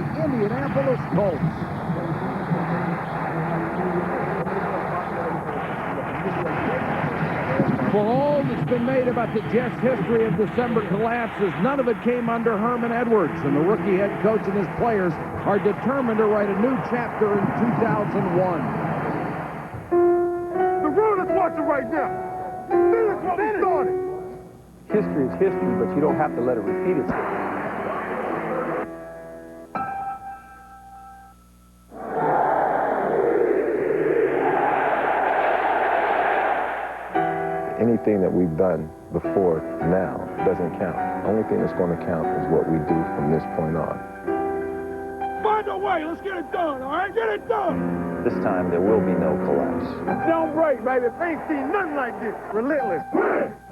the Indianapolis Colts. For all that's been made about the Jets' history of December collapses, none of it came under Herman Edwards, and the rookie head coach and his players are determined to write a new chapter in 2001. The world is watching right now. Finish what we started. History is history, but you don't have to let it repeat itself. Anything that we've done before now doesn't count. The only thing that's going to count is what we do from this point on. Find a way. Let's get it done, all right? Get it done. This time, there will be no collapse. Don't break, baby. Ain't seen nothing like this. Relentless.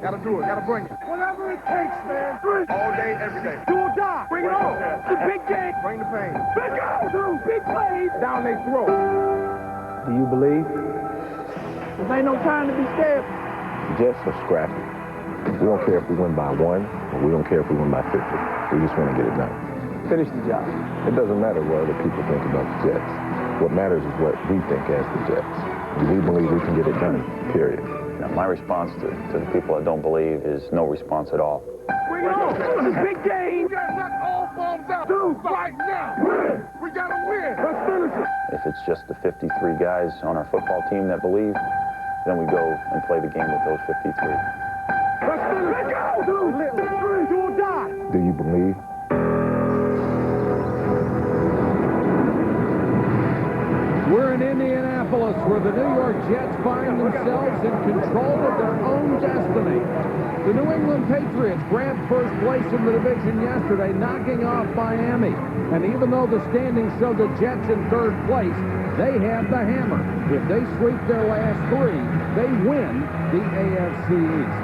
Gotta do it. Gotta bring it. Whatever it takes, man. All day, every day. Do or die. Bring it on. It's a big game. Bring the pain. Let's go. Dude, big plays. Down their throat. Do you believe? There ain't no time to be scared. The Jets are scrappy. We don't care if we win by 1, or we don't care if we win by 50. We just want to get it done. Finish the job. It doesn't matter what other people think about the Jets. What matters is what we think as the Jets. We believe we can get it done, period. Now, my response to the people that don't believe is no response at all. Bring it on. It's a big game. We got to knock all bombs out. Dude, right now. We got to win. Let's finish it. If it's just the 53 guys on our football team that believe, then we go and play the game with those 53. Let's finish. Let's go. Dude, do or die. Do you believe? We're in Indianapolis, where the New York Jets find themselves in control of their own destiny. The New England Patriots grabbed first place in the division yesterday, knocking off Miami. And even though the standings show the Jets in third place, they have the hammer. If they sweep their last 3, they win the AFC East.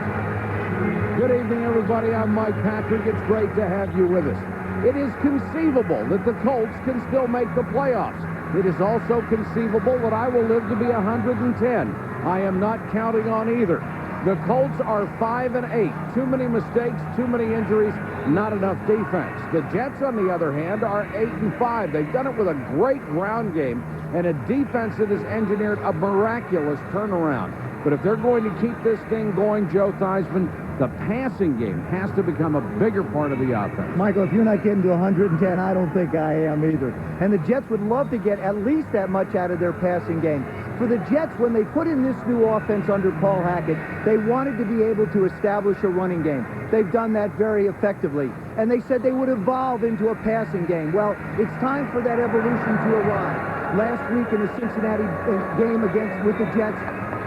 Good evening, everybody. I'm Mike Patrick. It's great to have you with us. It is conceivable that the Colts can still make the playoffs. It is also conceivable that I will live to be 110. I am not counting on either. The Colts are 5-8. Too many mistakes, too many injuries, not enough defense. The Jets, on the other hand, are 8-5. They've done it with a great ground game and a defense that has engineered a miraculous turnaround. But if they're going to keep this thing going, Joe Theismann, the passing game has to become a bigger part of the offense. Michael, if you're not getting to 110, I don't think I am either. And the Jets would love to get at least that much out of their passing game. For the Jets, when they put in this new offense under Paul Hackett, they wanted to be able to establish a running game. They've done that very effectively. And they said they would evolve into a passing game. Well, it's time for that evolution to arrive. Last week in the Cincinnati game with the Jets,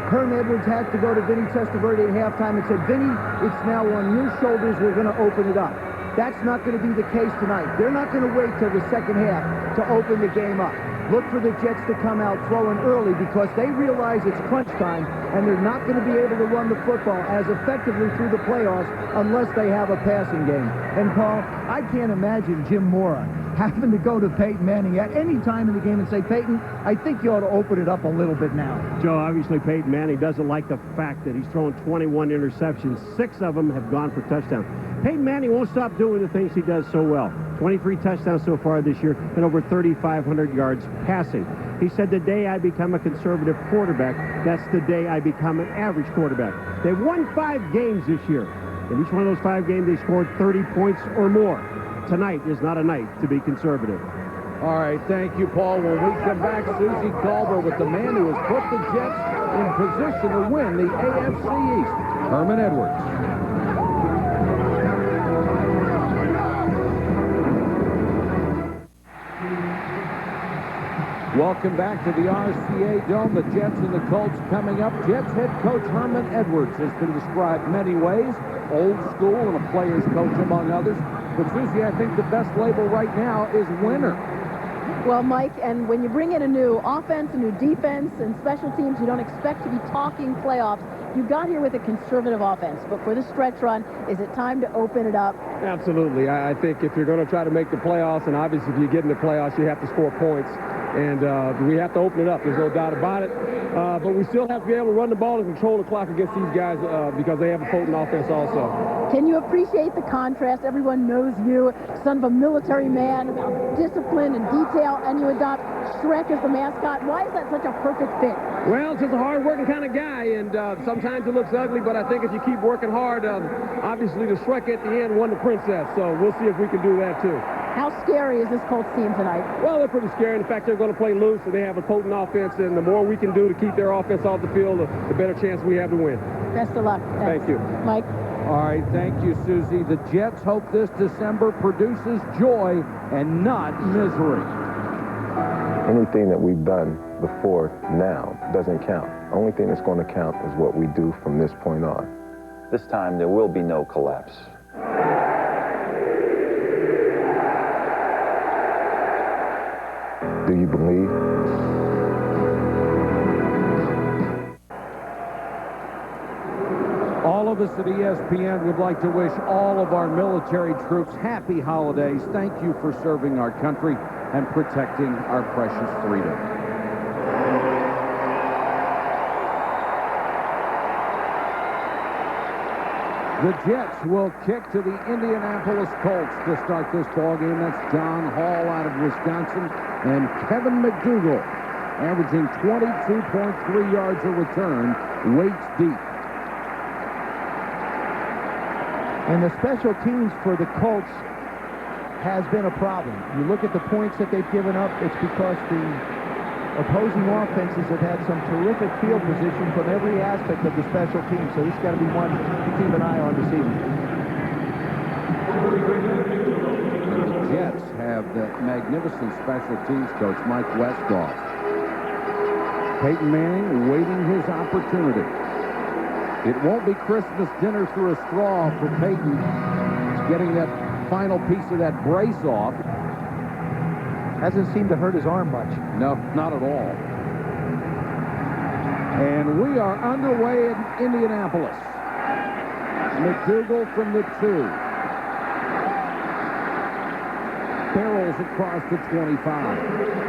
Herman Edwards had to go to Vinny Testaverde at halftime and said, Vinny, it's now on your shoulders. We're going to open it up. That's not going to be the case tonight. They're not going to wait till the second half to open the game up. Look for the Jets to come out throwing early because they realize it's crunch time and they're not going to be able to run the football as effectively through the playoffs unless they have a passing game. And, Paul, I can't imagine Jim Mora having to go to Peyton Manning at any time in the game and say, Peyton, I think you ought to open it up a little bit now. Joe, obviously Peyton Manning doesn't like the fact that he's thrown 21 interceptions. 6 of them have gone for touchdowns. Peyton Manning won't stop doing the things he does so well. 23 touchdowns so far this year and over 3,500 yards passing. He said, the day I become a conservative quarterback, that's the day I become an average quarterback. They've won 5 games this year. In each one of those 5 games, they scored 30 points or more. Tonight is not a night to be conservative. All right, thank you, Paul. When we come back, Susie Culver with the man who has put the Jets in position to win the AFC East, Herman Edwards. Welcome back to the RCA Dome. The Jets and the Colts coming up. Jets head coach Herman Edwards has been described many ways. Old school and a player's coach, among others. But, Susie, I think the best label right now is winner. Well, Mike, and when you bring in a new offense, a new defense, and special teams, you don't expect to be talking playoffs You got here with a conservative offense, but for the stretch run, is it time to open it up? Absolutely. I think if you're going to try to make the playoffs, and obviously if you get in the playoffs, you have to score points. And we have to open it up. There's no doubt about it. But we still have to be able to run the ball and control the clock against these guys because they have a potent offense also. Can you appreciate the contrast? Everyone knows you, son of a military man, about discipline and detail, and you adopt Shrek as the mascot. Why is that such a perfect fit? Well, just a hard-working kind of guy, and sometimes it looks ugly, but I think if you keep working hard, obviously the Shrek at the end won the princess, so we'll see if we can do that too. How scary is this Colts team tonight? Well, they're pretty scary. In fact, they're going to play loose, and they have a potent offense, and the more we can do to keep their offense off the field, the better chance we have to win. Best of luck. Thanks. Thank you. Mike? All right, thank you, Susie. The Jets hope this December produces joy and not misery. Anything that we've done before now doesn't count. Only thing that's going to count is what we do from this point on. This time, there will be no collapse. Do you believe? All of us at ESPN would like to wish all of our military troops happy holidays. Thank you for serving our country and protecting our precious freedom. The Jets will kick to the Indianapolis Colts to start this ballgame. That's John Hall out of Wisconsin and Kevin McDougal, averaging 22.3 yards a return, weights deep. And the special teams for the Colts has been a problem. You look at the points that they've given up, it's because the opposing offenses have had some terrific field position from every aspect of the special team. So this has got to be one to keep an eye on this evening. The Jets have the magnificent special teams coach, Mike Westhoff. Peyton Manning waiting his opportunity. It won't be Christmas dinner through a straw for Peyton. He's getting that final piece of that brace off. Hasn't seemed to hurt his arm much. No, not at all. And we are underway in Indianapolis. McDougal from the 2. Barrels across the 25.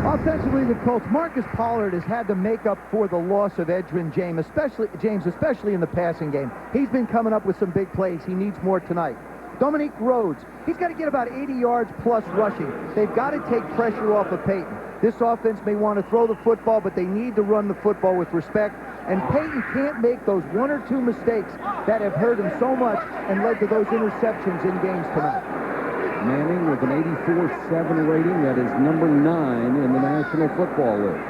Offensively, the Colts, Marcus Pollard has had to make up for the loss of Edgerrin James, especially in the passing game. He's been coming up with some big plays. He needs more tonight. Dominique Rhodes, he's got to get about 80 yards plus rushing. They've got to take pressure off of Payton. This offense may want to throw the football, but they need to run the football with respect. And Payton can't make those 1 or 2 mistakes that have hurt him so much and led to those interceptions in games tonight. Manning with an 84.7 rating. That is number 9 in the National Football League.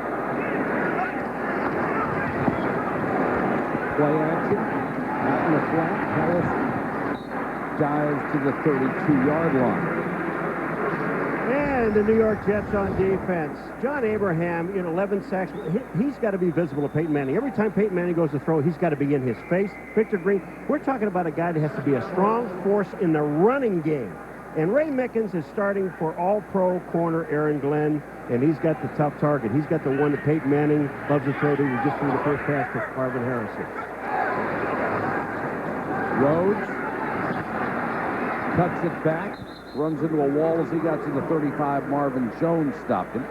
Play action. Out in the flat. Harris dives to the 32-yard line. And the New York Jets on defense. John Abraham in 11 sacks. He's got to be visible to Peyton Manning. Every time Peyton Manning goes to throw, he's got to be in his face. Victor Green, we're talking about a guy that has to be a strong force in the running game. And Ray Mickens is starting for all-pro corner Aaron Glenn, and he's got the tough target. He's got the one that Peyton Manning loves to throw to. He just threw the first pass to Marvin Harrison. Rhodes cuts it back, runs into a wall as he got to the 35. Marvin Jones stopped him.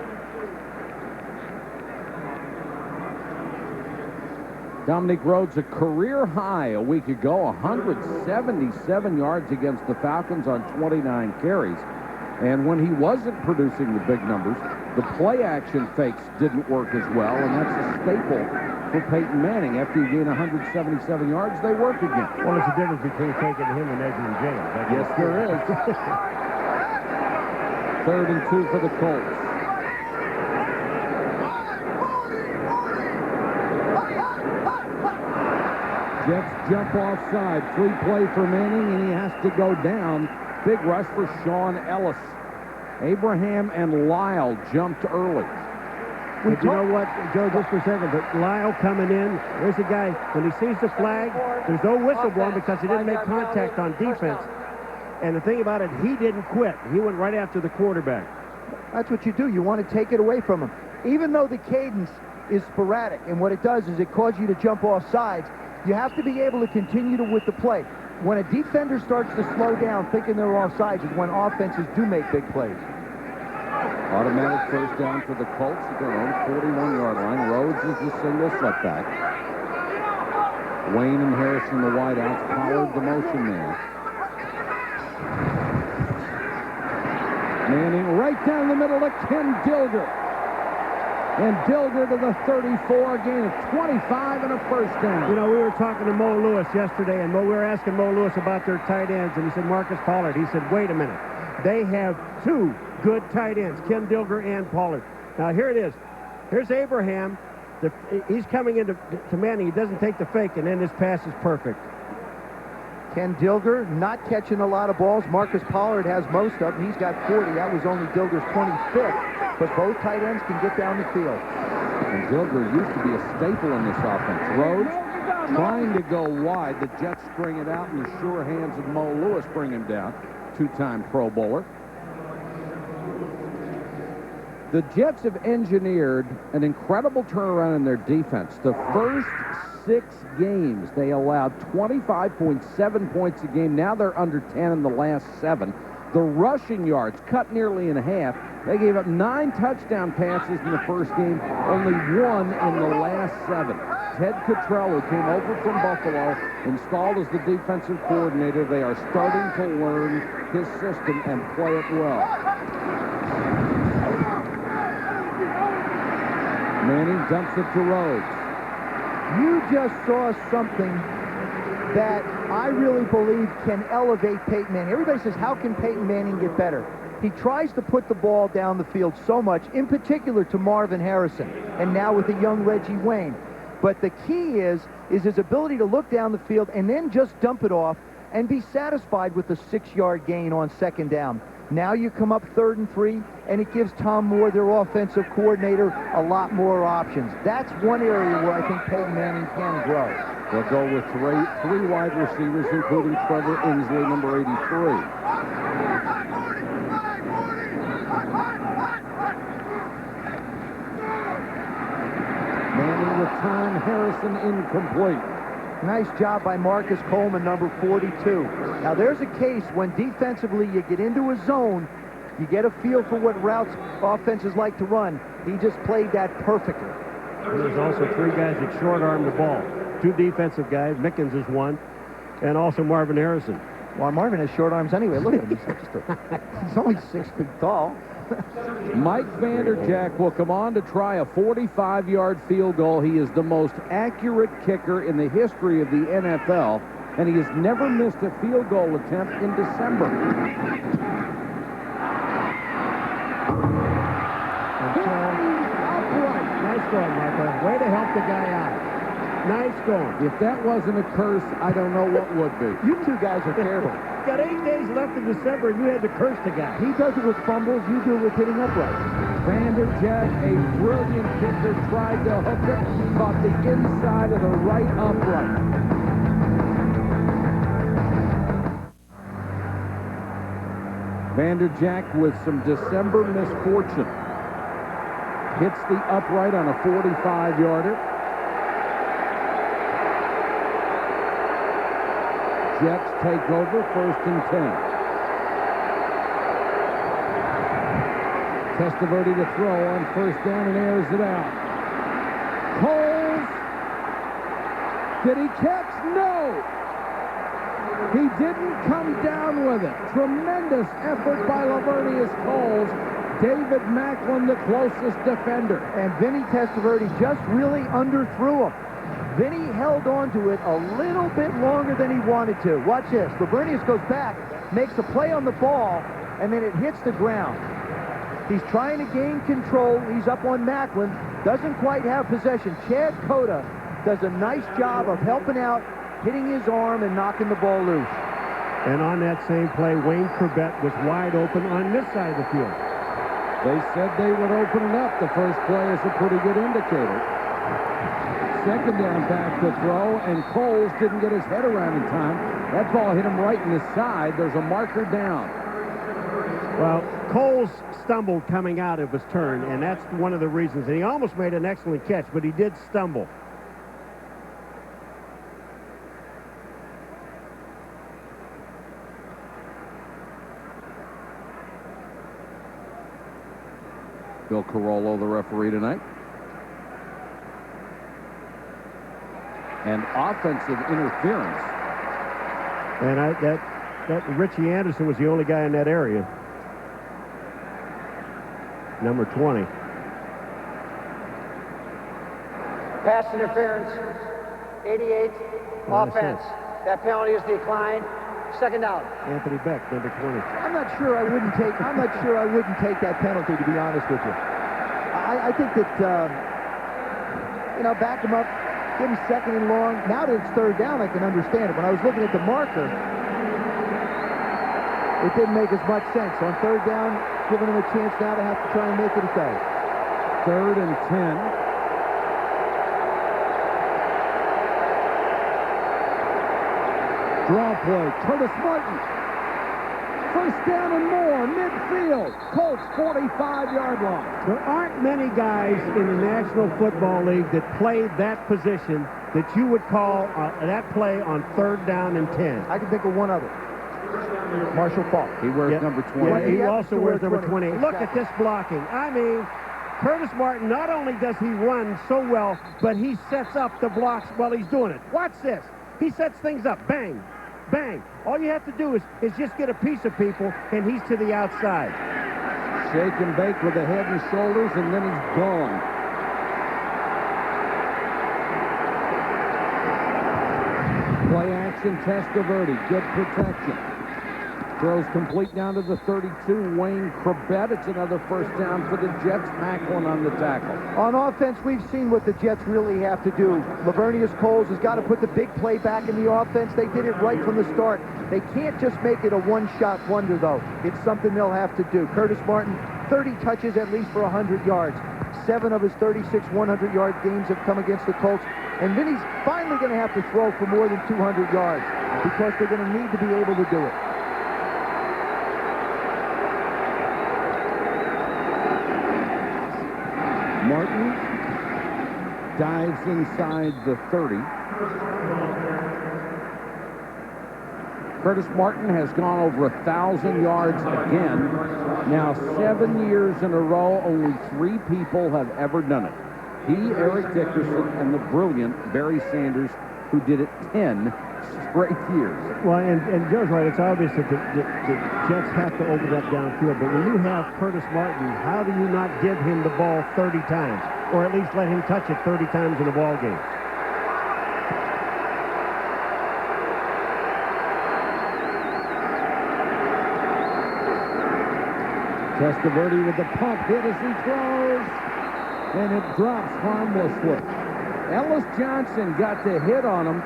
Dominique Rhodes, a career high a week ago, 177 yards against the Falcons on 29 carries. And when he wasn't producing the big numbers, the play action fakes didn't work as well, and that's a staple for Peyton Manning. After you gain 177 yards, they work again. Well, there's a difference between taking him and Edgerrin James. Yes, there is. 3rd and 2 for the Colts. Jets jump offside. Free play for Manning, and he has to go down. Big rush for Sean Ellis. Abraham and Lyle jumped early. But you know what, Joe, just for a second, but Lyle coming in, there's a guy, when he sees the flag, there's no whistle blown because he didn't make contact on defense. And the thing about it, he didn't quit. He went right after the quarterback. That's what you do. You want to take it away from him. Even though the cadence is sporadic, and what it does is it causes you to jump off sides. You have to be able to continue with the play. When a defender starts to slow down thinking they're off sides is when offenses do make big plays. Automatic first down for the Colts at their own 41-yard line. Rhodes is the single setback. Wayne and Harrison, the wideouts, Pollard the motion man. Manning right down the middle to Ken Dilger. And Dilger to the 34, gain of 25 and a first down. You know, we were talking to Mo Lewis yesterday, and we were asking Mo Lewis about their tight ends, and he said Marcus Pollard. He said, wait a minute. They have two good tight ends, Ken Dilger and Pollard. Now, here it is. Here's Abraham. He's coming into Manning. He doesn't take the fake, and then his pass is perfect. Ken Dilger not catching a lot of balls. Marcus Pollard has most of them. He's got 40. That was only Dilger's 25th. But both tight ends can get down the field. And Dilger used to be a staple in this offense. Rhodes trying to go wide. The Jets string it out in the sure hands of Mo Lewis, bring him down. Two-time Pro Bowler. The Jets have engineered an incredible turnaround in their defense. The first 6 games, they allowed 25.7 points a game. Now they're under 10 in the last 7. The rushing yards cut nearly in half. They gave up 9 touchdown passes in the first game, only 1 in the last 7. Ted Cottrell, who came over from Buffalo, installed as the defensive coordinator. They are starting to learn his system and play it well. Manning dumps it to Rhodes. You just saw something that I really believe can elevate Peyton Manning. Everybody says, how can Peyton Manning get better? He tries to put the ball down the field so much, in particular to Marvin Harrison, and now with the young Reggie Wayne. But the key is his ability to look down the field and then just dump it off and be satisfied with a 6-yard gain on second down. Now you come up 3rd and 3, and it gives Tom Moore, their offensive coordinator, a lot more options. That's one area where I think Peyton Manning can grow. They'll go with three wide receivers, including Trevor Inslee, number 83. Manning return, Harrison incomplete. Nice job by Marcus Coleman, number 42. Now, there's a case when defensively you get into a zone, you get a feel for what routes offenses like to run. He just played that perfectly. There's also 3 guys that short-arm the ball. 2 defensive guys. Mickens is one, and also Marvin Harrison. Well, Marvin has short arms anyway. Look at him. He's only 6 feet tall. Mike Vanderjagt will come on to try a 45-yard field goal. He is the most accurate kicker in the history of the NFL, and he has never missed a field goal attempt in December. Upright. Nice going, Michael. Way to help the guy out. Nice going. If that wasn't a curse, I don't know what would be. You 2 guys are terrible. Got 8 days left in December, and you had to curse the guy. He does it with fumbles. You do it with hitting upright. Vanderjagt, a brilliant kicker, tried to hook it, caught the inside of the right upright. Vanderjagt with some December misfortune. Hits the upright on a 45-yarder. Jets take over, 1st and 10. Testaverde to throw on 1st down and airs it out. Coles. Did he catch? No. He didn't come down with it. Tremendous effort by Lavernius Coles. David Macklin, the closest defender. And Vinny Testaverde just really underthrew him. Vinny held on to it a little bit longer than he wanted to. Watch this. Lavernius goes back, makes a play on the ball, and then it hits the ground. He's trying to gain control. He's up on Macklin. Doesn't quite have possession. Chad Cota does a nice job of helping out, hitting his arm, and knocking the ball loose. And on that same play, Wayne Corbett was wide open on this side of the field. They said they would open it up. The first play is a pretty good indicator. 2nd down back to throw, and Coles didn't get his head around in time. That ball hit him right in the side. There's a marker down. Well, Coles stumbled coming out of his turn, and that's one of the reasons. And he almost made an excellent catch, but he did stumble. Bill Carollo, the referee tonight. And offensive interference. And that Richie Anderson was the only guy in that area. Number 20. Pass interference, 88, offense. That penalty is declined. Second down. Anthony Beck, number 20. I'm not sure I wouldn't take that penalty, to be honest with you. I think that back him up, give him second and long. Now that it's third down, I can understand it. When I was looking at the marker, it didn't make as much sense. On third down, giving him a chance now to have to try and make it a third. 3rd and 10. Draw play, Curtis Martin. First down and more, midfield. Colts 45-yard line. There aren't many guys in the National Football League that played that position that you would call that play on 3rd down and 10. I can think of one other. Marshall Faulk. He wears number 20. Yeah, he also wears number 20. Exactly. Look at this blocking. I mean, Curtis Martin, not only does he run so well, but he sets up the blocks while he's doing it. Watch this. He sets things up. Bang. Bang. All you have to do is just get a piece of people, and he's to the outside. Shake and bake with the head and shoulders, and then he's gone. Play action, Testaverde. Good protection. Throws complete down to the 32. Wayne Krebet. It's another first down for the Jets. Macklin on the tackle. On offense, we've seen what the Jets really have to do. Lavernius Coles has got to put the big play back in the offense. They did it right from the start. They can't just make it a one-shot wonder, though. It's something they'll have to do. Curtis Martin, 30 touches at least for 100 yards. 7 of his 36 100-yard games have come against the Colts. And then he's finally going to have to throw for more than 200 yards because they're going to need to be able to do it. Martin dives inside the 30. Curtis Martin has gone over 1,000 yards again. Now 7 years in a row, only 3 people have ever done it. He, Eric Dickerson, and the brilliant Barry Sanders, who did it 10 straight years. Well, and Joe's right. It's obvious that the Jets have to open up downfield. But when you have Curtis Martin, how do you not give him the ball 30 times? Or at least let him touch it 30 times in a ball game? Testaverde with the pump hit as he throws. And it drops harmlessly. Ellis Johnson got the hit on him,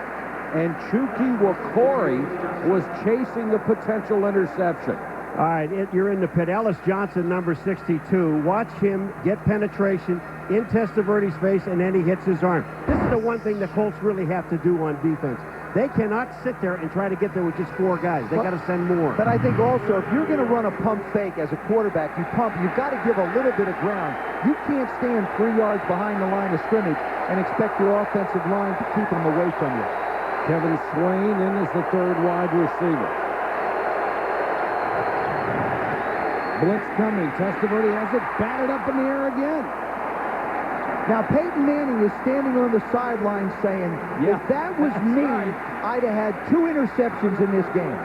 and Chucky Wakori was chasing the potential interception. All right, you're in the pit. Ellis Johnson, number 62. Watch him get penetration in Testaverde's face, and then he hits his arm. This is the one thing the Colts really have to do on defense. They cannot sit there and try to get there with just 4 guys. They got to send more. But I think also, if you're going to run a pump fake as a quarterback, you've got to give a little bit of ground. You can't stand 3 yards behind the line of scrimmage and expect your offensive line to keep them away from you. Kevin Swain in as the 3rd wide receiver. Blitz coming. Testaverde has it batted up in the air again. Now, Peyton Manning is standing on the sideline saying, if that was me, I'd have had 2 interceptions in this game.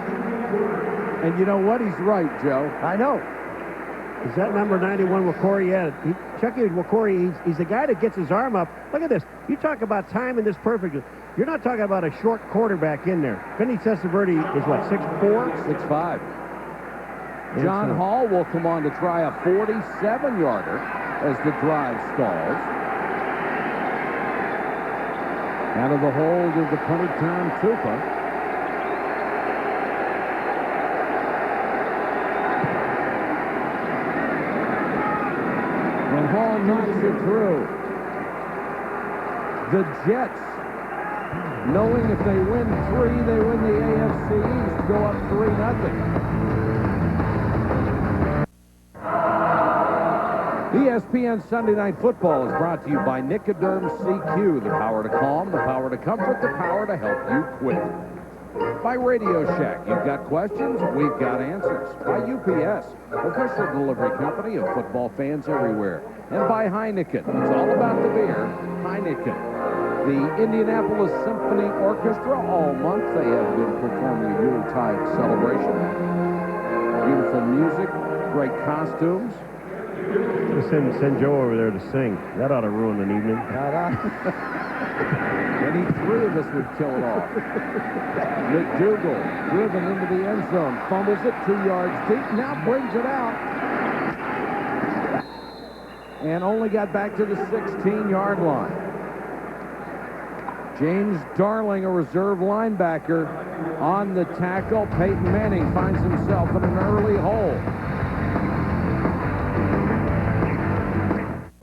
And you know what? He's right, Joe. I know. Is that number 91, Wakori? Yeah, Chucky Wakori, he's the guy that gets his arm up. Look at this. You talk about timing this perfectly. You're not talking about a short quarterback in there. Vinny Testaverde is what, 6'4"? 6'5". John Hall will come on to try a 47-yarder as the drive stalls. Out of the hold of the punter, Tom Tupa. And Hall knocks it through. The Jets, knowing if they win 3, they win the AFC East, go up 3-0. ESPN Sunday Night Football is brought to you by Nicoderm CQ, the power to calm, the power to comfort, the power to help you quit. By Radio Shack, you've got questions, we've got answers. By UPS, official delivery company of football fans everywhere. And by Heineken, it's all about the beer, Heineken. The Indianapolis Symphony Orchestra, all month they have been performing a Yuletide celebration. Beautiful music, great costumes. Send Joe over there to sing. That ought to ruin an evening. Any three of us would kill it off. McDougal driven into the end zone, fumbles it 2 yards deep, now brings it out. And only got back to the 16-yard line. James Darling, a reserve linebacker, on the tackle. Peyton Manning finds himself in an early hole.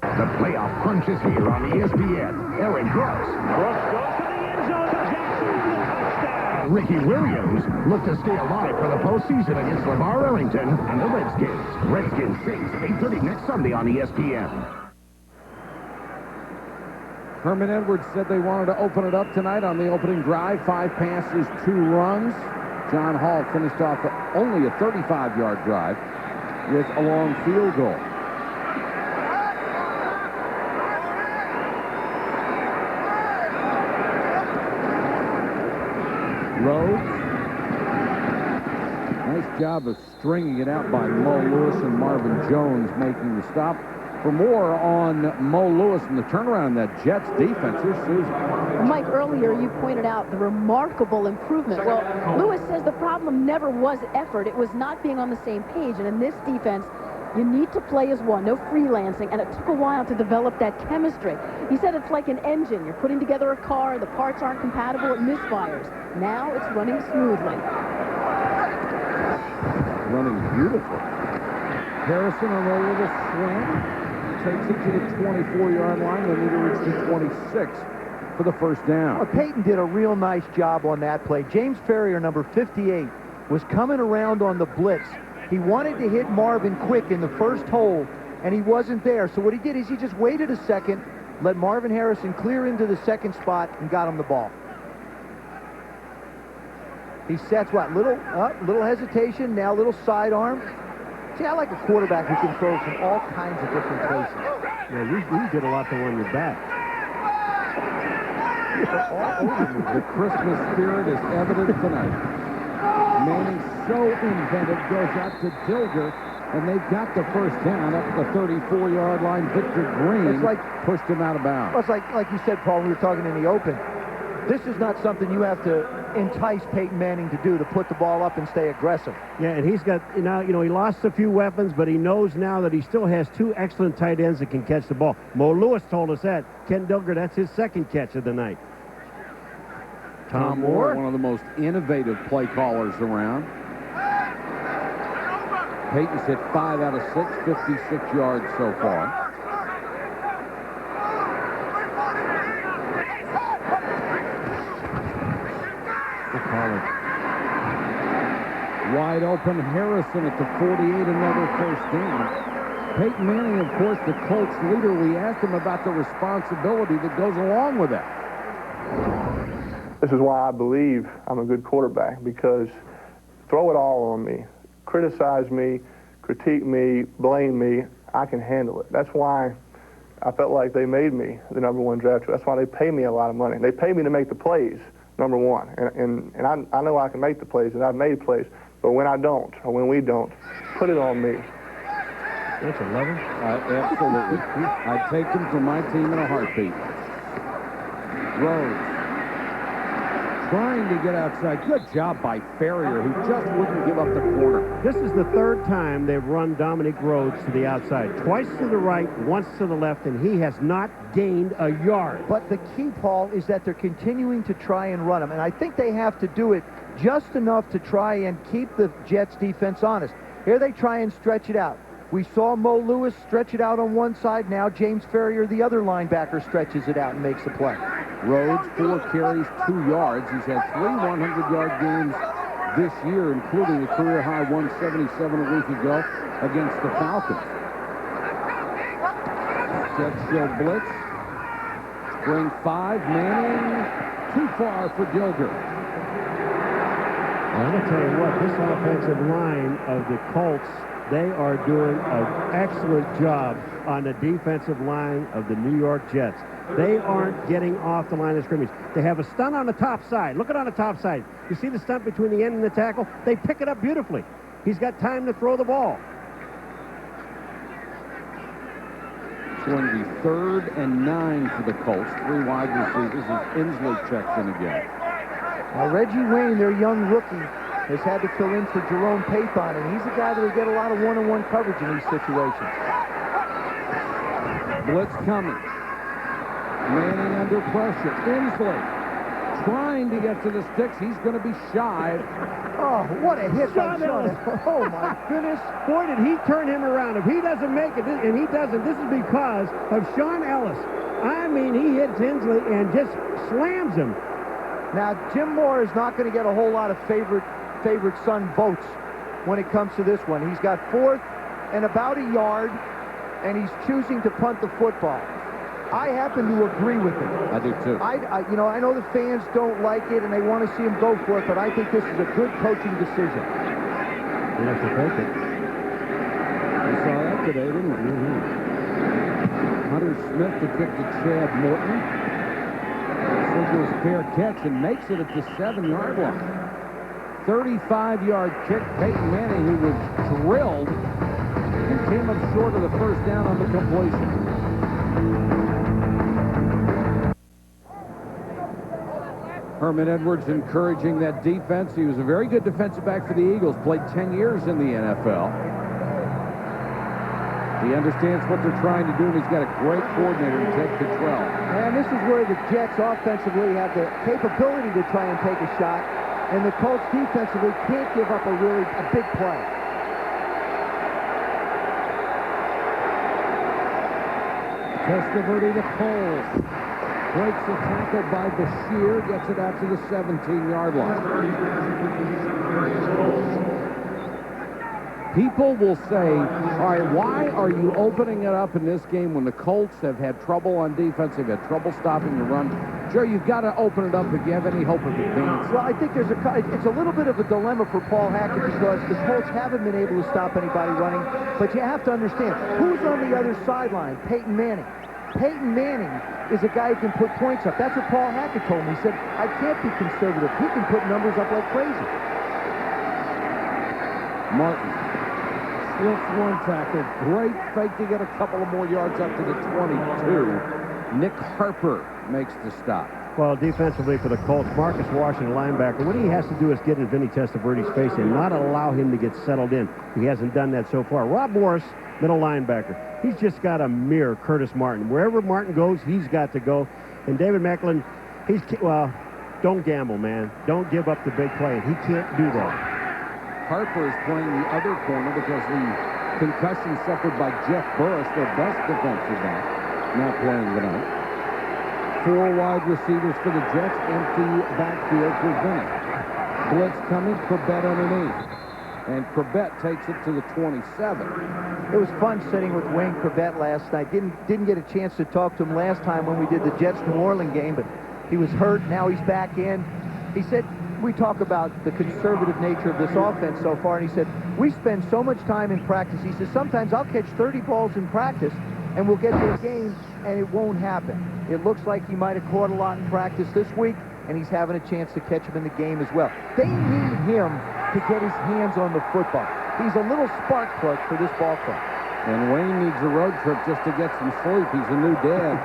The playoff punch is here on ESPN. Aaron Brooks. Brooks goes to the end zone. Jackson with a touchdown. Ricky Williams look to stay alive for the postseason against LeVar Arlington and the Redskins. Redskins Saints, 8:30 next Sunday on ESPN. Herman Edwards said they wanted to open it up tonight on the opening drive. 5 passes, 2 runs. John Hall finished off only a 35-yard drive with a long field goal. Rhodes. Nice job of stringing it out by Mo Lewis and Marvin Jones making the stop. For more on Mo Lewis and the turnaround in that Jets defense, here's Susan. Mike, earlier you pointed out the remarkable improvement. Well, Lewis says the problem never was effort. It was not being on the same page. And in this defense, you need to play as one, no freelancing, and it took a while to develop that chemistry. He said it's like an engine. You're putting together a car, the parts aren't compatible, it misfires. Now it's running smoothly. Running beautifully. Harrison on a little slant. Takes it to the 24-yard line, then he reached the 26 for the first down. Well, Payton did a real nice job on that play. James Ferrier, number 58, was coming around on the blitz. He wanted to hit Marvin quick in the first hole, and he wasn't there. So what he did is he just waited a second, let Marvin Harrison clear into the second spot, and got him the ball. He sets what? Little hesitation, now little sidearm. See, I like a quarterback who can throw from all kinds of different places. Yeah, you did a lot to on your back. The Christmas spirit is evident tonight. Manning so inventive, goes out to Dilger, and they've got the first down up the 34-yard line. Victor Green pushed him out of bounds. Well, it's like you said, Paul, we were talking in the open. This is not something you have to entice Peyton Manning to do, to put the ball up and stay aggressive. Yeah, and he's got, now, he lost a few weapons, but he knows now that he still has 2 excellent tight ends that can catch the ball. Mo Lewis told us that. Ken Dilger, that's his second catch of the night. Tom Moore, one of the most innovative play callers around. Peyton's hit 5 out of 6, 56 yards so far. Wide open Harrison at the 48, another first down. Peyton Manning, of course, the Colts leader. We asked him about the responsibility that goes along with that. This is why I believe I'm a good quarterback, because throw it all on me. Criticize me, critique me, blame me. I can handle it. That's why I felt like they made me the #1 draft choice. That's why they pay me a lot of money. They pay me to make the plays, #1. And I know I can make the plays, and I've made plays. But when I don't, or when we don't, put it on me. That's 11. Absolutely. I'd take him for my team in a heartbeat. Rhodes trying to get outside. Good job by Ferrier, who just wouldn't give up the corner. This is the 3rd time they've run Dominique Rhodes to the outside. Twice to the right, once to the left, and he has not gained a yard. But the key, Paul, is that they're continuing to try and run him. And I think they have to do it just enough to try and keep the Jets defense honest. Here they try and stretch it out. We saw Mo Lewis stretch it out on one side. Now James Ferrier, the other linebacker, stretches it out and makes the play. Rhodes, 4 carries, 2 yards. He's had 3 100-yard games this year, including a career-high 177 a week ago against the Falcons. Jets show blitz. Bring 5. Manning too far for Gilger. I'm going to tell you what, this offensive line of the Colts, they are doing an excellent job on the defensive line of the New York Jets. They aren't getting off the line of scrimmage. They have a stunt on the top side. Look at on the top side. You see the stunt between the end and the tackle? They pick it up beautifully. He's got time to throw the ball. It's going to be 3rd and 9 for the Colts. 3 wide receivers as Inslee checks in again. Now, Reggie Wayne, their young rookie, has had to fill in for Jerome Payton, and he's a guy that will get a lot of one-on-one coverage in these situations. Blitz coming. Manning under pressure. Inslee trying to get to the sticks. He's going to be shy. Oh, what a hit by Sean Ellis. Oh, my goodness. Boy, did he turn him around. If he doesn't make it, and he doesn't, this is because of Sean Ellis. I mean, he hits Inslee and just slams him. Now, Jim Moore is not going to get a whole lot of favorite son votes when it comes to this one. He's got 4th and about a yard, and he's choosing to punt the football. I happen to agree with him. I do too. I know the fans don't like it and they want to see him go for it, but I think this is a good coaching decision. You have to take it. We saw that today, didn't we? Hunter Smith to kick to Chad Morton. Singles fair catch and makes it at the 7-yard line. 35-yard kick. Peyton Manning, who was drilled and came up short of the first down on the completion. Herman Edwards encouraging that defense. He was a very good defensive back for the Eagles. Played 10 years in the NFL. He understands what they're trying to do, and he's got a great coordinator to take control. And this is where the Jets offensively have the capability to try and take a shot, and the Colts defensively can't give up a big play. Testaverde to Coles. Breaks the tackle by Bashir, gets it out to the 17-yard line. People will say, all right, why are you opening it up in this game when the Colts have had trouble on defense, they've had trouble stopping the run? Sure, you've got to open it up if you have any hope of advance. Well, I think it's a little bit of a dilemma for Paul Hackett because the Colts haven't been able to stop anybody running, but you have to understand, who's on the other sideline? Peyton Manning. Peyton Manning is a guy who can put points up. That's what Paul Hackett told me. He said, I can't be conservative. He can put numbers up like crazy. Martin slips one tackle. Great fake to get a couple of more yards up to the 22. Nick Harper makes the stop. Well, defensively for the Colts, Marcus Washington, linebacker, what he has to do is get in Vinny Testaverde's face and not allow him to get settled in. He hasn't done that so far. Rob Morris, middle linebacker. He's just got to mirror Curtis Martin. Wherever Martin goes, he's got to go. And David Macklin, don't gamble, man. Don't give up the big play. He can't do that. Harper is playing the other corner because the concussion suffered by Jeff Burris, their best defensive back, not playing tonight. 4 wide receivers for the Jets, empty backfield for Vinny. Blitz coming, Corbett underneath. And Corbett takes it to the 27. It was fun sitting with Wayne Corbett last night. Didn't get a chance to talk to him last time when we did the Jets-New Orleans game, but he was hurt. Now he's back in. He said, we talk about the conservative nature of this offense so far, and he said, we spend so much time in practice. He says, sometimes I'll catch 30 balls in practice, and we'll get to a game, and it won't happen. It looks like he might have caught a lot in practice this week, and he's having a chance to catch him in the game as well. They need him to get his hands on the football. He's a little spark plug for this ball club. And Wayne needs a road trip just to get some sleep. He's a new dad.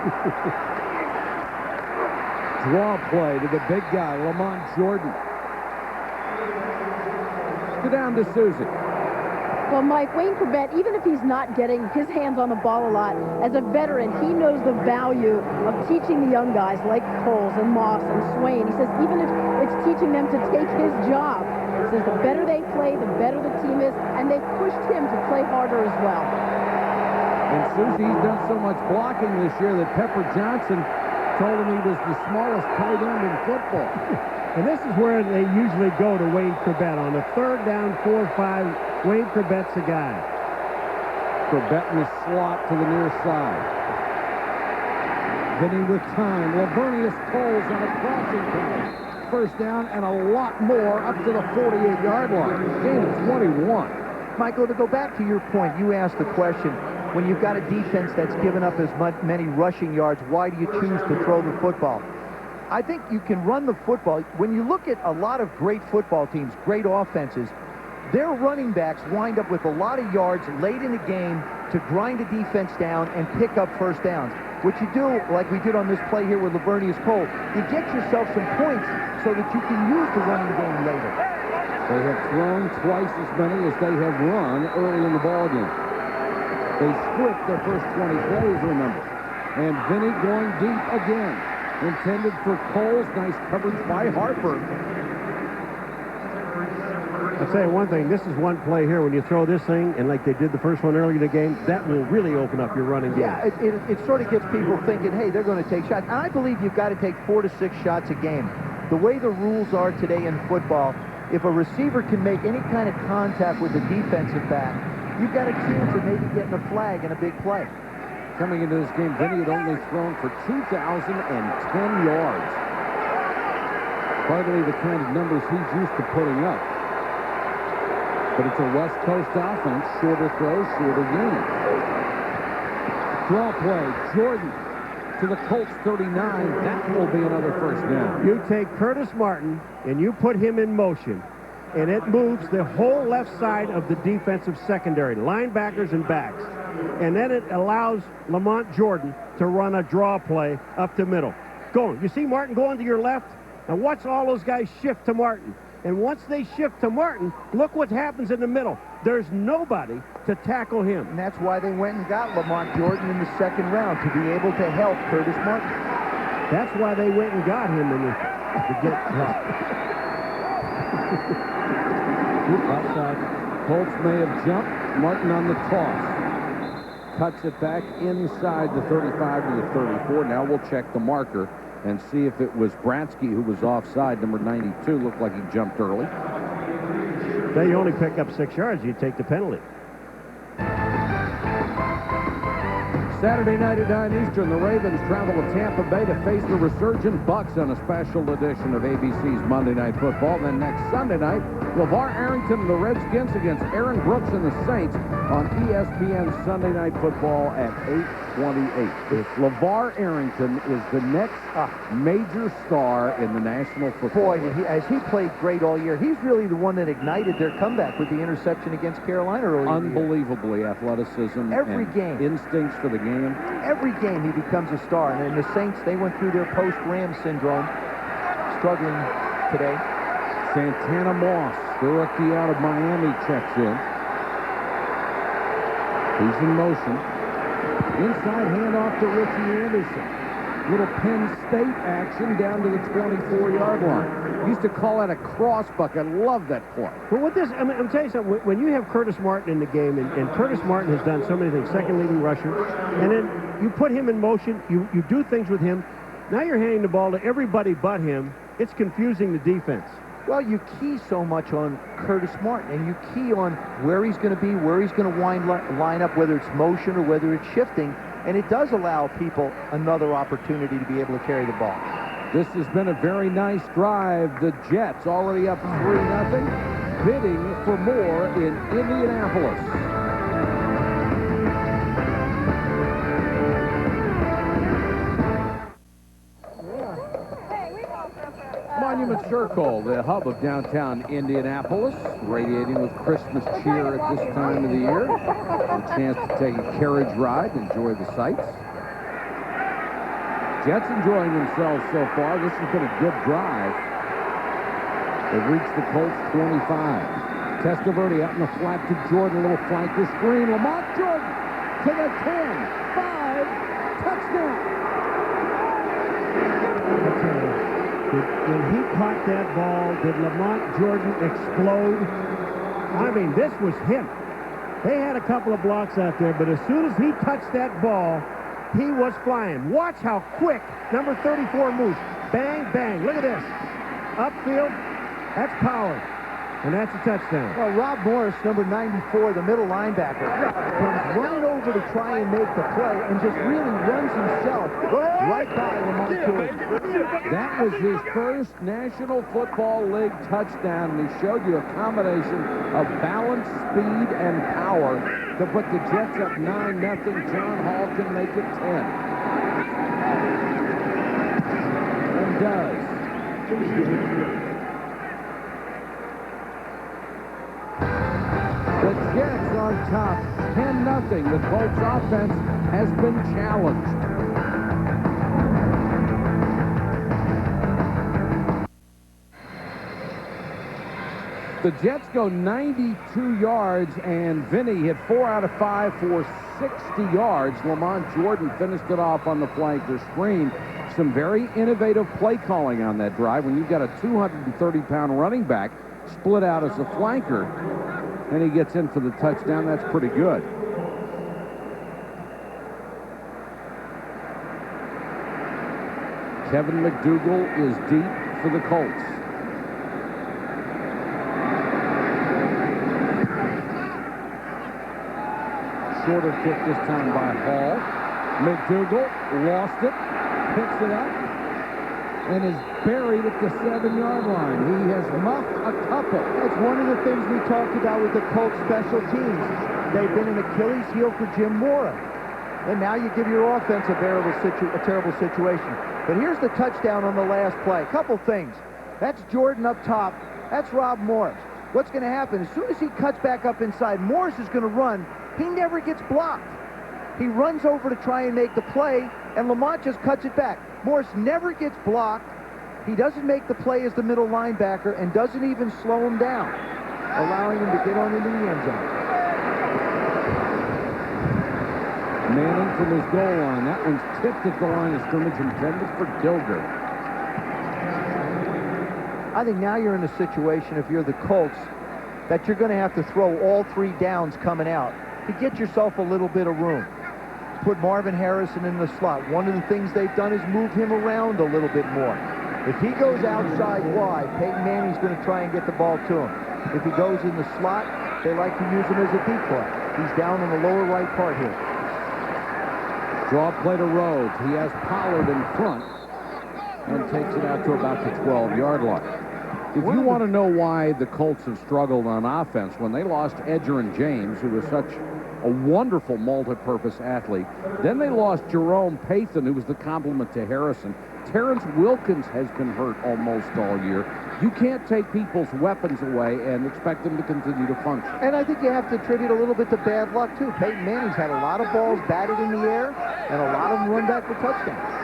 Draw play to the big guy, Lamont Jordan. Go down to Susie. Well, Mike, Wayne Corbett, even if he's not getting his hands on the ball a lot, as a veteran, he knows the value of teaching the young guys like Coles and Moss and Swain. He says even if it's teaching them to take his job, he says the better they play, the better the team is, and they've pushed him to play harder as well. And Susie's done so much blocking this year that Pepper Johnson told him he was the smallest tight end in football. And this is where they usually go to Wayne Corbett. On the 3rd down, 4-5, Wayne Corbett's the guy. Corbett in the slot to the near side. Vinny with time. Lavernius Coles on a crossing pass. First down and a lot more up to the 48-yard line. Gain of 21. Michael, to go back to your point, you asked the question, when you've got a defense that's given up as many rushing yards, why do you choose to throw the football? I think you can run the football. When you look at a lot of great football teams, great offenses, their running backs wind up with a lot of yards late in the game to grind a defense down and pick up first downs. What you do, like we did on this play here with Lavernius Cole, you get yourself some points so that you can use the running game later. They have thrown twice as many as they have run early in the ballgame. They split their first 20 plays, remember. And Vinny going deep again. Intended for Coles. Nice coverage by Harper. I'll tell you one thing. This is one play here. When you throw this thing, and like they did the first one earlier in the game, that will really open up your running game. Yeah, it sort of gets people thinking, hey, they're going to take shots. And I believe you've got to take 4 to 6 shots a game. The way the rules are today in football, if a receiver can make any kind of contact with the defensive back, you've got a chance of maybe getting a flag in a big play. Coming into this game, Vinny had only thrown for 2,010 yards. Hardly the kind of numbers he's used to putting up. But it's a West Coast offense. Shorter throws, shorter gains. Draw play. Jordan to the Colts 39. That will be another first down. You take Curtis Martin and you put him in motion, and it moves the whole left side of the defensive secondary, linebackers and backs. And then it allows Lamont Jordan to run a draw play up the middle. Go. You see Martin going to your left? Now watch all those guys shift to Martin. And once they shift to Martin, look what happens in the middle. There's nobody to tackle him. And that's why they went and got Lamont Jordan in the second round, to be able to help Curtis Martin. That's why they went and got him to get help. Outside. Colts may have jumped. Martin on the toss. Cuts it back inside the 35 to the 34. Now we'll check the marker and see if it was Bransky who was offside. Number 92 looked like he jumped early. They only pick up 6 yards. You take the penalty. Saturday night at 9 Eastern, the Ravens travel to Tampa Bay to face the resurgent Bucks on a special edition of ABC's Monday Night Football. Then next Sunday night, LeVar Arrington and the Redskins against Aaron Brooks and the Saints on ESPN Sunday Night Football at 8:28. LeVar Arrington is the next major star in the National Football League. Boy, as he played great all year, he's really the one that ignited their comeback with the interception against Carolina earlier. Unbelievably athleticism. Every and game. Instincts for the game. Every game he becomes a star. And the Saints, they went through their post-Ram syndrome, struggling today. Santana Moss, the rookie out of Miami, checks in. He's in motion. Inside handoff to Richie Anderson. Little Penn State action down to the 24-yard line. Used to call that a crossbuck. I love that play. But with this, I'm telling you something. When you have Curtis Martin in the game, and Curtis Martin has done so many things, second leading rusher, and then you put him in motion, you do things with him. Now you're handing the ball to everybody but him. It's confusing the defense. Well, you key so much on Curtis Martin, and you key on where he's going to be, where he's going to line up, whether it's motion or whether it's shifting, and it does allow people another opportunity to be able to carry the ball. This has been a very nice drive. The Jets already up 3-0, bidding for more in Indianapolis. Monument Circle, the hub of downtown Indianapolis, radiating with Christmas cheer at this time of the year. A chance to take a carriage ride, enjoy the sights. Jets enjoying themselves so far. This has been a good drive. They've reached the Colts 25. Testaverde out in the flat to Jordan, a little flanker screen. Lamont Jordan to the 10, 5, touchdown. When he caught that ball, did Lamont Jordan explode? I mean, this was him. They had a couple of blocks out there, but as soon as he touched that ball, he was flying. Watch how quick number 34 moves. Bang, bang. Look at this. Upfield, that's power. And that's a touchdown. Well, Rob Morris, number 94, the middle linebacker, comes running over to try and make the play and just really runs himself right by Lamont Jordan. That was his first National Football League touchdown, and he showed you a combination of balance, speed, and power to put the Jets up 9-0. John Hall can make it 10. And does. The Jets on top, 10-0. The Colts offense has been challenged. The Jets go 92 yards, and Vinny hit 4 out of 5 for 60 yards. Lamont Jordan finished it off on the flanker screen. Some very innovative play calling on that drive. When you've got a 230-pound running back split out as a flanker, and he gets in for the touchdown, that's pretty good. Kevin McDougal is deep for the Colts. Shorter kick this time by Hall. McDougal lost it, picks it up, and is buried at the 7-yard line. He has muffed a couple. That's one of the things we talked about with the Colts special teams. They've been an Achilles heel for Jim Mora. And now you give your offense a terrible situation. But here's the touchdown on the last play. A couple things. That's Jordan up top. That's Rob Morris. What's going to happen? As soon as he cuts back up inside, Morris is going to run. He never gets blocked. He runs over to try and make the play, and Lamont just cuts it back. Morris never gets blocked. He doesn't make the play as the middle linebacker and doesn't even slow him down, allowing him to get on into the end zone. Manning from his goal line. That one's tipped at the line of scrimmage, intended for Gilger. I think now you're in a situation, if you're the Colts, that you're going to have to throw all 3 downs coming out to get yourself a little bit of room. Put Marvin Harrison in the slot. One of the things they've done is move him around a little bit more. If he goes outside wide, Peyton Manning's going to try and get the ball to him. If he goes in the slot, they like to use him as a decoy. He's down in the lower right part here. Draw play to Rhodes. He has Pollard in front and takes it out to about the 12-yard line. If you want to know why the Colts have struggled on offense, when they lost Edgerrin James, who was such a wonderful multi-purpose athlete, then they lost Jerome Payton, who was the complement to Harrison. Terrence Wilkins has been hurt almost all year. You can't take people's weapons away and expect them to continue to function. And I think you have to attribute a little bit to bad luck, too. Peyton Manning's had a lot of balls batted in the air, and a lot of them run back for touchdowns.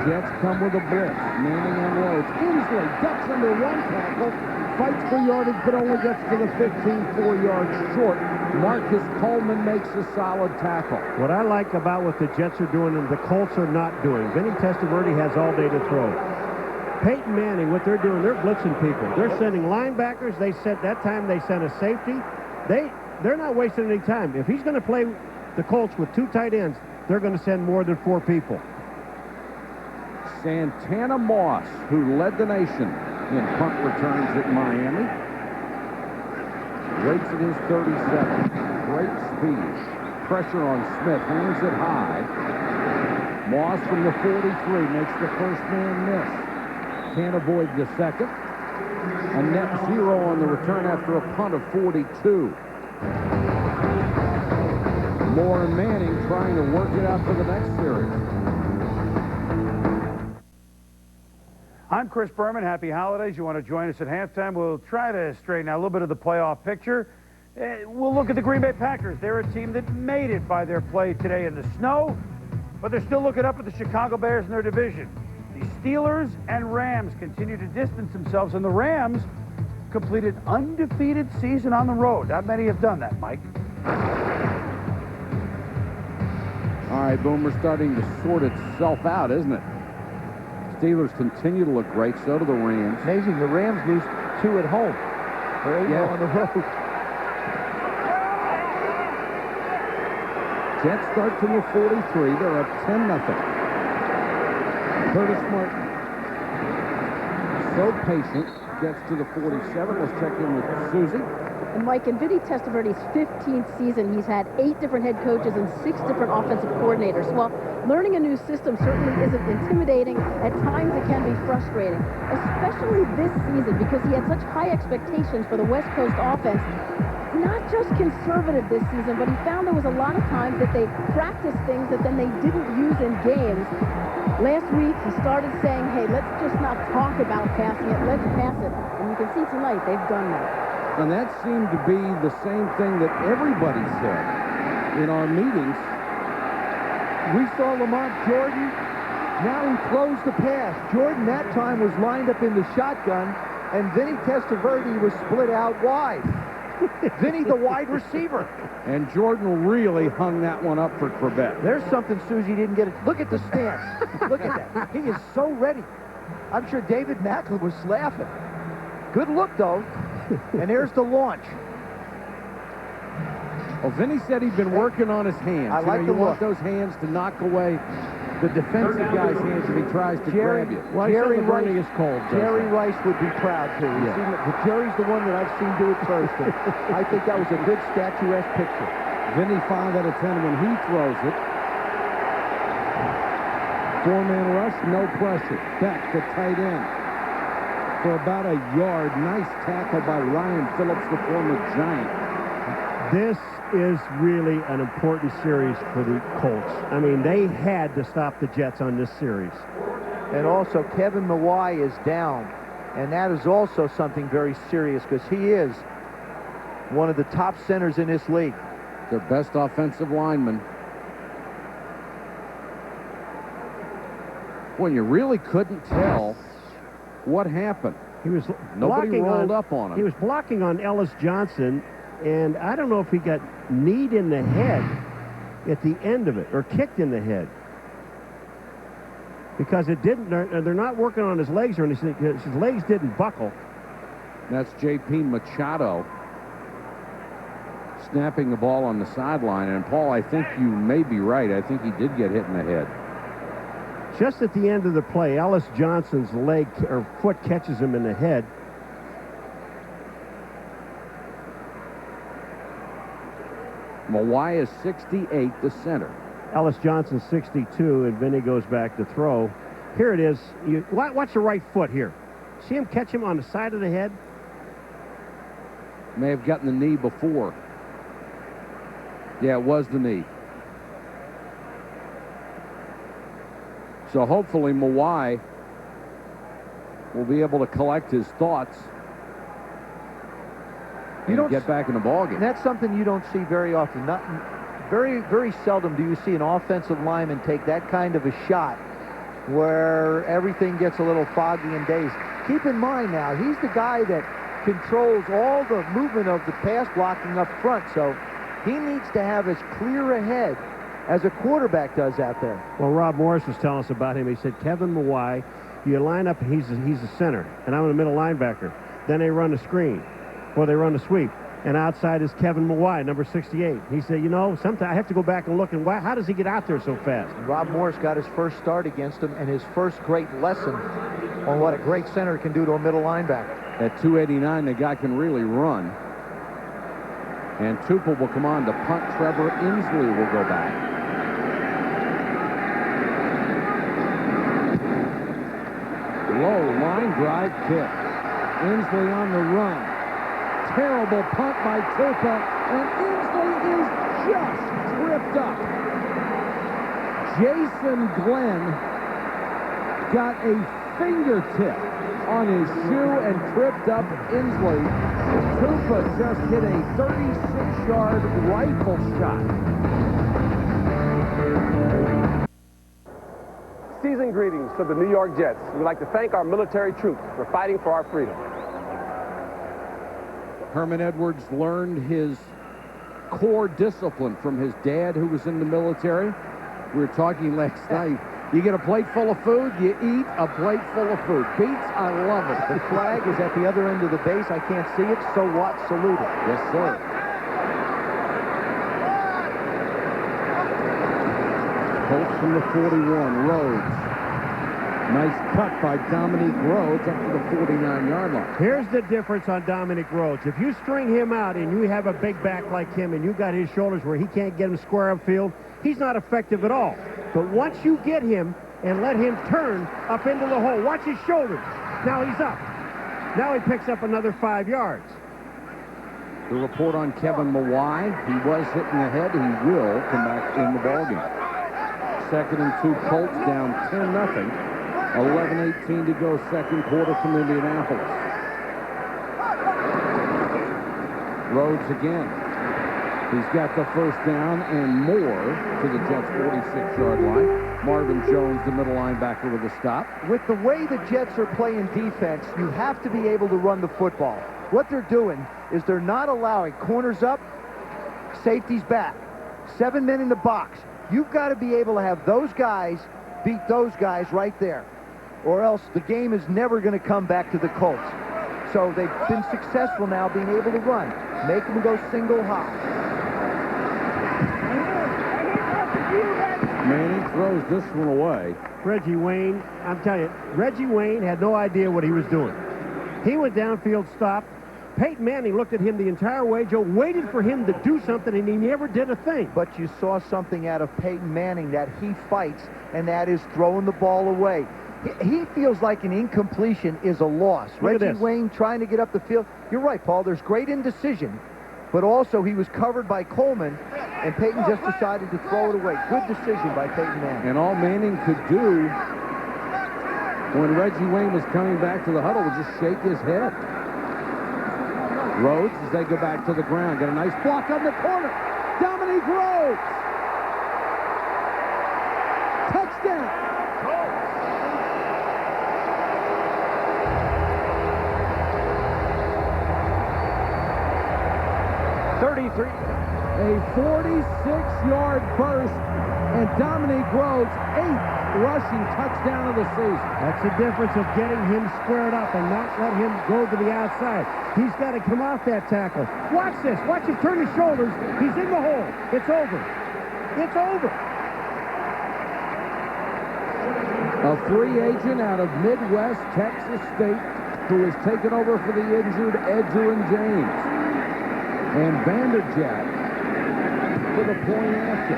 Jets come with a blitz. Manning unloads. Inslee ducks under one tackle, fights for yardage, but only gets to the 15, 4 yards short. Marcus Coleman makes a solid tackle. What I like about what the Jets are doing and the Colts are not doing, Vinny Testaverde has all day to throw. Peyton Manning, what they're doing, they're blitzing people. They're sending linebackers. They sent a safety. They're not wasting any time. If he's going to play the Colts with 2 tight ends, they're going to send more than 4 people. Santana Moss, who led the nation in punt returns at Miami, rates at his 37. Great speed. Pressure on Smith, hangs it high. Moss from the 43 makes the first man miss. Can't avoid the second. A net 0 on the return after a punt of 42. Moore and Manning trying to work it out for the next series. I'm Chris Berman. Happy holidays. You want to join us at halftime? We'll try to straighten out a little bit of the playoff picture. We'll look at the Green Bay Packers. They're a team that made it by their play today in the snow, but they're still looking up at the Chicago Bears in their division. The Steelers and Rams continue to distance themselves, and the Rams completed undefeated season on the road. Not many have done that, Mike. All right, Boomer, starting to sort itself out, isn't it? Steelers continue to look great, so do the Rams. Amazing, the Rams lose 2 at home. They're 8 on the road. Jets start from the 43. They're up 10-0. Curtis Martin. So patient. Gets to the 47. Let's check in with Susie. And Mike, in Vinny Testaverde's 15th season, he's had 8 different head coaches and 6 different offensive coordinators. Well, learning a new system certainly isn't intimidating. At times, it can be frustrating, especially this season because he had such high expectations for the West Coast offense. Not just conservative this season, but he found there was a lot of times that they practiced things that then they didn't use in games. Last week, he started saying, hey, let's just not talk about passing it, let's pass it. And you can see tonight, they've done that. And that seemed to be the same thing that everybody said in our meetings. We saw Lamont Jordan. Now he throws the pass. Jordan that time was lined up in the shotgun, and Vinny Testaverde was split out wide. Vinny, the wide receiver. And Jordan really hung that one up for Quebec. There's something Susie didn't get. Look at the stance. Look at that. He is so ready. I'm sure David Macklin was laughing. Good look, though. And there's the launch. Well, Vinny said he'd been working on his hands. I like the you want those hands to knock away the defensive guy's hands if he tries to grab you. Well, Jerry Rice is cold. Jerry Rice would be proud, too. But Jerry's the one that I've seen do it first. And I think that was a good statuesque picture. Vinny 5 out of 10 when he throws it. 4-man rush, no pressure. Back to tight end for about a yard. Nice tackle by Ryan Phillips, the former Giant. This is really an important series for the Colts. I mean, they had to stop the Jets on this series. And also, Kevin Mawai is down. And that is also something very serious because he is one of the top centers in this league. Their best offensive lineman. When you really couldn't tell what happened. Nobody rolled up on him. He was blocking on Ellis Johnson, and I don't know if he got kneed in the head at the end of it or kicked in the head. Because it didn't, they're not working on his legs or anything. His legs didn't buckle. That's J.P. Machado snapping the ball on the sideline. And, Paul, I think you may be right. I think he did get hit in the head. Just at the end of the play, Ellis Johnson's leg or foot catches him in the head. Mawai is 68, the center. Ellis Johnson 62, and Vinny goes back to throw. Here it is. Watch the right foot here. See him catch him on the side of the head? May have gotten the knee before. Yeah, it was the knee. So hopefully Mawai will be able to collect his thoughts and get back in the ballgame. That's something you don't see very often. Very seldom do you see an offensive lineman take that kind of a shot where everything gets a little foggy and dazed. Keep in mind now, he's the guy that controls all the movement of the pass blocking up front, so he needs to have as clear a head as a quarterback does out there. Well, Rob Morris was telling us about him. He said, Kevin Mawai, you line up, he's a center, and I'm a middle linebacker. Then they run the screen, or they run the sweep. And outside is Kevin Mawai, number 68. He said, you know, sometimes I have to go back and look, and how does he get out there so fast? Rob Morris got his first start against him and his first great lesson on what a great center can do to a middle linebacker. At 289, the guy can really run. And Tupel will come on to punt. Trevor Inslee will go back. Low line drive kick. Inslee on the run. Terrible punt by Tupa, and Inslee is just tripped up. Jason Glenn got a fingertip on his shoe and tripped up Inslee. Tupa just hit a 36-yard rifle shot. Season greetings for the New York Jets. We'd like to thank our military troops for fighting for our freedom. Herman Edwards learned his core discipline from his dad, who was in the military. We were talking last night. You get a plate full of food, you eat a plate full of food. Beats, I love it. The flag is at the other end of the base. I can't see it, so what? Salute it. Yes, sir. Colts from the 41, Rhodes. Nice cut by Dominique Rhodes up to the 49-yard line. Here's the difference on Dominique Rhodes. If you string him out and you have a big back like him and you got his shoulders where he can't get him square upfield, he's not effective at all. But once you get him and let him turn up into the hole, watch his shoulders. Now he's up. Now he picks up another 5 yards. The report on Kevin Mawai, he was hit in the head. He will come back in the ballgame. 2nd and 2, Colts down 10-0. 11:18 to go, second quarter from Indianapolis. Rhodes again. He's got the first down and more to the Jets' 46-yard line. Marvin Jones, the middle linebacker, with a stop. With the way the Jets are playing defense, you have to be able to run the football. What they're doing is they're not allowing corners up, safeties back, 7 men in the box. You've got to be able to have those guys beat those guys right there, or else the game is never going to come back to the Colts. So they've been successful now being able to run, make them go single high. Manning throws this one away. Reggie Wayne, I'm telling you, Reggie Wayne had no idea what he was doing. He went downfield, stopped. Peyton Manning looked at him the entire way, Joe, waited for him to do something, and he never did a thing. But you saw something out of Peyton Manning that he fights, and that is throwing the ball away. He feels like an incompletion is a loss. Reggie Wayne trying to get up the field. You're right, Paul. There's great indecision, but also he was covered by Coleman, and Peyton just decided to throw it away. Good decision by Peyton Manning. And all Manning could do when Reggie Wayne was coming back to the huddle was just shake his head. Rhodes, as they go back to the ground, got a nice block on the corner. Dominique Rhodes. Touchdown. 33. A 46-yard burst, and Dominique Rhodes' 8th rushing touchdown of the season. That's the difference of getting him squared up and not let him go to the outside. He's got to come off that tackle. Watch this. Watch him turn his shoulders. He's in the hole. It's over. It's over. A free agent out of Midwest Texas State who has taken over for the injured Edgerrin James. And Vanderjagt for the point after.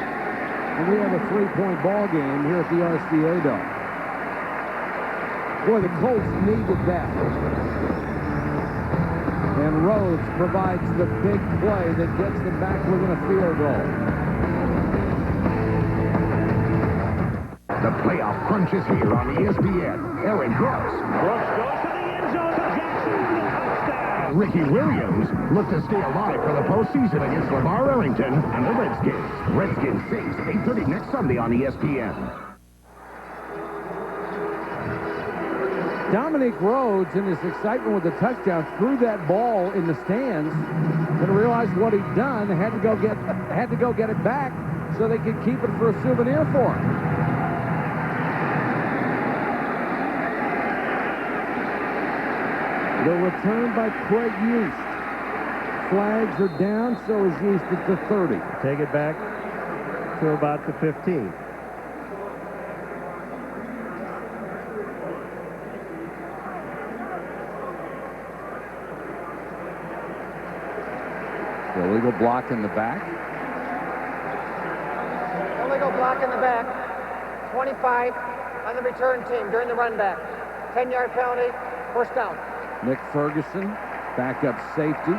And we have a 3-point ball game here at the RCA Dome. Boy, the Colts needed that. And Rhodes provides the big play that gets them back within a field goal. The playoff crunch is here on ESPN. Aaron Brooks. Brooks goes to the end zone for Jackson for the touchdown. Ricky Williams look to stay alive for the postseason against LeVar Arlington and the Redskins. Redskins Saints, 8:30 next Sunday on ESPN. Dominique Rhodes, in his excitement with the touchdown, threw that ball in the stands and realized what he'd done. Had to go get it back so they could keep it for a souvenir for him. The return by Craig Yost. Flags are down, so is Yost at the 30. Take it back to about the 15. The illegal block in the back. Illegal block in the back. 25 on the return team during the run back. 10-yard penalty, first down. Nick Ferguson, backup safety.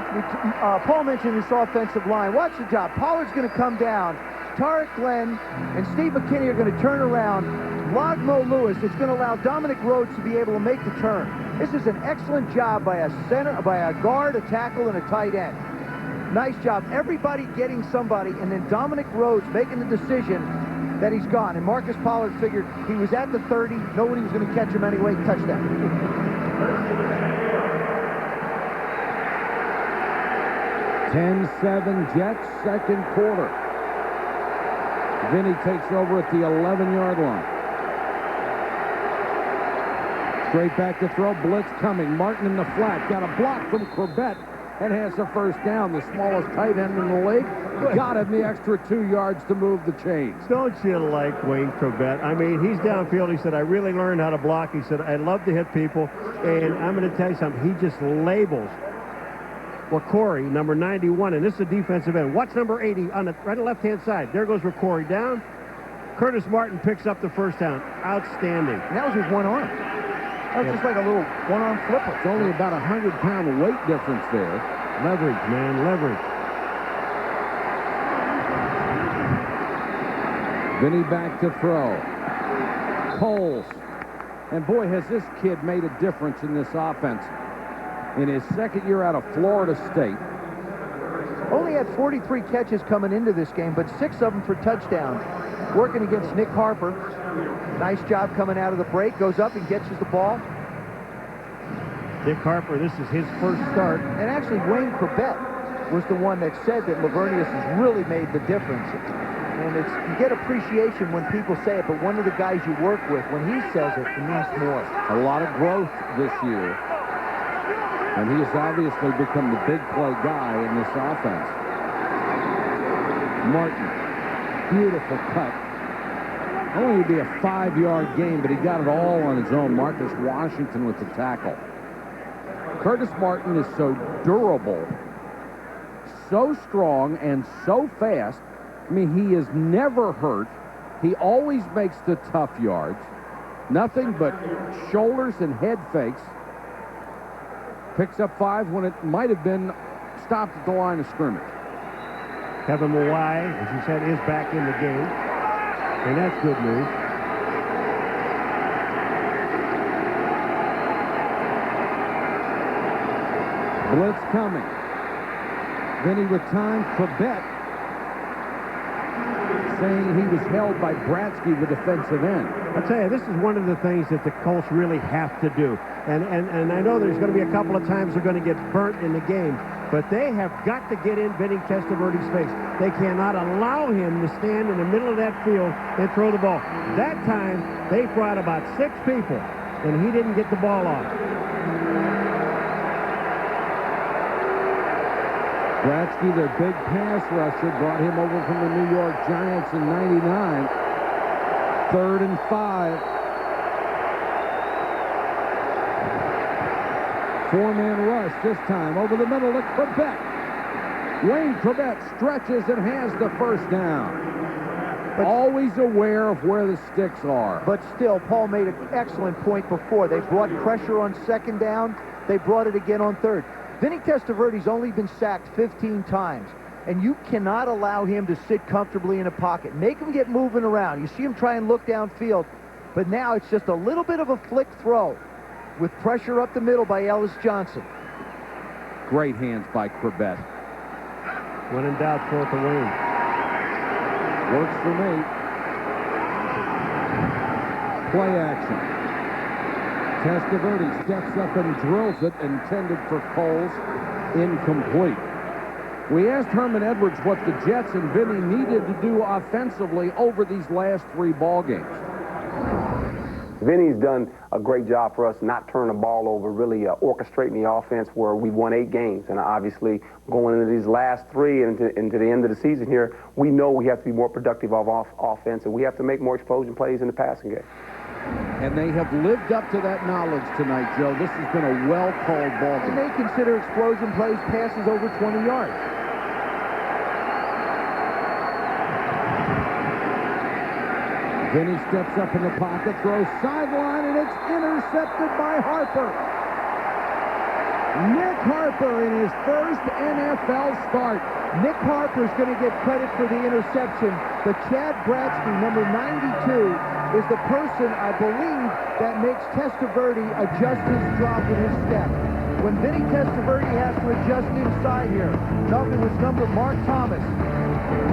Paul mentioned this offensive line. Watch the job. Pollard's going to come down. Tarek Glenn and Steve McKinney are going to turn around. Logmo Lewis is going to allow Dominique Rhodes to be able to make the turn. This is an excellent job by a guard, a tackle, and a tight end. Nice job. Everybody getting somebody, and then Dominique Rhodes making the decision that he's gone. And Marcus Pollard figured he was at the 30. Nobody was going to catch him anyway. Touchdown. 10-7 Jets, second quarter. Vinny takes over at the 11-yard line. Straight back to throw, blitz coming. Martin in the flat, got a block from Corbett, and has a first down. The smallest tight end in the league got him the extra 2 yards to move the chains. Don't you like Wayne Corbett? I mean, he's downfield. He said, I really learned how to block. He said, I love to hit people. And I'm going to tell you something. He just labels Corey, number 91, and this is a defensive end. Watch number 80 on the right and left-hand side. There goes Corey down. Curtis Martin picks up the first down. Outstanding. And that was with one arm. That was just like a little one-arm flipper. It's only about a 100-pound weight difference there. Leverage, man, leverage. Vinny back to throw. Coles. And boy, has this kid made a difference in this offense. In his second year out of Florida State. Only had 43 catches coming into this game, but 6 of them for touchdowns. Working against Nick Harper. Nice job coming out of the break. Goes up and catches the ball. Nick Harper, this is his first start. And actually, Wayne Corbett was the one that said that Lavernius has really made the difference. And you get appreciation when people say it, but one of the guys you work with, when he says it, it means more. A lot of growth this year. And he has obviously become the big play guy in this offense. Martin, beautiful cut. Only would be a 5-yard gain, but he got it all on his own. Marcus Washington with the tackle. Curtis Martin is so durable, so strong, and so fast. I mean, he is never hurt. He always makes the tough yards. Nothing but shoulders and head fakes. Picks up 5 when it might have been stopped at the line of scrimmage. Kevin Mawai, as you said, is back in the game. And that's good news. Blitz coming. Vinny with time. Corbett saying he was held by Bratsky, the defensive end. I'll tell you, this is one of the things that the Colts really have to do. And I know there's going to be a couple of times they're going to get burnt in the game, but they have got to get in Vinny Testaverde's face. They cannot allow him to stand in the middle of that field and throw the ball. That time, they brought about 6 people, and he didn't get the ball off. Bratsky, their big pass rusher, brought him over from the New York Giants in '99. 3rd and 5. 4-man rush this time over the middle to Corbett. Wayne Corbett stretches and has the first down. But always aware of where the sticks are. But still, Paul made an excellent point before. They brought pressure on 2nd down. They brought it again on 3rd. Vinny Testaverde's only been sacked 15 times, and you cannot allow him to sit comfortably in a pocket. Make him get moving around. You see him try and look downfield, but now it's just a little bit of a flick throw with pressure up the middle by Ellis Johnson. Great hands by Corbett. When in doubt, throw it to Wayne. Works for me. Play action. Testaverde steps up and drills it, intended for Coles, incomplete. We asked Herman Edwards what the Jets and Vinny needed to do offensively over these last 3 ball games. Vinny's done a great job for us not turning the ball over, really orchestrating the offense where we won 8 games. And obviously, going into these last 3 and into the end of the season here, we know we have to be more productive of offense, and we have to make more explosion plays in the passing game. And they have lived up to that knowledge tonight, Joe. This has been a well-called ball game. And they consider explosion plays passes over 20 yards. Vinny steps up in the pocket, throws sideline, and it's intercepted by Harper. Nick Harper in his first NFL start. Nick Harper's going to get credit for the interception, but Chad Bratsky, number 92, is the person, I believe, that makes Testaverde adjust his drop and his step. When Vinny Testaverde has to adjust inside here, no, it was number Mark Thomas.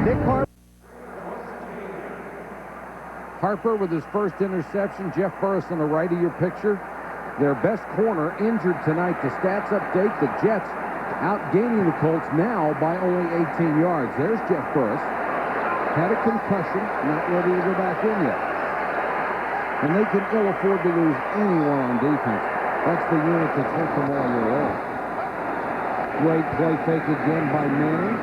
Nick Harper with his first interception. Jeff Burris on the right of your picture. Their best corner injured tonight. The stats update, the Jets outgaining the Colts now by only 18 yards. There's Jeff Burris. Had a concussion, not ready to go back in yet. And they can ill afford to lose anyone on defense. That's the unit that's hurt them all year long. Great play fake again by Manning.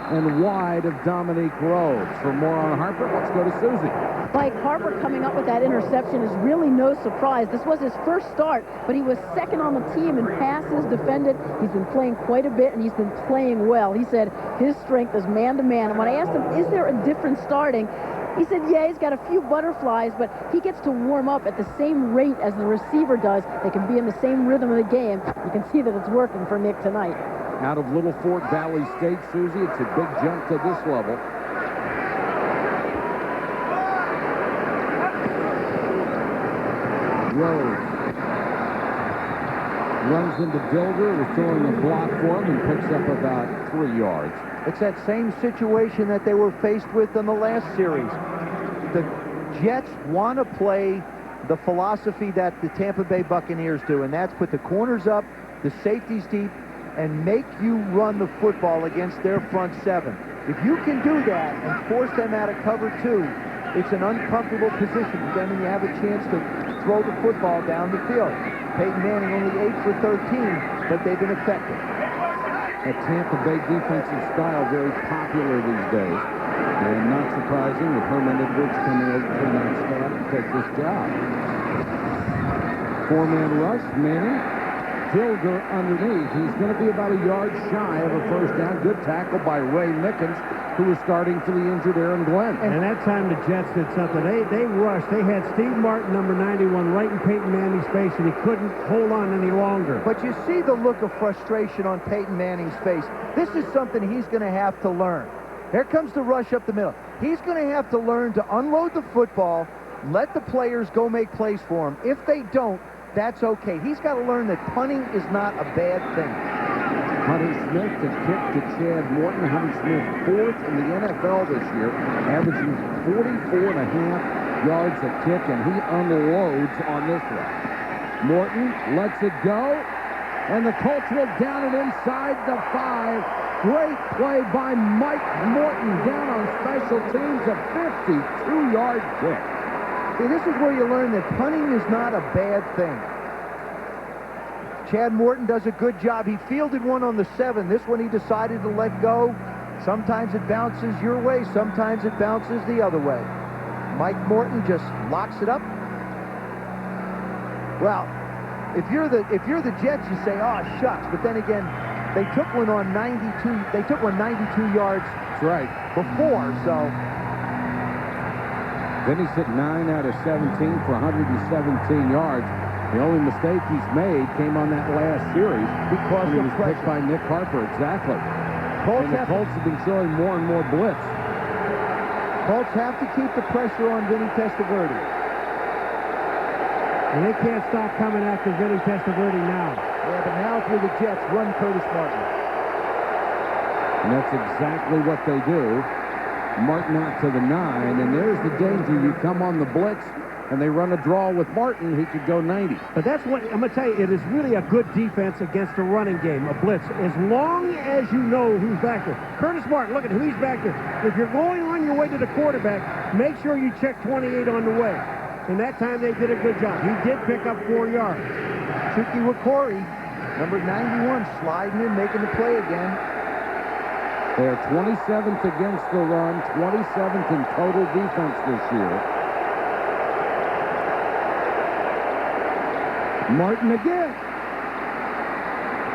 And wide of Dominique Rhodes. For more on Harper, let's go to Susie. Mike, Harper coming up with that interception is really no surprise. This was his first start, but he was second on the team in passes defended. He's been playing quite a bit, and he's been playing well. He said his strength is man-to-man. And when I asked him, is there a difference starting? He said, yeah, he's got a few butterflies, but he gets to warm up at the same rate as the receiver does. They can be in the same rhythm of the game. You can see that it's working for Nick tonight. Out of Little Fort Valley State, Susie, it's a big jump to this level. Rhodes runs into Dilger, restoring a block for him, and picks up about 3 yards. It's that same situation that they were faced with in the last series. The Jets want to play the philosophy that the Tampa Bay Buccaneers do, and that's put the corners up, the safeties deep, and make you run the football against their front seven. If you can do that and force them out of cover two, it's an uncomfortable position for them, and you have a chance to throw the football down the field. Peyton Manning only 8 for 13, but they've been effective. A Tampa Bay defensive style very popular these days, and not surprising with Herman Edwards coming over from that staff to take this job. 4-man rush, Manning. Dilger underneath. He's going to be about a yard shy of a first down. Good tackle by Ray Mickens, who was starting for the injured Aaron Glenn. And that time the Jets did something. They rushed. They had Steve Martin, number 91, right in Peyton Manning's face, and he couldn't hold on any longer. But you see the look of frustration on Peyton Manning's face. This is something he's going to have to learn. Here comes the rush up the middle. He's going to have to learn to unload the football, let the players go make plays for him. If they don't, that's okay. He's got to learn that punting is not a bad thing. Hunter Smith, the kick to Chad Morton. Hunter Smith, 4th in the NFL this year, averaging 44.5 yards a kick, and he unloads on this one. Morton lets it go, and the Colts will down it inside the 5. Great play by Mike Morton down on special teams, a 52-yard kick. See, this is where you learn that punting is not a bad thing. Chad Morton does a good job. He fielded one on the 7. This one he decided to let go. Sometimes it bounces your way. Sometimes it bounces the other way. Mike Morton just locks it up. Well, if you're the Jets, you say, "Oh shucks," but then again, they took one on 92. They took one 92 yards. That's right. Before, so. Then he's hit 9 out of 17 for 117 yards. The only mistake he's made came on that last series because he was picked by Nick Harper. Exactly. And the Colts have been showing more and more blitz. Colts have to keep the pressure on Vinny Testaverde. And they can't stop coming after Vinny Testaverde now. Yeah, but now for the Jets, run Curtis Martin. And that's exactly what they do. Martin out to the 9, and there's the danger. You come on the blitz, and they run a draw with Martin, he could go 90. But that's what, I'm going to tell you, it is really a good defense against a running game, a blitz, as long as you know who's back there. Curtis Martin, look at who he's back there. If you're going on your way to the quarterback, make sure you check 28 on the way. And that time they did a good job. He did pick up 4 yards. Wk15, number 91, sliding in, making the play again. They're 27th against the run, 27th in total defense this year. Martin again.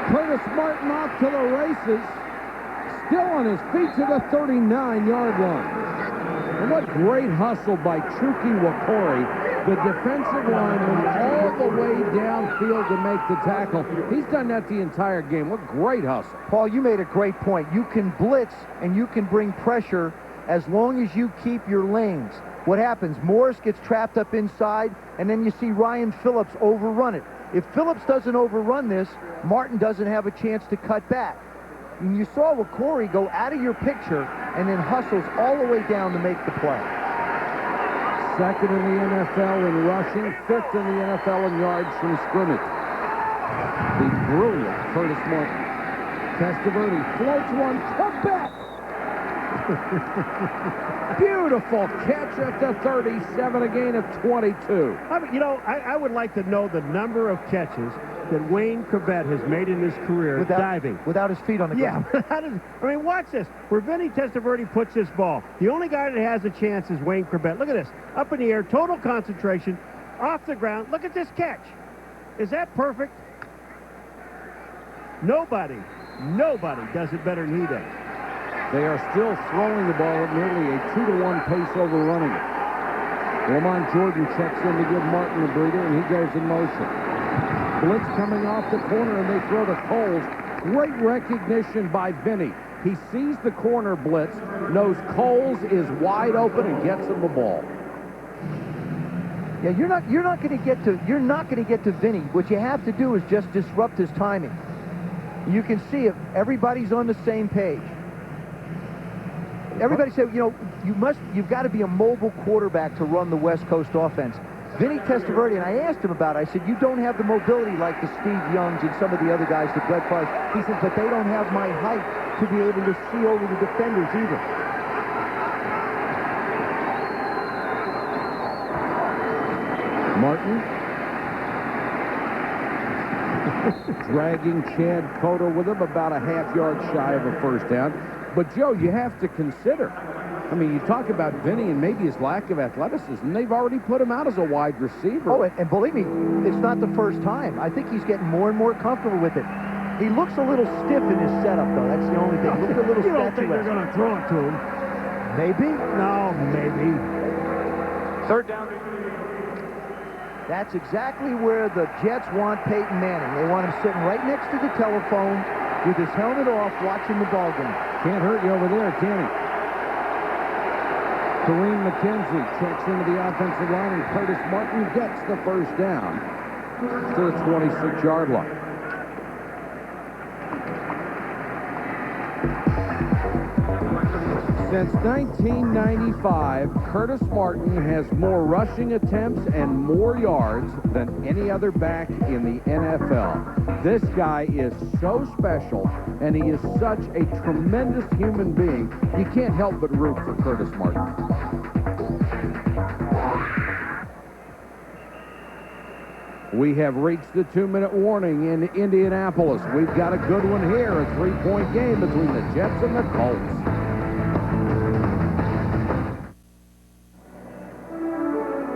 Curtis Martin off to the races. Still on his feet to the 39-yard line. And what great hustle by Wk15, the defensive lineman, all the way downfield to make the tackle. He's done that the entire game. What great hustle. Paul, you made a great point. You can blitz and you can bring pressure as long as you keep your lanes. What happens? Morris gets trapped up inside, and then you see Ryan Phillips overrun it. If Phillips doesn't overrun this, Martin doesn't have a chance to cut back. And you saw Wk15 go out of your picture and then hustles all the way down to make the play. Second in the NFL in rushing, 5th in the NFL in yards from scrimmage. The brilliant Curtis Martin. Testaverde floats one to Beck. Beautiful catch at the 37, a gain of 22. I would like to know the number of catches that Wayne Corbett has made in his career diving. Without his feet on the ground. Yeah. Watch this. Where Vinny Testaverde puts this ball, the only guy that has a chance is Wayne Corbett. Look at this. Up in the air, total concentration, off the ground. Look at this catch. Is that perfect? Nobody does it better than he does. They are still throwing the ball at nearly a 2-to-1 pace over running it. Lamont Jordan checks in to give Martin a breather, and he goes in motion. Blitz coming off the corner, and they throw to Coles. Great recognition by Vinny. He sees the corner blitz, knows Coles is wide open, and gets him the ball. Yeah, you're not going to get to Vinny. What you have to do is just disrupt his timing. You can see if everybody's on the same page. Everybody said, you've got to be a mobile quarterback to run the West Coast offense. Vinny Testaverde, and I asked him about it, I said, you don't have the mobility like the Steve Youngs and some of the other guys, the Brett Favre. He says, but they don't have my height to be able to see over the defenders either. Martin dragging Chad Cota with him, about a half-yard shy of a first down. But, Joe, you have to consider, you talk about Vinny and maybe his lack of athleticism. They've already put him out as a wide receiver. Oh, and believe me, it's not the first time. I think he's getting more and more comfortable with it. He looks a little stiff in his setup, though. That's the only thing. He looks a little You don't think they're going to throw it to him? Maybe? No, maybe. Third down. That's exactly where the Jets want Peyton Manning. They want him sitting right next to the telephone with his helmet off, watching the ball game. Can't hurt you over there, can he? Kareem McKenzie checks into the offensive line, and Curtis Martin gets the first down to the 26-yard line. Since 1995, Curtis Martin has more rushing attempts and more yards than any other back in the NFL. This guy is so special, and he is such a tremendous human being. You can't help but root for Curtis Martin. We have reached the 2-minute warning in Indianapolis. We've got a good one here, a 3-point game between the Jets and the Colts.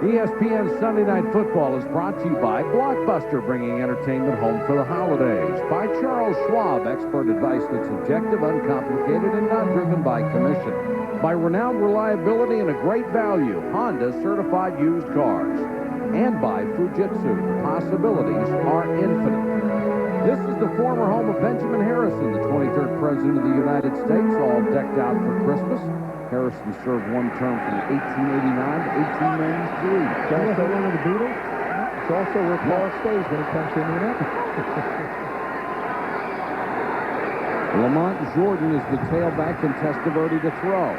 ESPN Sunday Night Football is brought to you by Blockbuster, bringing entertainment home for the holidays. By Charles Schwab, expert advice that's objective, uncomplicated, and not driven by commission. By renowned reliability and a great value, Honda certified used cars. And by Fujitsu, the possibilities are infinite. This is the former home of Benjamin Harrison, the 23rd President of the United States, all decked out for Christmas. Harrison served one term from 1889 to 1893. It's also one of the Beatles. It's also where Paul stays when it comes to Indianapolis. Lamont Jordan is the tailback, and Testaverde to throw.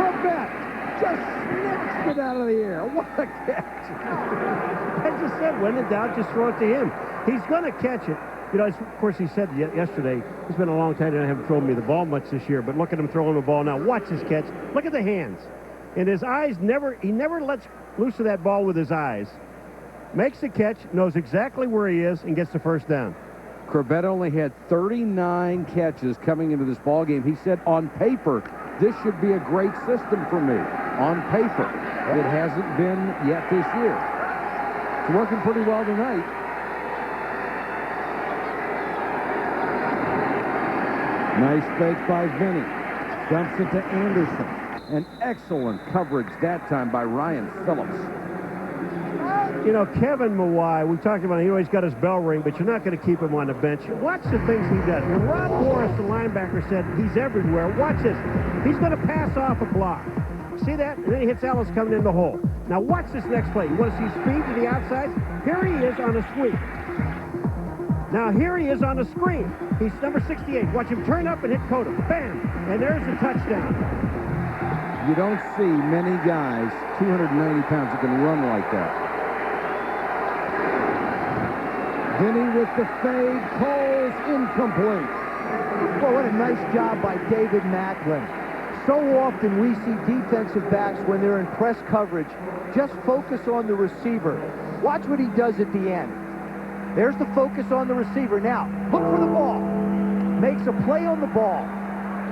Corbett just snatched it out of the air. What a catch. I just said, when in doubt, just throw it to him. He's going to catch it. Of course, he said yesterday, it's been a long time that I haven't thrown me the ball much this year, but look at him throwing the ball now. Watch his catch. Look at the hands. And his eyes he never lets loose of that ball with his eyes. Makes the catch, knows exactly where he is, and gets the first down. Corbett only had 39 catches coming into this ball game. He said, on paper, this should be a great system for me. On paper. It hasn't been yet this year. It's working pretty well tonight. Nice fake by Vinny. Dumps it to Anderson. And excellent coverage that time by Ryan Phillips. Kevin Mawai, we talked about, he always got his bell ring, but you're not going to keep him on the bench. Watch the things he does. When Rob Morris, the linebacker, said he's everywhere, watch this. He's going to pass off a block. See that? And then he hits Ellis coming in the hole. Now watch this next play. You want to see speed to the outside? Here he is on a sweep. Now here he is on a screen. He's number 68. Watch him turn up and hit Cota. Bam! And there's the touchdown. You don't see many guys, 290 pounds, that can run like that. Vinny with the fade. Coles incomplete. Well, what a nice job by David Macklin. So often we see defensive backs, when they're in press coverage, just focus on the receiver. Watch what he does at the end. There's the focus on the receiver. Now, look for the ball. Makes a play on the ball.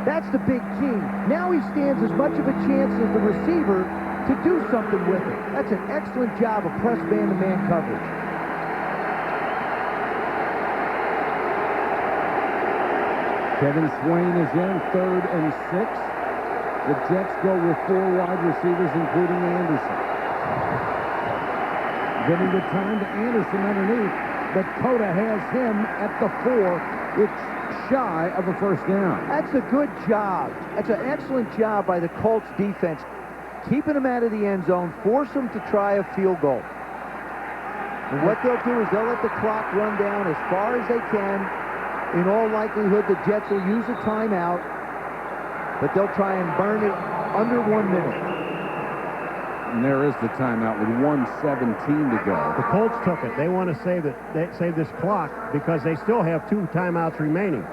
That's the big key. Now he stands as much of a chance as the receiver to do something with it. That's an excellent job of press man-to-man coverage. Kevin Swain is in, 3rd and 6. The Jets go with 4 wide receivers, including Anderson. Giving the time to Anderson underneath, but Cota has him at the 4. It's shy of a first down. That's a good job. That's an excellent job by the Colts defense. Keeping them out of the end zone, force them to try a field goal. And what they'll do is they'll let the clock run down as far as they can. In all likelihood, the Jets will use a timeout, but they'll try and burn it under 1 minute. And there is the timeout with 1:17 to go. The Colts took it. They want to save it. They save this clock because they still have 2 timeouts remaining.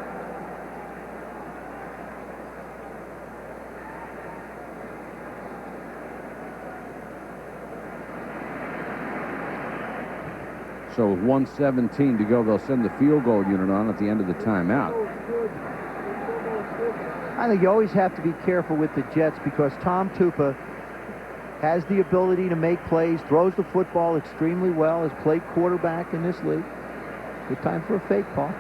So with 1:17 to go, they'll send the field goal unit on at the end of the timeout. I think you always have to be careful with the Jets because Tom Tupa has the ability to make plays, throws the football extremely well, has played quarterback in this league. Good time for a fake, Paul.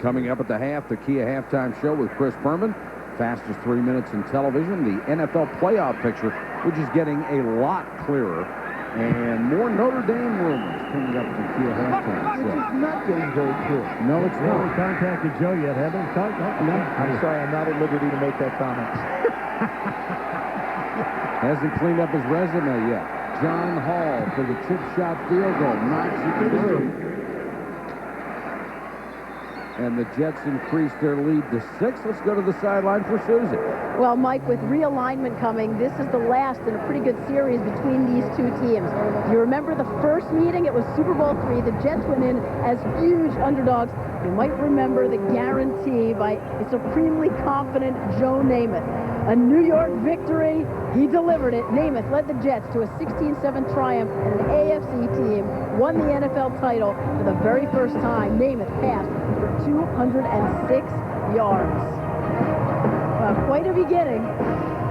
Coming up at the half, the Kia halftime show with Chris Berman. Fastest 3 minutes in television. The NFL playoff picture, which is getting a lot clearer. And more Notre Dame rumors coming up at the Kia halftime show. It's not getting very clear. No, it's They not. haven't contacted Joe yet, have they? No, I'm sorry, I'm not at liberty to make that comment. Hasn't cleaned up his resume yet. John Hall for the chip shot field goal. Knocks it through. And the Jets increase their lead to 6. Let's go to the sideline for Susie. Well, Mike, with realignment coming, this is the last in a pretty good series between these two teams. You remember the first meeting? It was Super Bowl III. The Jets went in as huge underdogs. You might remember the guarantee by a supremely confident Joe Namath. A New York victory. He delivered it. Namath led the Jets to a 16-7 triumph, and an AFC team won the NFL title for the very first time. Namath passed for 206 yards. Quite a beginning,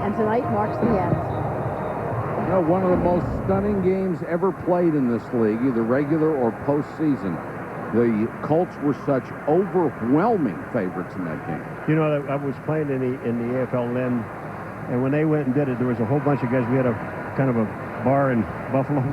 and tonight marks the end. You know, one of the most stunning games ever played in this league, either regular or postseason. The Colts were such overwhelming favorites in that game. You know, I was playing in the AFL then, and when they went and did it, there was a whole bunch of guys. We had a kind of a bar in Buffalo.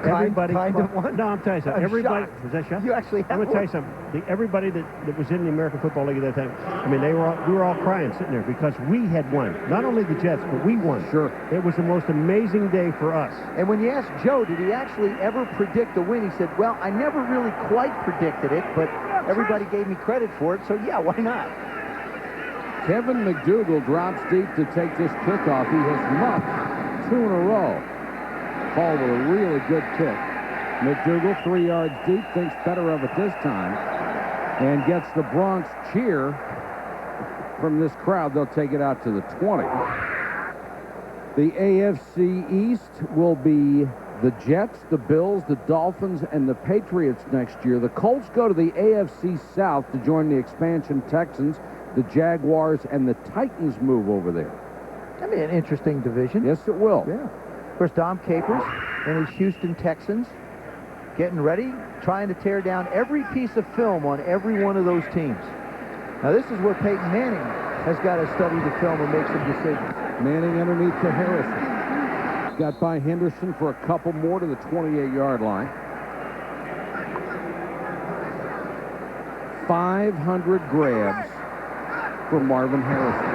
Everybody, kind of one? No, I'm telling you something. Everybody, shocked. was that shot? You actually have I'm going to tell you something. Everybody that was in the American Football League at that time, I mean, we were all crying sitting there because we had won. Not only the Jets, but we won. Sure. It was the most amazing day for us. And when you asked Joe, did he actually ever predict a win? He said, well, I never really quite predicted it, but everybody gave me credit for it, so yeah, why not? Kevin McDougal drops deep to take this kickoff. He has muffed 2 in a row. Paul with a really good kick. McDougal 3 yards deep, thinks better of it this time, and gets the Bronx cheer from this crowd. They'll take it out to the 20. The AFC East will be the Jets, the Bills, the Dolphins, and the Patriots next year. The Colts go to the AFC South to join the expansion Texans. The Jaguars and the Titans move over there. That'd be an interesting division. Yes, it will. Yeah. Of course, Dom Capers and his Houston Texans getting ready, trying to tear down every piece of film on every one of those teams. Now, this is where Peyton Manning has got to study the film and make some decisions. Manning underneath to Harrison. Got by Henderson for a couple more to the 28-yard line. 500 grabs for Marvin Harrison.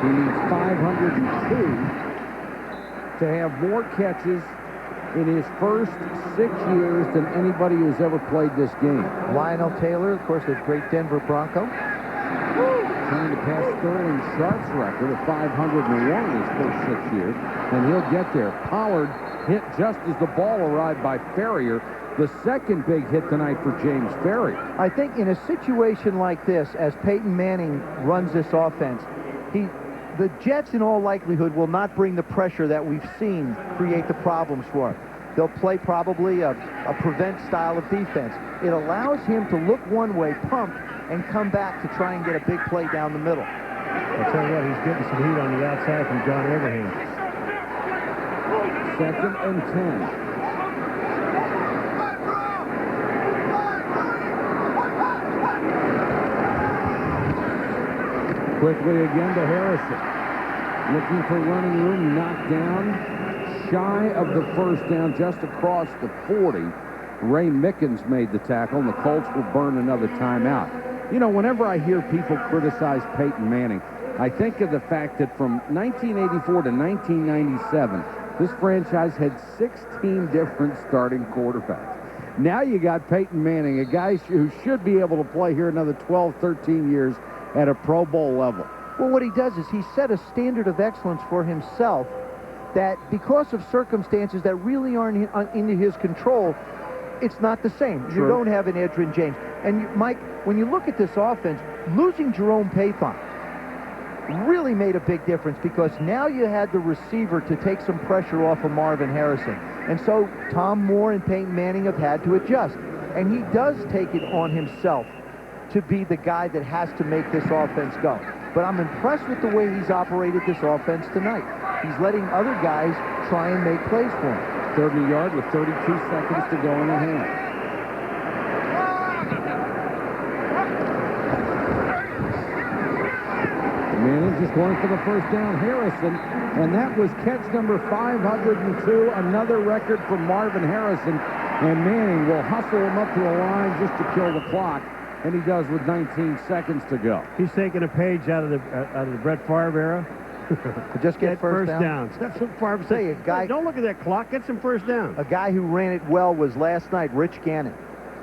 He needs 502 to have more catches in his first 6 years than anybody who's ever played this game. Lionel Taylor, of course, the great Denver Bronco. Trying to pass Sterling Sharp's record of 501 in his first 6 years, and he'll get there. Pollard hit just as the ball arrived by Ferrier. The second big hit tonight for James Ferrier. I think in a situation like this, as Peyton Manning runs this offense, The Jets, in all likelihood, will not bring the pressure that we've seen create the problems for him. They'll play probably a prevent style of defense. It allows him to look one way, pump, and come back to try and get a big play down the middle. I'll tell you what, he's getting some heat on the outside from John Abraham. 2nd and 10. Quickly again to Harrison. Looking for running room, knocked down. Shy of the first down, just across the 40. Ray Mickens made the tackle, and the Colts will burn another timeout. You know, whenever I hear people criticize Peyton Manning, I think of the fact that from 1984 to 1997, this franchise had 16 different starting quarterbacks. Now you got Peyton Manning, a guy who should be able to play here another 12, 13 years at a Pro Bowl level. Well, what he does is he set a standard of excellence for himself that because of circumstances that really aren't into his control, it's not the same. True. You don't have an Edgerrin James. And, Mike, when you look at this offense, losing Jerome Payton really made a big difference because now you had the receiver to take some pressure off of Marvin Harrison. And so Tom Moore and Peyton Manning have had to adjust. And he does take it on himself to be the guy that has to make this offense go. But I'm impressed with the way he's operated this offense tonight. He's letting other guys try and make plays for him. 3rd and yard with 32 seconds to go in the half. Manning just going for the first down. Harrison, and that was catch number 502, another record for Marvin Harrison. And Manning will hustle him up to the line just to kill the clock. And he does with 19 seconds to go. He's taking a page out of the Brett Favre era. Just get first downs. That's what Favre said. A guy, don't look at that clock. Get some first downs. A guy who ran it well was last night Rich Gannon.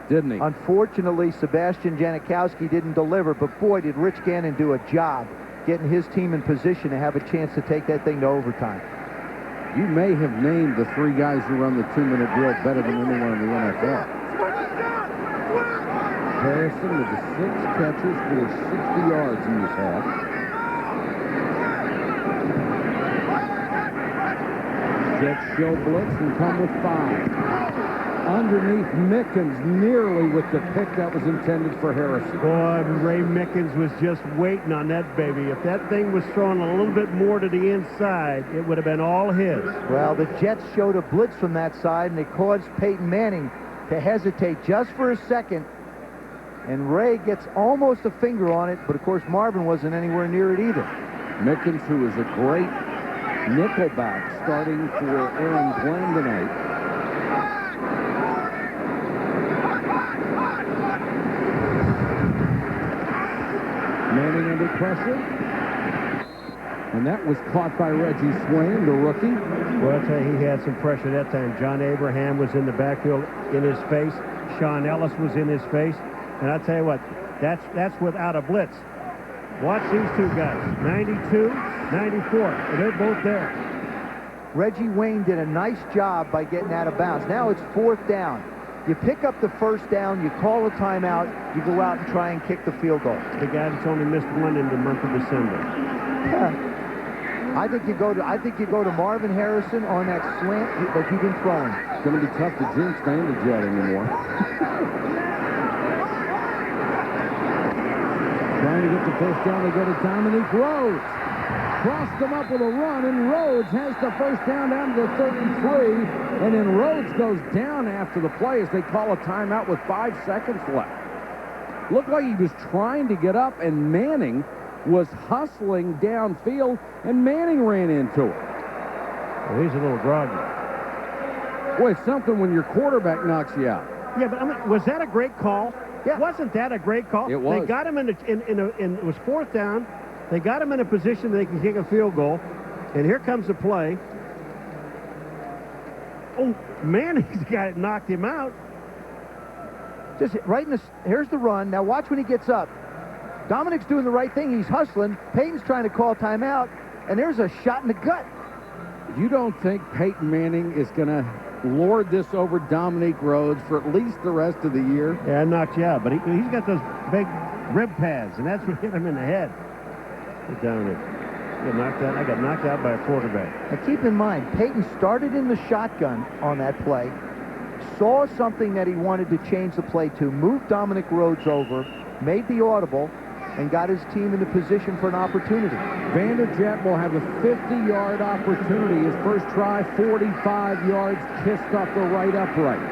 Didn't he? Unfortunately, Sebastian Janikowski didn't deliver, but boy, did Rich Gannon do a job getting his team in position to have a chance to take that thing to overtime. You may have named the 3 guys who run the 2-minute drill better than anyone in the NFL. Harrison with the 6 catches for 60 yards in this half. Jets show blitz and come with 5. Underneath Mickens, nearly with the pick that was intended for Harrison. Boy, Ray Mickens was just waiting on that baby. If that thing was thrown a little bit more to the inside, it would have been all his. Well, the Jets showed a blitz from that side, and it caused Peyton Manning to hesitate just for a second. And Ray gets almost a finger on it, but of course Marvin wasn't anywhere near it either. Mickens, who is a great nickelback, starting for Aaron Glenn tonight. Manning under pressure. And that was caught by Reggie Swain, the rookie. Well, I'll tell you, he had some pressure that time. John Abraham was in the backfield in his face. Sean Ellis was in his face. And I'll tell you what, that's without a blitz. Watch these 2 guys, 92, 94. They're both there. Reggie Wayne did a nice job by getting out of bounds. Now it's 4th down. You pick up the first down, you call a timeout, you go out and try and kick the field goal. The guy that's only missed 1 in the month of December. I think you go to Marvin Harrison on that slant that you've been throwing. It's going to be tough to jinx Vanderjet anymore. Trying to get the first down, they go to Dominique Rhodes. Crossed them up with a run, and Rhodes has the first down to the 33. And then Rhodes goes down after the play as they call a timeout with 5 seconds left. Looked like he was trying to get up, and Manning was hustling downfield, and Manning ran into him. Well, he's a little groggy. Boy, it's something when your quarterback knocks you out. Yeah, but I mean, was that a great call? Yeah. Wasn't that a great call? It was. They got him it was 4th down. They got him in a position they can kick a field goal. And here comes the play. Oh, Manning's got it, knocked him out. Just right in the, here's the run. Now watch when he gets up. Dominique's doing the right thing. He's hustling. Payton's trying to call timeout. And there's a shot in the gut. You don't think Peyton Manning is going to lord this over Dominique Rhodes for at least the rest of the year? Yeah, I knocked you out, but he's got those big rib pads, and that's what hit him in the head. Dominique. I got knocked out by a quarterback. Now keep in mind, Payton started in the shotgun on that play, saw something that he wanted to change the play to, moved Dominique Rhodes over, made the audible, and got his team into position for an opportunity. Vanderjet will have a 50-yard opportunity. His first try, 45 yards, kissed off the right upright.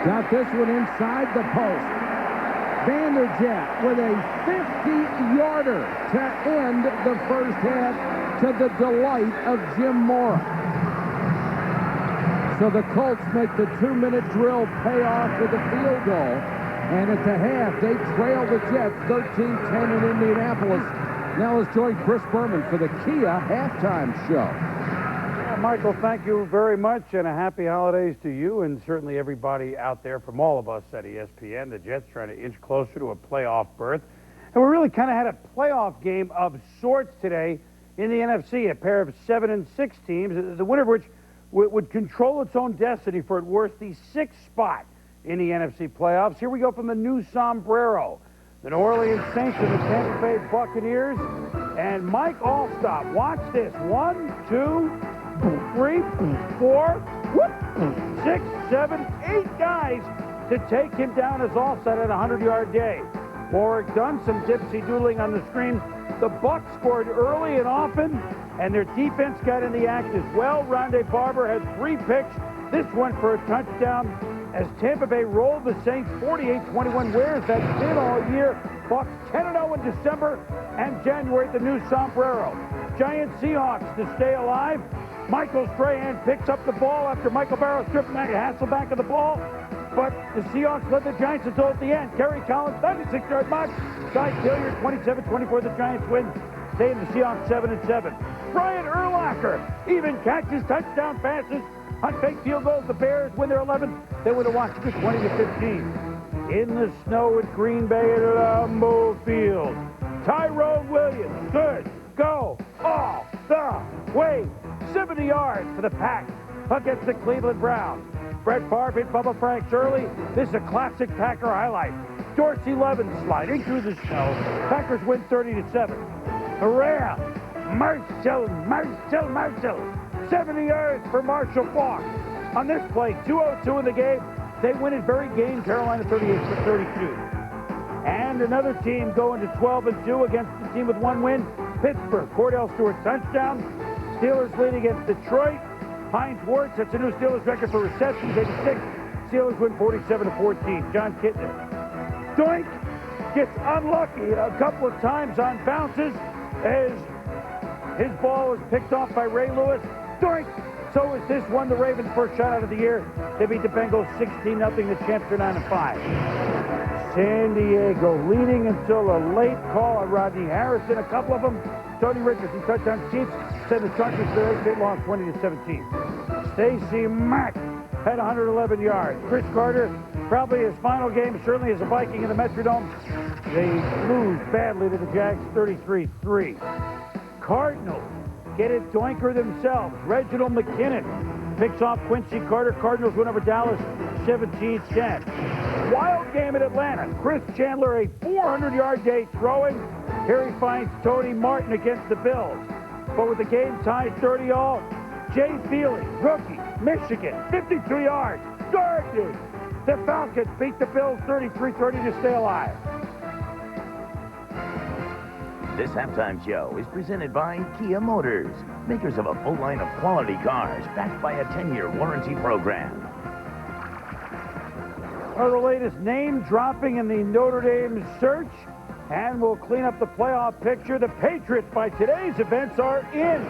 Got this one inside the post. Vanderjet with a 50-yarder to end the first half to the delight of Jim Mora. So the Colts make the 2-minute drill pay off with a field goal. And at the half, they trail the Jets 13-10 in Indianapolis. Now let's join Chris Berman for the Kia halftime show. Michael, thank you very much, and a happy holidays to you and certainly everybody out there from all of us at ESPN. The Jets trying to inch closer to a playoff berth. And we really kind of had a playoff game of sorts today in the NFC, a pair of 7 and 6 teams, the winner of which would control its own destiny for at worst the 6th spot in the NFC playoffs. Here we go from the new sombrero. The New Orleans Saints and the Tampa Bay Buccaneers. And Mike Allstott, watch this. 1, 2, 3, 4, 6, 7, 8 guys to take him down as Allstott at a 100-yard day. Warwick done some dipsy-doodling on the screen. The Bucs scored early and often, and their defense got in the act as well. Rondé Barber had 3 picks. This one for a touchdown as Tampa Bay rolled the Saints 48-21. Where's that been all year? Bucs 10-0 in December and January at the new sombrero. Giant Seahawks to stay alive. Michael Strahan picks up the ball after Michael Barrow stripped Hasselback of the ball. But the Seahawks led the Giants until at the end. Kerry Collins, 96-yard mark. Cy Hilliard, 27-24. The Giants win. Staying the Seahawks 7-7. Brian Urlacher even catches touchdown passes on fake field goals. The Bears win their 11th. They win to Washington 20-15. In the snow at Green Bay at Lambeau Field. Tyrone Williams, good, go all the way. 70 yards for the Pack against the Cleveland Browns. Brett Favre hit Bubba Franks early. This is a classic Packer highlight. Dorsey Levin sliding through the snow. Packers win 30-7. Herrera, Marshall. 70 yards for Marshall Faulk. On this play, 2:02 in the game. They win it very game. Carolina 38-32. And another team going to 12-2 against the team with 1 win. Pittsburgh, Cordell Stewart touchdown. Steelers lead against Detroit. Heinz Ward sets a new Steelers record for receptions, 86. Steelers win 47-14. John Kitna. Doink gets unlucky a couple of times on bounces as his ball was picked off by Ray Lewis. Doink! So is this one the Ravens' first shot out of the year. They beat the Bengals 16-0. The champs are 9-5. San Diego leading until a late call on Rodney Harrison. A couple of them. Tony Richardson touchdown. Chiefs send the Chargers to their 8th loss 20-17. Stacey Mack had 111 yards. Chris Carter, probably his final game, certainly as a Viking in the Metrodome. They lose badly to the Jags 33-3. Cardinals get it doinker themselves. Reginald McKinnon picks off Quincy Carter. Cardinals win over Dallas 17-10. Wild game in Atlanta. Chris Chandler, a 400-yard day throwing. Here he finds Tony Martin against the Bills. But with the game tied 30-all, Jay Feely, rookie, Michigan, 52 yards. Garbage. The Falcons beat the Bills 33-30 to stay alive. This halftime show is presented by Kia Motors, makers of a full line of quality cars backed by a 10-year warranty program. Well, the latest name dropping in the Notre Dame search, and we'll clean up the playoff picture. The Patriots, by today's events, are in.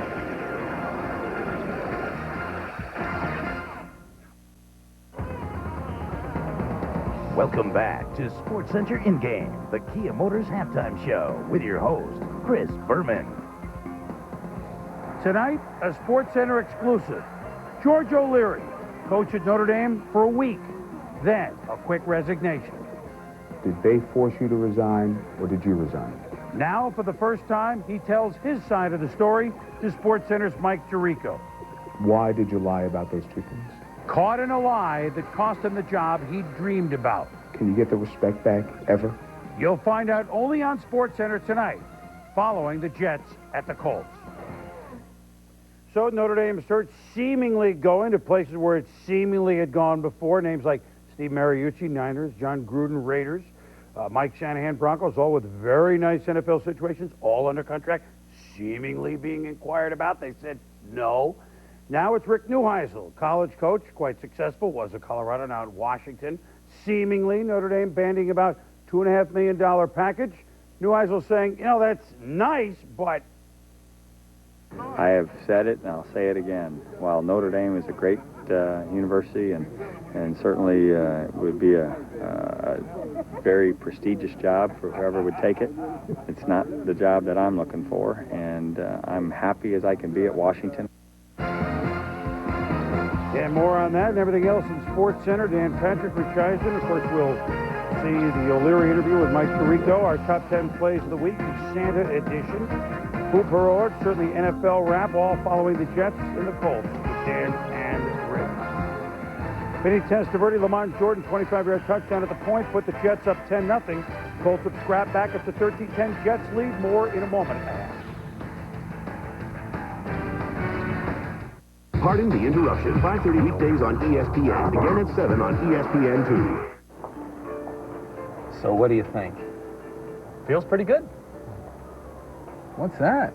Welcome back to SportsCenter In-Game, the Kia Motors halftime show with your host, Chris Berman. Tonight, a SportsCenter exclusive. George O'Leary, coach at Notre Dame for a week. Then, a quick resignation. Did they force you to resign, or did you resign? Now, for the first time, he tells his side of the story to SportsCenter's Mike Tirico. Why did you lie about those 2 things? caught in a lie that cost him the job he dreamed about. Can you get the respect back ever? You'll find out only on SportsCenter tonight, following the Jets at the Colts. So Notre Dame starts seemingly going to places where it seemingly had gone before. Names like Steve Mariucci, Niners, John Gruden, Raiders, Mike Shanahan, Broncos, all with very nice NFL situations, all under contract, seemingly being inquired about. They said no. Now it's Rick Neuheisel, college coach, quite successful, was at Colorado, now at Washington. Seemingly, Notre Dame banding about $2.5 million package. Neuheisel saying, you know, that's nice, but... I have said it, and I'll say it again. While Notre Dame is a great university and certainly would be a very prestigious job for whoever would take it, it's not the job that I'm looking for, and I'm happy as I can be at Washington. And more on that and everything else in SportsCenter. Dan Patrick, Rich Eisen. Of course, we'll see the O'Leary interview with Mike Tirico, our top 10 plays of the week, the Santa edition. Hoop Heroic, certainly NFL wrap, all following the Jets and the Colts with Dan and Rich. Vinny Testaverde, Lamont Jordan, 25-yard touchdown at the point, put the Jets up 10-0. Colts have scrapped back up to 13-10. Jets lead. More in a moment. Pardon the interruption. 5:30 weekdays on ESPN. Again at 7 on ESPN2. So what do you think? Feels pretty good. What's that?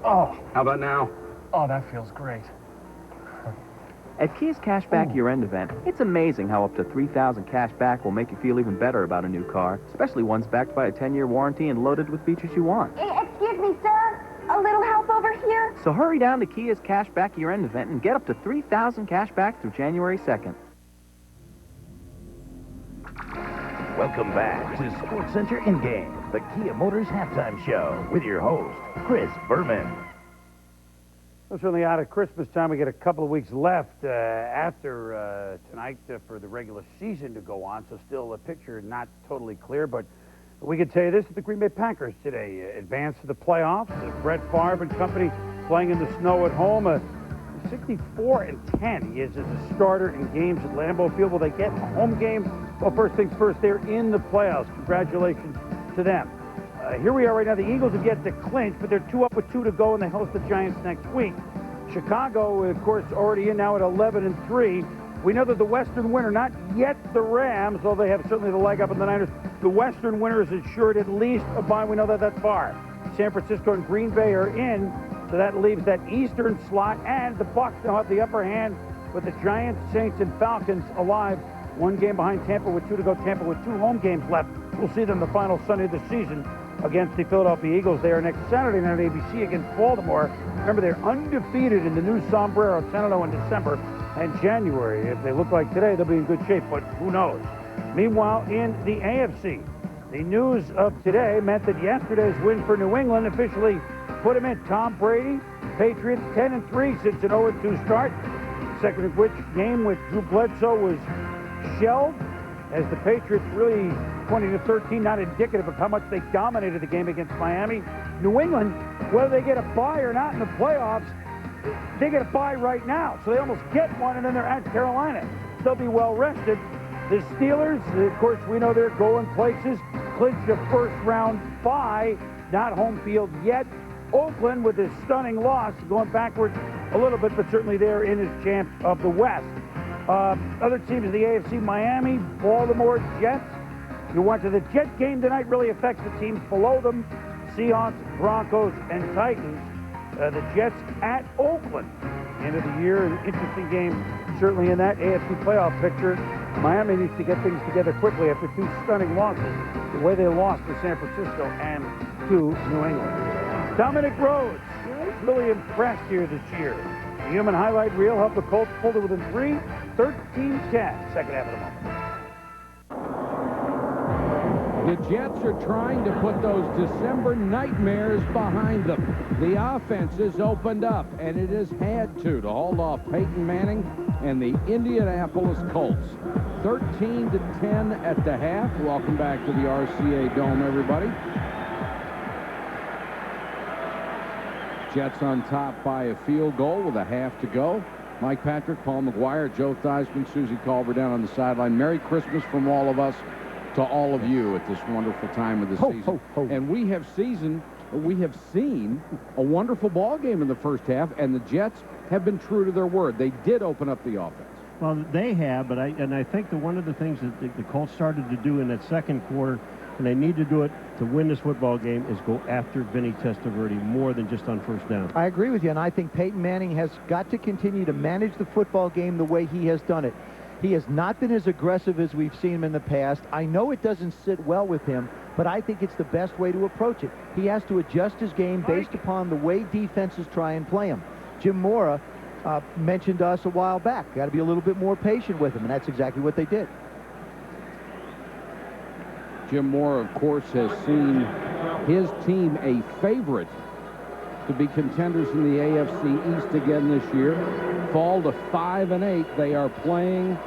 Oh. How about now? Oh, that feels great. At Kia's Cashback Year-End event, it's amazing how up to $3,000 cash back will make you feel even better about a new car, especially ones backed by a 10-year warranty and loaded with features you want. Excuse me, sir. A little help over here? So hurry down to Kia's Cashback Year-End event and get up to $3,000 cash back through January 2nd. Welcome back to SportsCenter In-Game, the Kia Motors halftime show with your host, Chris Berman. Well, certainly out of Christmas time, we get a couple of weeks left after tonight for the regular season to go on, so still a picture not totally clear, but we can tell you this, the Green Bay Packers today advance to the playoffs. Brett Favre and company playing in the snow at home. 64-10 he is as a starter in games at Lambeau Field. Will they get a home game? Well, first things first, they're in the playoffs. Congratulations to them. Here we are right now. The Eagles have yet to clinch, but they're 2 up with 2 to go, and they host the Giants next week. Chicago, of course, already in now at 11-3. We know that the Western winner, not yet the Rams, although they have certainly the leg up on the Niners, the Western winner is assured at least a bye. We know that that's far. San Francisco and Green Bay are in, so that leaves that Eastern slot, and the Bucs now have the upper hand with the Giants, Saints, and Falcons alive. 1 game behind Tampa with 2 to go. Tampa with 2 home games left. We'll see them the final Sunday of the season against the Philadelphia Eagles. They are next Saturday night on ABC against Baltimore. Remember, they're undefeated in the new sombrero, 10-0 in December and January. If they look like today, they'll be in good shape, but who knows? Meanwhile, in the AFC, the news of today meant that yesterday's win for New England officially put him in. Tom Brady, Patriots 10-3 since an 0-2 start. Second of which game with Drew Bledsoe was shelved as the Patriots really 20-13, not indicative of how much they dominated the game against Miami. New England, whether they get a bye or not in the playoffs, they get a bye right now. So they almost get one, and then they're at Carolina. They'll be well rested. The Steelers, of course, we know they're going places, clinched a first-round bye, not home field yet. Oakland, with his stunning loss, going backwards a little bit, but certainly they're in as champs of the West. Other teams in the AFC, Miami, Baltimore, Jets. You're watching the Jet game tonight, really affects the teams below them. Seahawks, Broncos, and Titans. The Jets at Oakland. End of the year, an interesting game, certainly in that AFC playoff picture. Miami needs to get things together quickly after 2 stunning losses, the way they lost to San Francisco and to New England. Dominique Rhodes really impressed here this year. The human highlight reel helped the Colts pull to within 3, 13-10, second half of the moment. The Jets are trying to put those December nightmares behind them. The offense is opened up, and it has had to hold off Peyton Manning and the Indianapolis Colts. 13-10 at the half. Welcome back to the RCA Dome, everybody. Jets on top by a field goal with a half to go. Mike Patrick, Paul McGuire, Joe Theismann, Susie Culver down on the sideline. Merry Christmas from all of us to all of you at this wonderful time of the season. Ho, ho. And we have seen a wonderful ball game in the first half, and the Jets have been true to their word. They did open up the offense. Well, they have, but I think that one of the things that the Colts started to do in that second quarter, and they need to do it to win this football game, is go after Vinny Testaverde more than just on first down. I agree with you, and I think Peyton Manning has got to continue to manage the football game the way he has done it. He has not been as aggressive as we've seen him in the past. I know it doesn't sit well with him, but I think it's the best way to approach it. He has to adjust his game based upon the way defenses try and play him. Jim Mora mentioned to us a while back, got to be a little bit more patient with him, and that's exactly what they did. Jim Mora, of course, has seen his team a favorite to be contenders in the AFC East again this year. Fall to 5-8. They are playing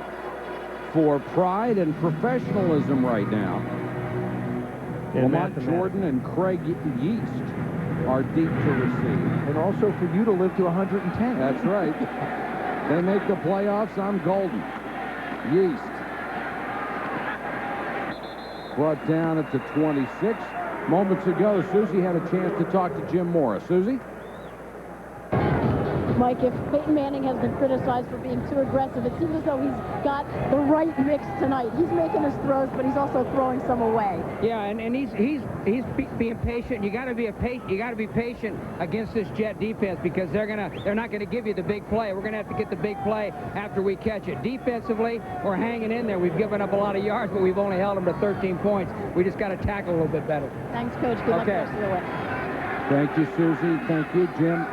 for pride and professionalism right now. Lamont Jordan and Craig Yeast are deep to receive. And also for you to live to 110. That's right. They make the playoffs. I'm golden. Yeast brought down at the 26. Moments ago, Susie had a chance to talk to Jim Mora. Susie? Mike, if Peyton Manning has been criticized for being too aggressive, it seems as though he's got the right mix tonight. He's making his throws, but he's also throwing some away. Yeah, and he's being patient. You got to be patient against this Jet defense, because they're not gonna give you the big play. We're gonna have to get the big play after we catch it. Defensively, we're hanging in there. We've given up a lot of yards, but we've only held them to 13 points. We just got to tackle a little bit better. Thanks, Coach. Good luck the rest of the way. Thank you, Susie. Thank you, Jim.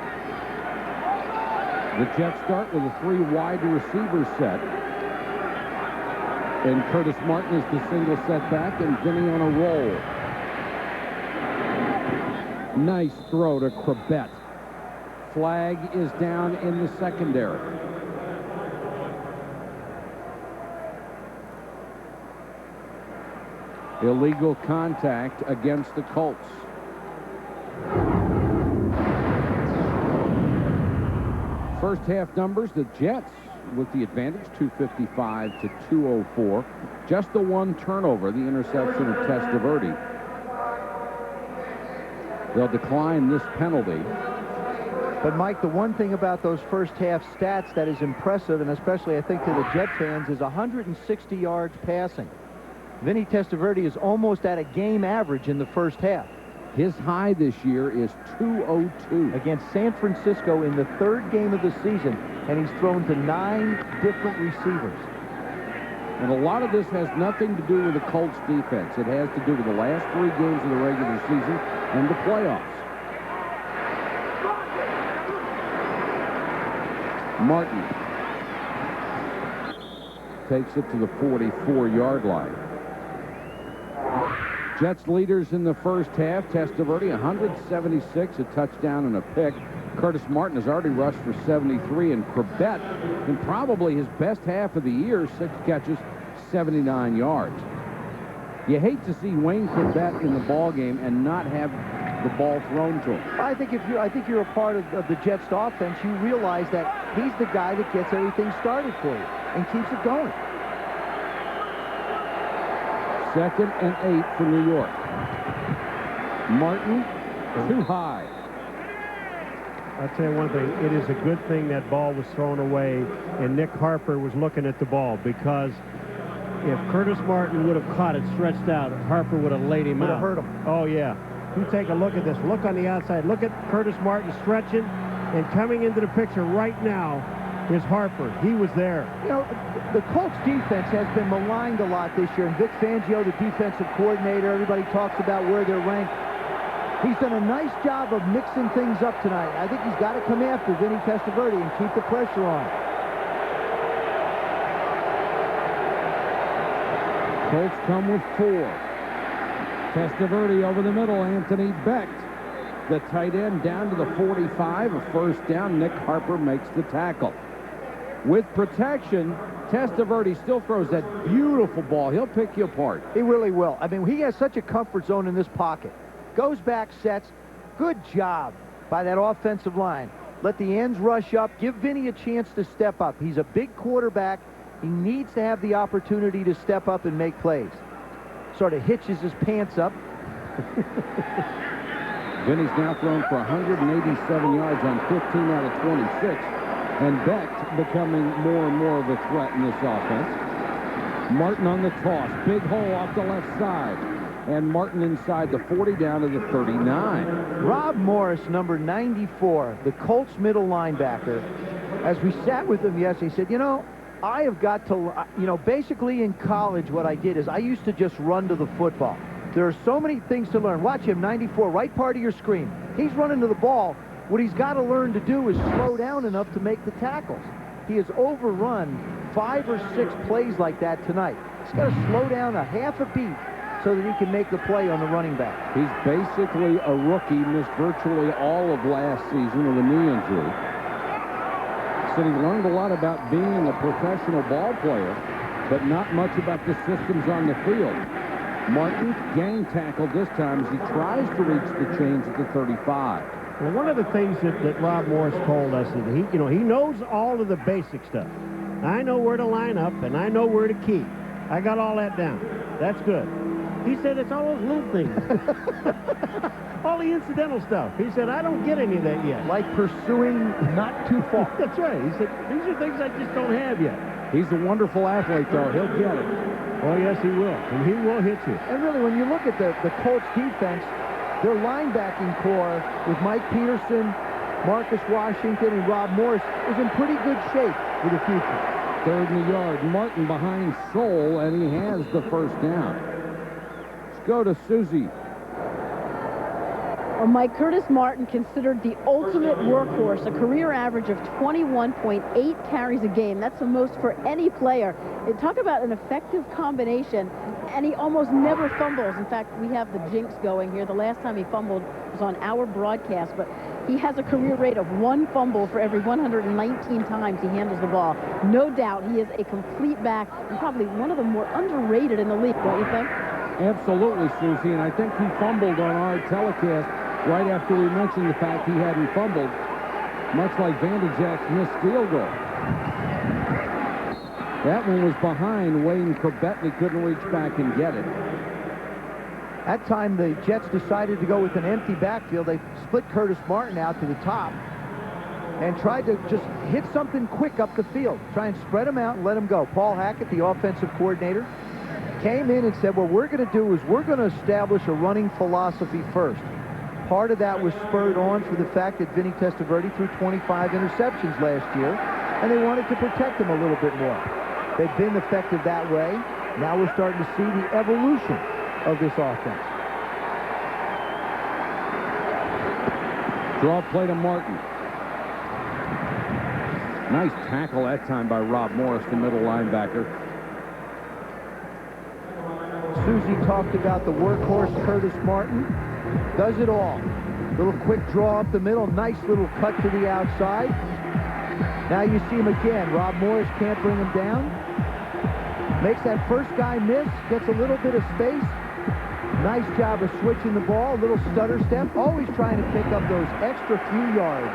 The Jets start with a 3 wide receiver set. And Curtis Martin is the single setback, and Vinny on a roll. Nice throw to Crabette. Flag is down in the secondary. Illegal contact against the Colts. First half numbers, the Jets with the advantage, 255 to 204. Just the one turnover, the interception of Testaverde. They'll decline this penalty. But, Mike, the one thing about those first half stats that is impressive, and especially I think to the Jet fans, is 160 yards passing. Vinny Testaverde is almost at a game average in the first half. His high this year is 202. Against San Francisco in the third game of the season, and he's thrown to 9 different receivers. And a lot of this has nothing to do with the Colts defense. It has to do with the last 3 games of the regular season and the playoffs. Martin takes it to the 44-yard line. Jets leaders in the first half. Testaverde, 176, a touchdown and a pick. Curtis Martin has already rushed for 73, and Crabette, in probably his best half of the year, 6 catches, 79 yards. You hate to see Wayne Crabette in the ball game and not have the ball thrown to him. I think you're a part of the Jets offense, you realize that he's the guy that gets everything started for you and keeps it going. 2nd and 8 for New York. Martin, too high. I'll tell you one thing. It is a good thing that ball was thrown away and Nick Harper was looking at the ball, because if Curtis Martin would have caught it stretched out, Harper would have laid him out. Would have hurt him. Oh, yeah. You take a look at this. Look on the outside. Look at Curtis Martin stretching, and coming into the picture right now is Harper. He was there. You know, the Colts defense has been maligned a lot this year, and Vic Fangio, the defensive coordinator, everybody talks about where they're ranked. He's done a nice job of mixing things up tonight. I think he's got to come after Vinny Testaverde and keep the pressure on. Colts come with 4. Testaverde over the middle. Anthony Becht, the tight end, down to the 45. A first down. Nick Harper makes the tackle. With protection, Testaverde still throws that beautiful ball. He'll pick you apart. He really will. I mean, he has such a comfort zone in this pocket. Goes back, sets. Good job. by that offensive line. Let the ends rush up. Give Vinny a chance to step up. He's a big quarterback. He needs to have the opportunity to step up and make plays. Sort of hitches his pants up. Vinny's now thrown for 187 yards on 15 out of 26. And Beck becoming more and more of a threat in this offense. Martin on the toss. Big hole off the left side. And Martin inside the 40 down to the 39. Rob Morris, number 94, the Colts middle linebacker. As we sat with him yesterday, he said, you know, I have got to, basically in college what I did is I used to just run to the football. There are so many things to learn. Watch him, 94, right part of your screen. He's running to the ball. What he's got to learn to do is slow down enough to make the tackles. He has overrun 5 or 6 plays like that tonight. He's got to slow down a half a beat so that he can make the play on the running back. He's basically a rookie, missed virtually all of last season with a knee injury. Said he learned a lot about being a professional ball player, but not much about the systems on the field. Martin gang tackled this time as he tries to reach the chains at the 35. Well, one of the things that Rob Morris told us is that he knows all of the basic stuff. I know where to line up, and I know where to key. I got all that down. That's good. He said it's all those little things. All the incidental stuff. He said, I don't get any of that yet. Like pursuing not too far. That's right. He said, these are things I just don't have yet. He's a wonderful athlete, though. He'll get it. Oh, yes, he will. And he will hit you. And really, when you look at the Colts defense, their linebacking core with Mike Peterson, Marcus Washington, and Rob Morris is in pretty good shape for the future. 3rd and a yard. Martin behind Soule, and he has the first down. Let's go to Susie. Well, Mike, Curtis Martin considered the ultimate workhorse, a career average of 21.8 carries a game. That's the most for any player. They talk about an effective combination, and he almost never fumbles. In fact, we have the jinx going here. The last time he fumbled was on our broadcast, but he has a career rate of 1 fumble for every 119 times he handles the ball. No doubt he is a complete back and probably one of the more underrated in the league, don't you think? Absolutely, Susie, and I think he fumbled on our telecast right after we mentioned the fact he hadn't fumbled, much like Vanderjack's missed field goal. That one was behind Wayne Corbett, and he couldn't reach back and get it. That time, the Jets decided to go with an empty backfield. They split Curtis Martin out to the top and tried to just hit something quick up the field. Try and spread him out and let him go. Paul Hackett, the offensive coordinator, came in and said, what we're going to do is we're going to establish a running philosophy first. Part of that was spurred on for the fact that Vinny Testaverde threw 25 interceptions last year, and they wanted to protect him a little bit more. They've been effective that way. Now we're starting to see the evolution of this offense. Draw play to Martin. Nice tackle that time by Rob Morris, the middle linebacker. Susie talked about the workhorse Curtis Martin. Does it all. Little quick draw up the middle, nice little cut to the outside. Now you see him again. Rob Morris can't bring him down. Makes that first guy miss, gets a little bit of space. Nice job of switching the ball, a little stutter step, always trying to pick up those extra few yards.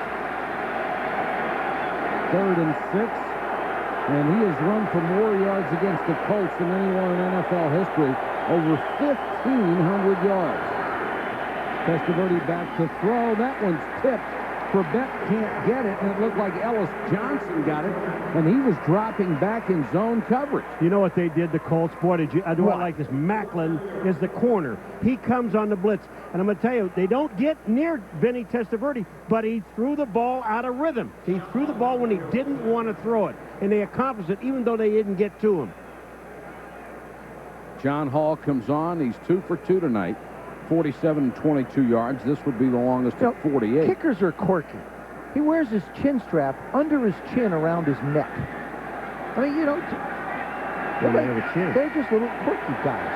3rd and 6, and he has run for more yards against the Colts than anyone in NFL history, over 1,500 yards. Testaverde back to throw. That one's tipped. Corbett can't get it, and it looked like Ellis Johnson got it, and he was dropping back in zone coverage. You know what they did, the Colts? Boy, I like this. Macklin is the corner. He comes on the blitz, and I'm going to tell you, they don't get near Vinny Testaverde, but he threw the ball out of rhythm. He threw the ball when he didn't want to throw it, and they accomplished it even though they didn't get to him. John Hall comes on. He's 2 for 2 tonight. 47 and 22 yards. This would be the longest at 48. Kickers are quirky. He wears his chin strap under his chin around his neck. I mean, they're just little quirky guys.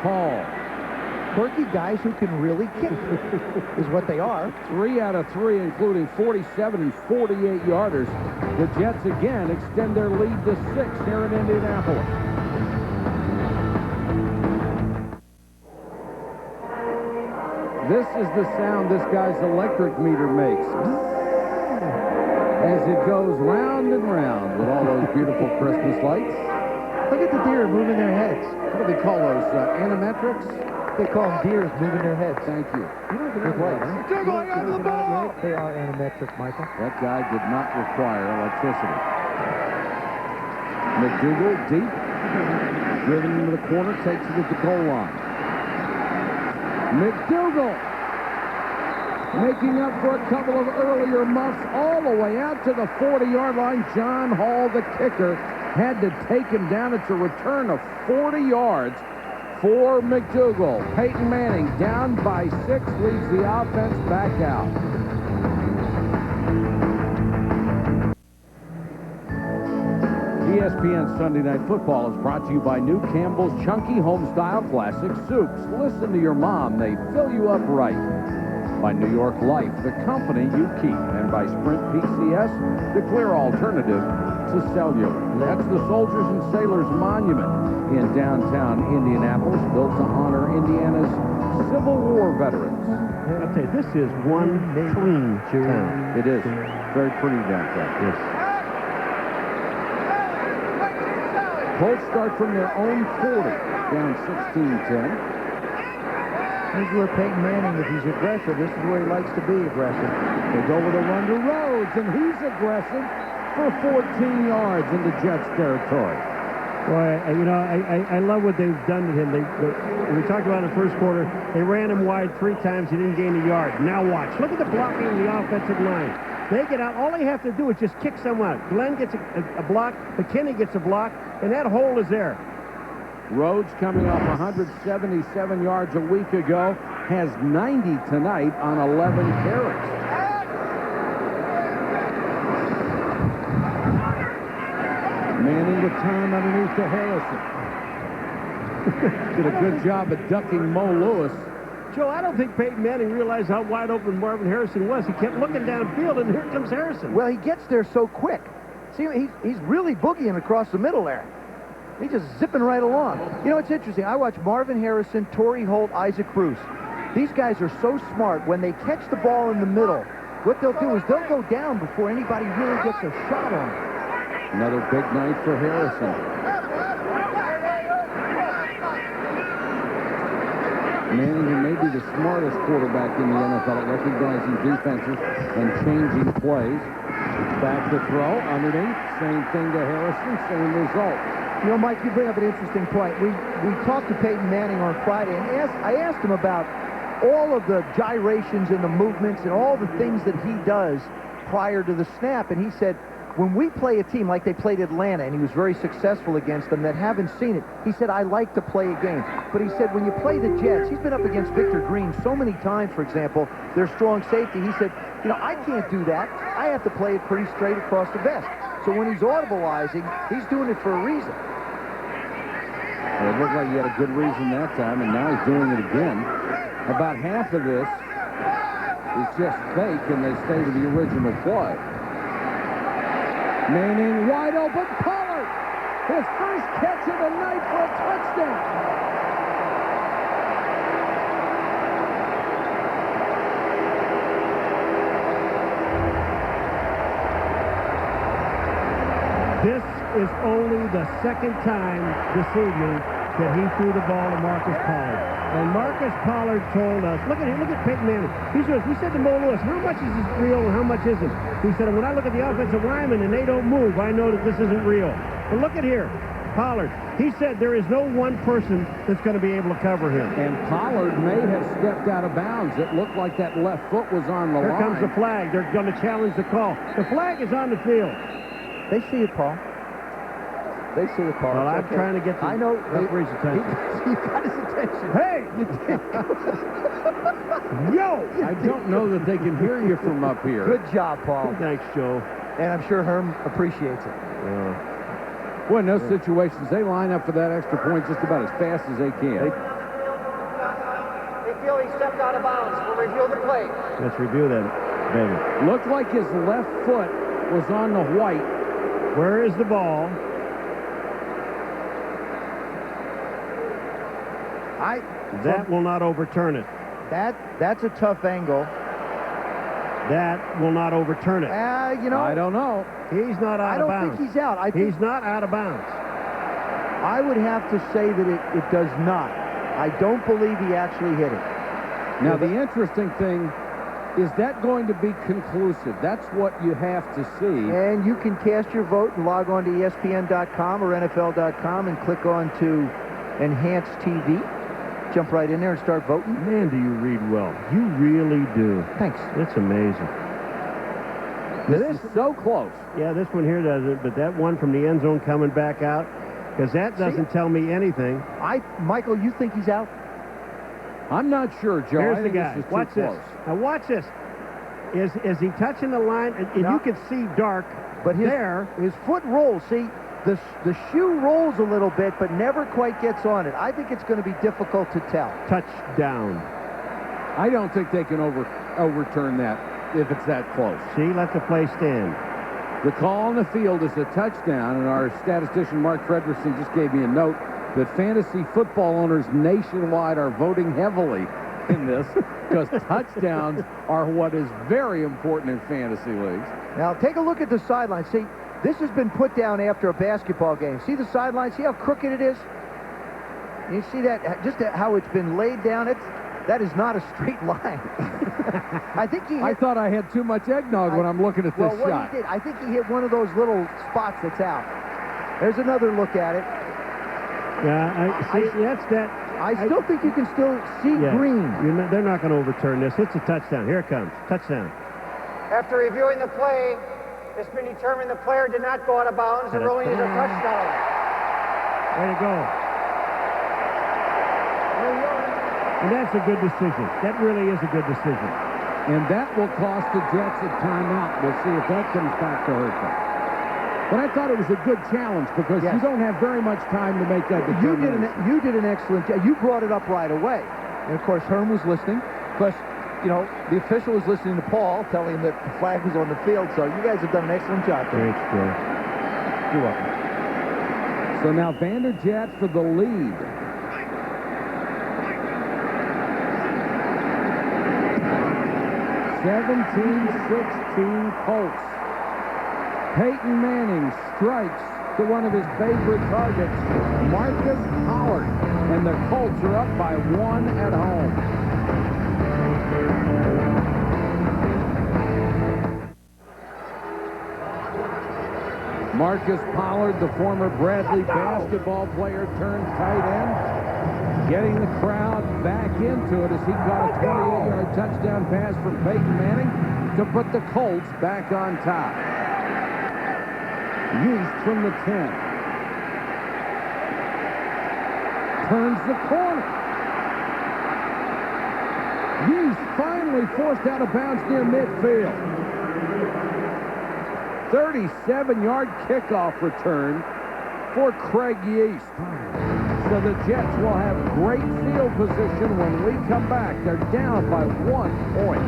Hall. Quirky guys who can really kick is what they are. 3 out of 3, including 47 and 48 yarders. The Jets again extend their lead to 6 here in Indianapolis. This is the sound this guy's electric meter makes. As it goes round and round with all those beautiful Christmas lights. Look at the deer moving their heads. What do they call those? Animatrix? They call them deers moving their heads. Thank you. With lights. They're going over the ball! They are animatric, Michael. That guy did not require electricity. McDougal deep. Driven into the corner, takes it at the goal line. McDougal making up for a couple of earlier muffs all the way out to the 40-yard line. John Hall, the kicker, had to take him down. It's a return of 40 yards for McDougal. Peyton Manning down by 6, leads the offense back out. ESPN Sunday Night Football is brought to you by New Campbell's Chunky Homestyle Classic Soups. Listen to your mom, they fill you up right. By New York Life, the company you keep. And by Sprint PCS, the clear alternative to cellular. That's the Soldiers and Sailors Monument in downtown Indianapolis, built to honor Indiana's Civil War veterans. I'll tell you, this is one clean town. It is. Very pretty downtown. Yes. Colts start from their own 40, down 16-10. Here's where Peyton Manning, if he's aggressive, this is where he likes to be aggressive. They go with a run to Rhodes, and he's aggressive for 14 yards into Jets territory. Boy, I love what they've done to him. We talked about in the first quarter, they ran him wide 3 times. He didn't gain a yard. Now watch. Look at the blocking of the offensive line. They get out. All they have to do is just kick someone out. Glenn gets a block. McKinney gets a block. And that hole is there. Rhodes, coming off 177 yards a week ago, has 90 tonight on 11 carries. Manning with time underneath to Harrison. Did a good job at ducking Mo Lewis. Joe, I don't think Peyton Manning realized how wide open Marvin Harrison was. He kept looking downfield, and here comes Harrison. Well, he gets there so quick. See, he's really boogieing across the middle there. He's just zipping right along. You know, it's interesting. I watch Marvin Harrison, Torrey Holt, Isaac Cruz. These guys are so smart. When they catch the ball in the middle, what they'll do is they'll go down before anybody really gets a shot on them. Another big night for Harrison. Manning, who may be the smartest quarterback in the NFL at recognizing defenses and changing plays. Back to throw, underneath, same thing to Harrison, same result. You know, Mike, you bring up an interesting point. We talked to Peyton Manning on Friday, and I asked him about all of the gyrations and the movements and all the things that he does prior to the snap, and he said, when we play a team like they played Atlanta, and he was very successful against them, that haven't seen it, he said, I like to play a game. But he said, when you play the Jets, he's been up against Victor Green so many times, for example, their strong safety. He said, you know, I can't do that. I have to play it pretty straight across the vest. So when he's audibilizing, he's doing it for a reason. Well, it looked like he had a good reason that time, and now he's doing it again. About half of this is just fake, and they stay with the original play. Manning wide open, Pollard! His first catch of the night for a touchdown! This is only the second time this evening that he threw the ball to Marcus Pollard. And Marcus Pollard told us, look at Peyton Manning. We said to Mo Lewis, how much is this real and how much isn't? He said, when I look at the offensive linemen and they don't move, I know that this isn't real. But look at here, Pollard. He said there is no one person that's going to be able to cover him. And Pollard may have stepped out of bounds. It looked like that left foot was on the line. Here comes the flag. They're going to challenge the call. The flag is on the field. They see it, Paul. They see it, Paul. Well, I'm trying to get the referee's attention. You got his attention. Hey! Yo! I don't know that they can hear you from up here. Good job, Paul. Thanks, Joe. And I'm sure Herm appreciates it. Well, in those situations, they line up for that extra point just about as fast as they can. They feel he stepped out of bounds. We'll review the play. Let's review that, baby. Looked like his left foot was on the white. Where is the ball? That will not overturn it. That's a tough angle. That will not overturn it. You know, I don't know. He's not out of bounds. I don't think he's out. He's not out of bounds. I would have to say that it does not. I don't believe he actually hit it. Now, the interesting thing is that going to be conclusive. That's what you have to see. And you can cast your vote and log on to ESPN.com or NFL.com and click on to Enhanced TV. Jump right in there and start voting. Man, do you read well. You really do. Thanks. It's amazing. This is so close. Yeah, this one here does it, but that one from the end zone coming back out, because that doesn't tell me anything. Michael, you think he's out? I'm not sure, Joe. Here's I the think guy. this is Watch too this. close. Now watch this. Is he touching the line? And you can see dark, but his foot rolls. See, the shoe rolls a little bit, but never quite gets on it. I think it's going to be difficult to tell. Touchdown. I don't think they can overturn that if it's that close. See, let the play stand. The call on the field is a touchdown, and our statistician Mark Fredrickson just gave me a note that fantasy football owners nationwide are voting heavily in this because touchdowns are what is very important in fantasy leagues. Now, take a look at the sideline. See, this has been put down after a basketball game. See the sideline? See how crooked it is? You see that? Just how it's been laid down? That is not a straight line. I thought I had too much eggnog when I'm looking at this shot. What he did, I think he hit one of those little spots that's out. There's another look at it. Yeah, that's that. I still think you can still see green. They're not going to overturn this. It's a touchdown. Here it comes. Touchdown. After reviewing the play, it's been determined the player did not go out of bounds. The ruling is a touchdown. Way to go. And that's a good decision. That really is a good decision. And that will cost the Jets a timeout. We'll see if that comes back to hurt them. But I thought it was a good challenge because you don't have very much time to make that determination. You did an excellent job. You brought it up right away. And, of course, Herm was listening. Plus, you know, the official was listening to Paul, telling him that the flag was on the field. So you guys have done an excellent job. Thanks, Joe. You're welcome. So now Vanderjagt for the lead. (17-16) Colts. Payton Manning strikes to one of his favorite targets, Marcus Pollard, and the Colts are up by 1 at home. Marcus Pollard, the former Bradley basketball player turned tight end, getting the crowd back into it as he caught a 28-yard touchdown pass from Payton Manning to put the Colts back on top. Yeast from the 10. Turns the corner. Yeast finally forced out of bounds near midfield. 37-yard kickoff return for Craig Yeast. So the Jets will have great field position when we come back. They're down by 1 point.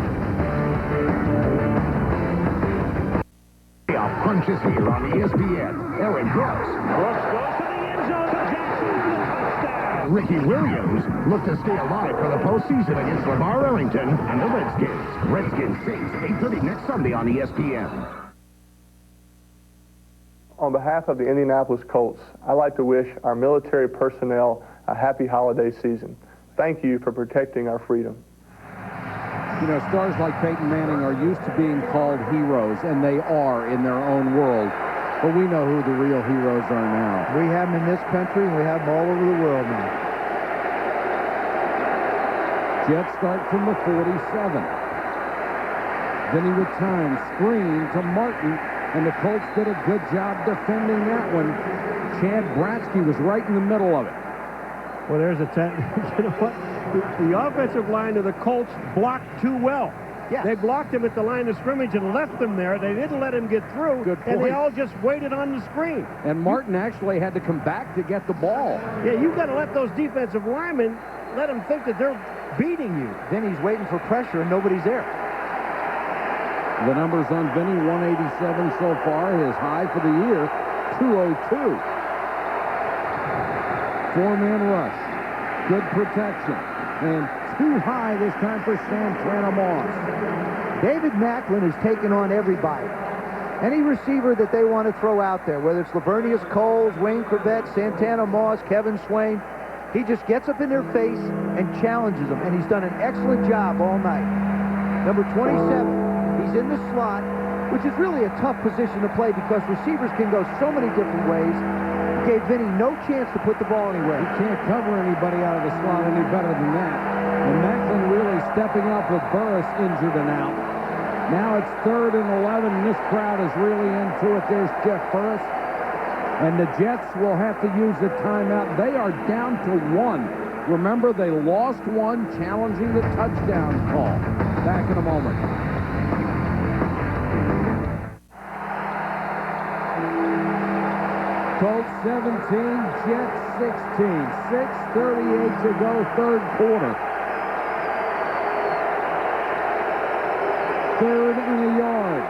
Punches here on ESPN. Aaron Brooks. Brooks goes to the end zone for Jackson for the touchdown. Ricky Williams look to stay alive for the postseason against Lamar Ellington and the Redskins. Redskins Saints, 8:30 next Sunday on ESPN. On behalf of the Indianapolis Colts, I'd like to wish our military personnel a happy holiday season. Thank you for protecting our freedom. You know, stars like Peyton Manning are used to being called heroes, and they are in their own world. But we know who the real heroes are now. We have them in this country, and we have them all over the world now. Jets start from the 47. Vinny with time, screen to Martin, and the Colts did a good job defending that one. Chad Bratsky was right in the middle of it. Well, there's a you know what? The offensive line of the Colts blocked too well. Yes. They blocked him at the line of scrimmage and left him there. They didn't let him get through. Good point. And they all just waited on the screen. And Martin actually had to come back to get the ball. Yeah, you've got to let those defensive linemen, let them think that they're beating you. Then he's waiting for pressure and nobody's there. The numbers on Vinny, 187 so far. His high for the year, 202. Four-man rush. Good protection. And too high this time for Santana Moss. David Macklin has taken on everybody. Any receiver that they want to throw out there, whether it's Lavernius Coles, Wayne Cravett, Santana Moss, Kevin Swain, he just gets up in their face and challenges them, and he's done an excellent job all night. Number 27, he's in the slot, which is really a tough position to play because receivers can go so many different ways. Gave Vinny no chance to put the ball anywhere. He can't cover anybody out of the slot any better than that. And Macklin really stepping up with Burris injured and out. Now it's 3rd and 11, and this crowd is really into it. There's Jeff Burris. And the Jets will have to use a timeout. They are down to 1. Remember, they lost 1, challenging the touchdown call. Back in a moment. Colts 17, Jets 16. 6:38 to go, 3rd quarter. 3rd and a yard.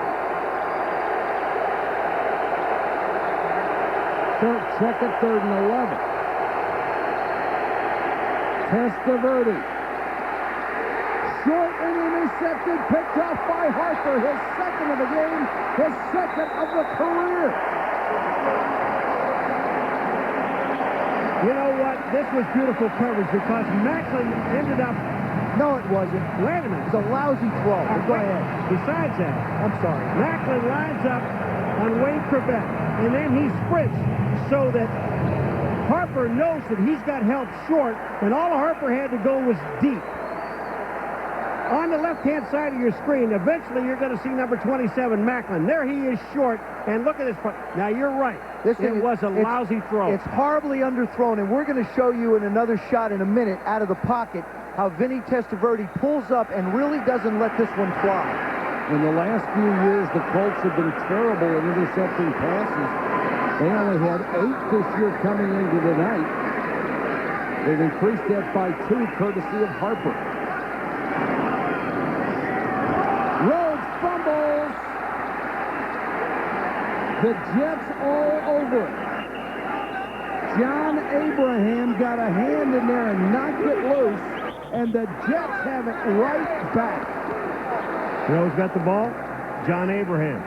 Check at 3rd and 11. Testaverde. Short and intercepted, picked off by Harper. His 2nd of the game, his 2nd of the career. You know what? This was beautiful coverage because Macklin ended up... No, it wasn't. Wait a minute. It's a lousy throw. Go ahead. Besides that, I'm sorry. Macklin lines up on Wayne Cravett, and then he sprints so that Harper knows that he's got help short, and all Harper had to go was deep. On the left-hand side of your screen, eventually you're going to see number 27, Macklin. There he is short, and look at this. Now, you're right. It was a lousy throw. It's horribly underthrown, and we're going to show you in another shot in a minute out of the pocket how Vinny Testaverde pulls up and really doesn't let this one fly. In the last few years, the Colts have been terrible at intercepting passes. They only had 8 this year coming into the night. They've increased that by 2, courtesy of Harper. Rhodes fumbles. The Jets all over it. John Abraham got a hand in there and knocked it loose, and the Jets have it right back. You know who's got the ball? John Abraham.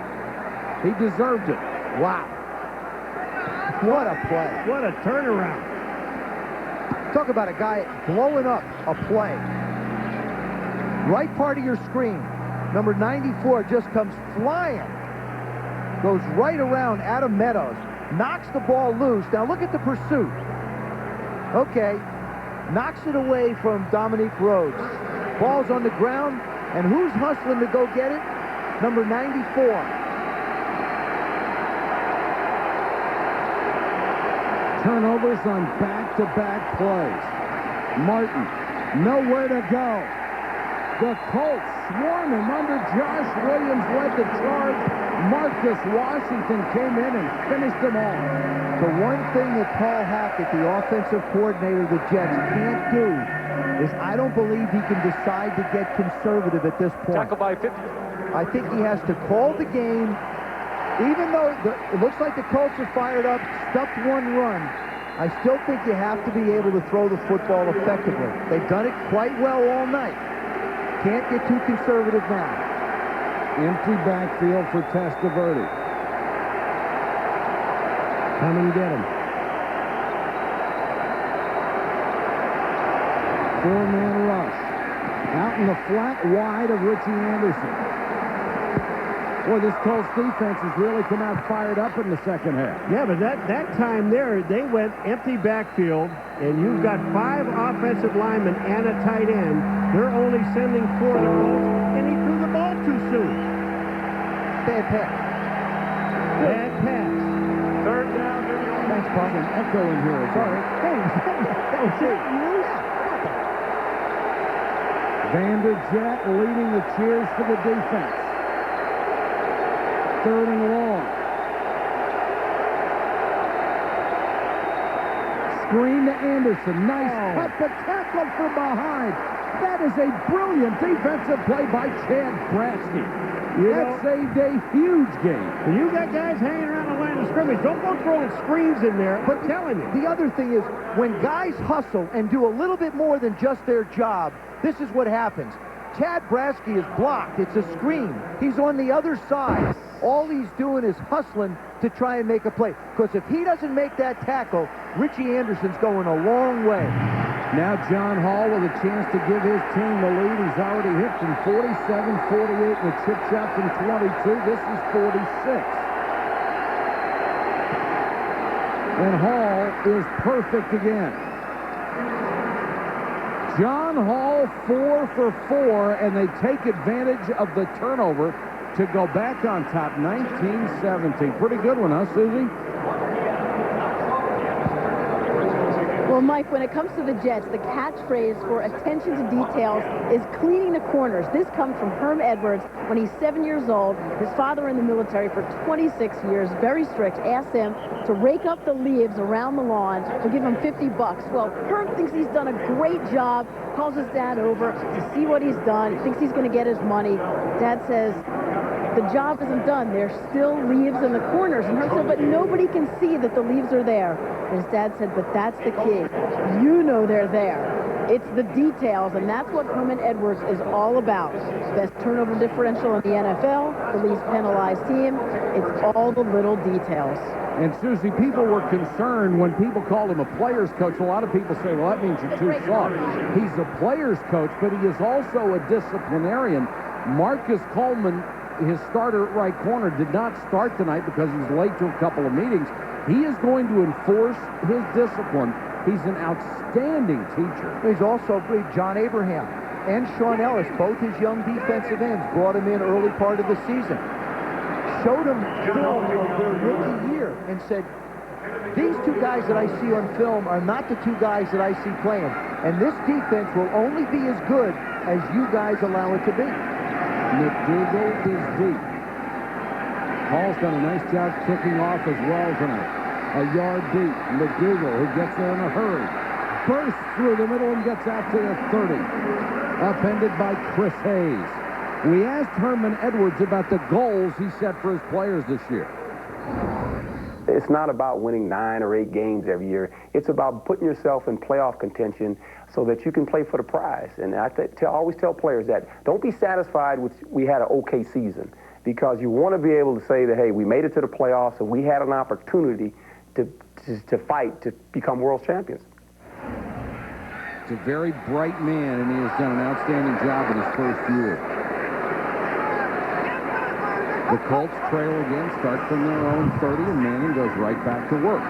He deserved it. Wow. What a play. What a turnaround. Talk about a guy blowing up a play. Right part of your screen. Number 94 just comes flying. Goes right around Adam Meadows. Knocks the ball loose. Now look at the pursuit. Okay. Knocks it away from Dominique Rhodes. Ball's on the ground. And who's hustling to go get it? Number 94. Turnovers on back-to-back plays. Martin, nowhere to go. The Colts swarm him under Josh Williams, led the charge. Marcus Washington came in and finished them all. The one thing that Paul Hackett, the offensive coordinator of the Jets, can't do is I don't believe he can decide to get conservative at this point. Tackle by 50. I think he has to call the game. Even though it looks like the Colts are fired up, stuffed one run, I still think you have to be able to throw the football effectively. They've done it quite well all night. Can't get too conservative now. Empty backfield for Testaverde. Come and get him. 4-man rush. Out in the flat wide of Richie Anderson. Boy, this Colts defense has really come out fired up in the second half. Yeah, but that time there, they went empty backfield, and you've got 5 offensive linemen and a tight end. They're only sending 4 to the Colts, and he threw the ball too soon. Bad pass. Bad pass. 3rd down. Thanks, Bob. An echo in here. Sorry. Hey, that was it. Vanderjagt leading the cheers for the defense. 3rd and long. Screen to Anderson. Nice cut, but tackled from behind. That is a brilliant defensive play by Chad Bratsky. That saved a huge game. When you got guys hanging around the line of scrimmage, don't go throwing screens in there. But I'm telling you. The other thing is, when guys hustle and do a little bit more than just their job, this is what happens. Chad Brasky is blocked. It's a screen. He's on the other side. All he's doing is hustling to try and make a play. Because if he doesn't make that tackle, Richie Anderson's going a long way. Now John Hall with a chance to give his team the lead. He's already hit from 47, 48 with chip shot from 22. This is 46. And Hall is perfect again. John Hall 4 for 4, and they take advantage of the turnover to go back on top, 19-17. Pretty good one, huh, Susie? Well, Mike, when it comes to the Jets, the catchphrase for attention to details is cleaning the corners. This comes from Herman Edwards when he's 7 years old. His father in the military for 26 years, very strict, asked him to rake up the leaves around the lawn to give him $50. Well, Herm thinks he's done a great job, calls his dad over to see what he's done. He thinks he's going to get his money. Dad says, the job isn't done. There's still leaves in the corners. And Herm said, but nobody can see that the leaves are there. And his dad said, but that's the key. You know they're there. It's the details, and that's what Herman Edwards is all about. Best turnover differential in the NFL, the least penalized team. It's all the little details. And Susie, people were concerned when people called him a player's coach. A lot of people say, well, that means you're too soft. He's a player's coach, but he is also a disciplinarian. Marcus Coleman, his starter at right corner, did not start tonight because he was late to a couple of meetings. He is going to enforce his discipline. He's an outstanding teacher. He's also John Abraham and Sean Ellis, both his young defensive ends, brought him in early part of the season. Showed him film of their rookie year and said, these two guys that I see on film are not the two guys that I see playing. And this defense will only be as good as you guys allow it to be. McDougal is deep. Hall's done a nice job kicking off as well tonight. A yard deep. McDougal, who gets there in a hurry, bursts through the middle and gets out to the 30. Upended by Chris Hayes. We asked Herman Edwards about the goals he set for his players this year. It's not about winning 9 or 8 games every year. It's about putting yourself in playoff contention so that you can play for the prize. And I always tell players that don't be satisfied with we had an okay season, because you want to be able to say that, hey, we made it to the playoffs and we had an opportunity to fight to become world champions. He's a very bright man, and he has done an outstanding job in his first year. The Colts trail again, start from their own 30, and Manning goes right back to work.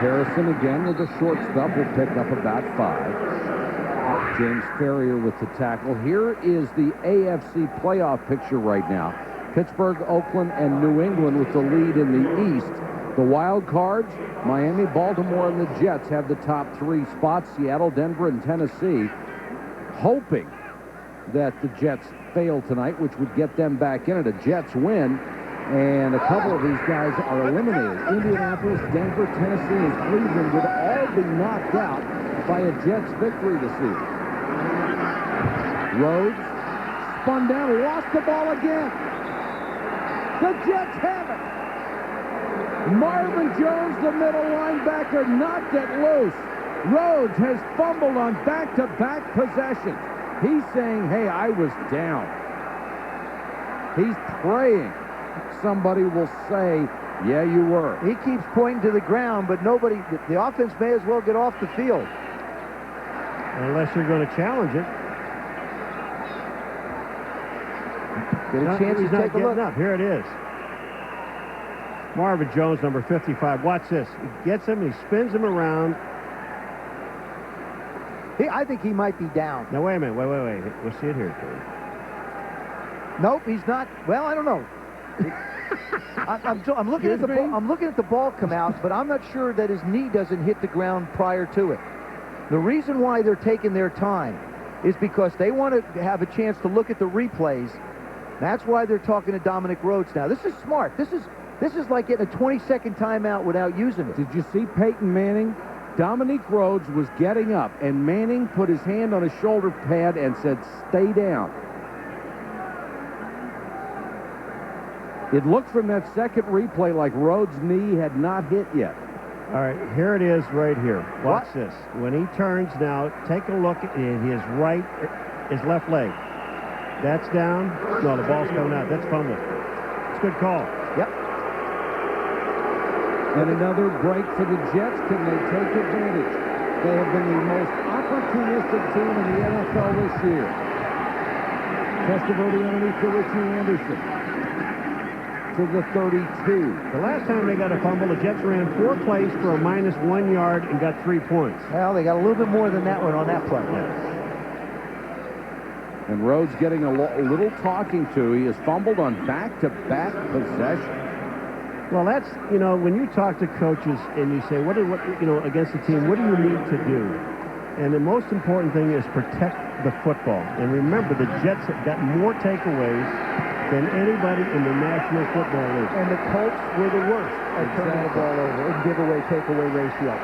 Harrison again with the short stuff will pick up about 5. James Ferrier with the tackle. Here is the AFC playoff picture right now. Pittsburgh, Oakland, and New England with the lead in the East. The wild cards, Miami, Baltimore, and the Jets have the top 3 spots. Seattle, Denver, and Tennessee, hoping that the Jets fail tonight, which would get them back in it. A Jets win, and a couple of these guys are eliminated. Indianapolis, Denver, Tennessee, and Cleveland would all be knocked out by a Jets victory this season. Rhodes spun down, lost the ball again. The Jets have it. Marvin Jones, the middle linebacker, knocked it loose. Rhodes has fumbled on back-to-back possessions. He's saying, hey, I was down. He's praying somebody will say, yeah, you were. He keeps pointing to the ground, but nobody, the offense may as well get off the field. Unless you're going to challenge it. Get a chance to take a look. Up. Here it is. Marvin Jones, number 55. Watch this. He gets him, he spins him around. I think he might be down. Now, wait a minute. Wait. We'll see it here. Nope, he's not. Well, I don't know. I'm looking at the ball. I'm looking at the ball come out, but I'm not sure that his knee doesn't hit the ground prior to it. The reason why they're taking their time is because they want to have a chance to look at the replays. That's why they're talking to Dominique Rhodes now. This is smart. This is like getting a 20-second timeout without using it. Did you see Payton Manning? Dominique Rhodes was getting up, and Manning put his hand on his shoulder pad and said, stay down. It looked from that second replay like Rhodes' knee had not hit yet. All right, here it is right here. Watch this. When he turns now, take a look at his left leg. That's down. No, the ball's coming out. That's fumble. It's a good call. Yep. And another break for the Jets. Can they take advantage? They have been the most opportunistic team in the NFL this year. Testaverde underneath to Richie Anderson. To the 32. The last time they got a fumble, the Jets ran 4 plays for a -1 yard and got 3 points. Well, they got a little bit more than that one on that play. And Rhodes getting a little talking to. He has fumbled on back-to-back possessions. Well, that's, when you talk to coaches and you say, against the team, what do you need to do? And the most important thing is protect the football. And remember, the Jets have got more takeaways than anybody in the National Football League. And the Colts were the worst at turning the ball over and giveaway takeaway ratio.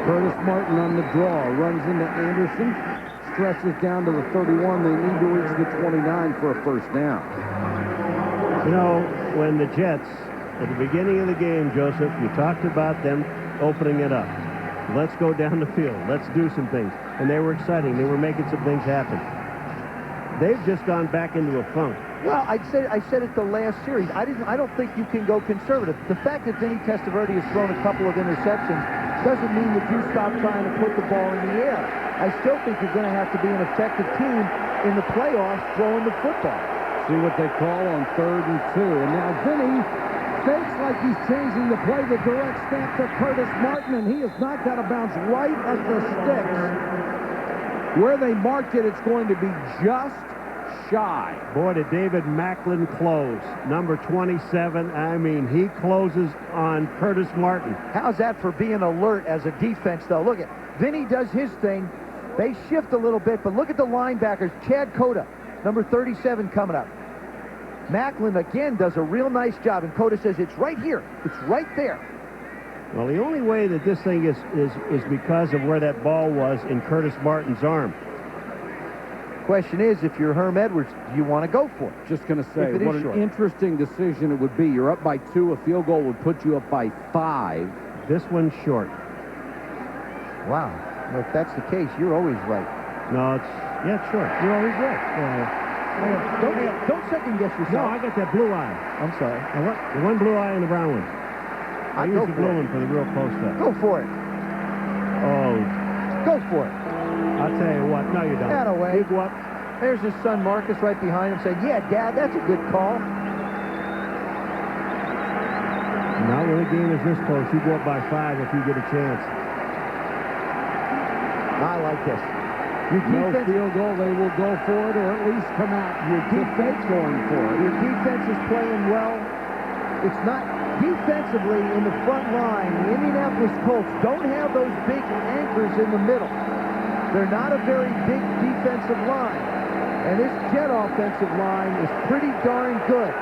Curtis Martin on the draw, runs into Anderson, stretches down to the 31. They need to reach the 29 for a first down. When the Jets, at the beginning of the game, Joseph, you talked about them opening it up. Let's go down the field. Let's do some things. And they were exciting. They were making some things happen. They've just gone back into a funk. Well, I said it the last series. I don't think you can go conservative. The fact that Vinny Testaverde has thrown a couple of interceptions doesn't mean that you stop trying to put the ball in the air. I still think you're going to have to be an effective team in the playoffs throwing the football. See what they call on 3rd and 2. And now Vinny fakes like he's changing the play. The direct snap to Curtis Martin, and he is knocked out of bounds right at the sticks. Where they marked it, it's going to be just shy. Boy, did David Macklin close. Number 27, he closes on Curtis Martin. How's that for being alert as a defense, though? Look at Vinny does his thing. They shift a little bit, but look at the linebackers. Chad Cota, number 37, coming up. Macklin, again, does a real nice job, and Cota says, it's right here. It's right there. Well, the only way that this thing is because of where that ball was in Curtis Martin's arm. Question is, if you're Herm Edwards, do you want to go for it? Just going to say, what an interesting decision it would be. You're up by 2. A field goal would put you up by 5. This one's short. Wow. Well, if that's the case, you're always right. No, it's short. You're always right. Don't second guess yourself. No, I got that blue eye. I'm sorry. The one blue eye and the brown one. I use the blue one for the real close stuff. Go for it. Oh. Go for it. I'll tell you what. No, you don't. That away. You go up. There's his son Marcus right behind him saying, yeah, Dad, that's a good call. Not when the game is this close. You go up by 5 if you get a chance. I like this. No field goal, they will go for it or at least come out. Your defense going for it. Your defense is playing well. It's not defensively in the front line. The Indianapolis Colts don't have those big anchors in the middle. They're not a very big defensive line. And this Jet offensive line is pretty darn good.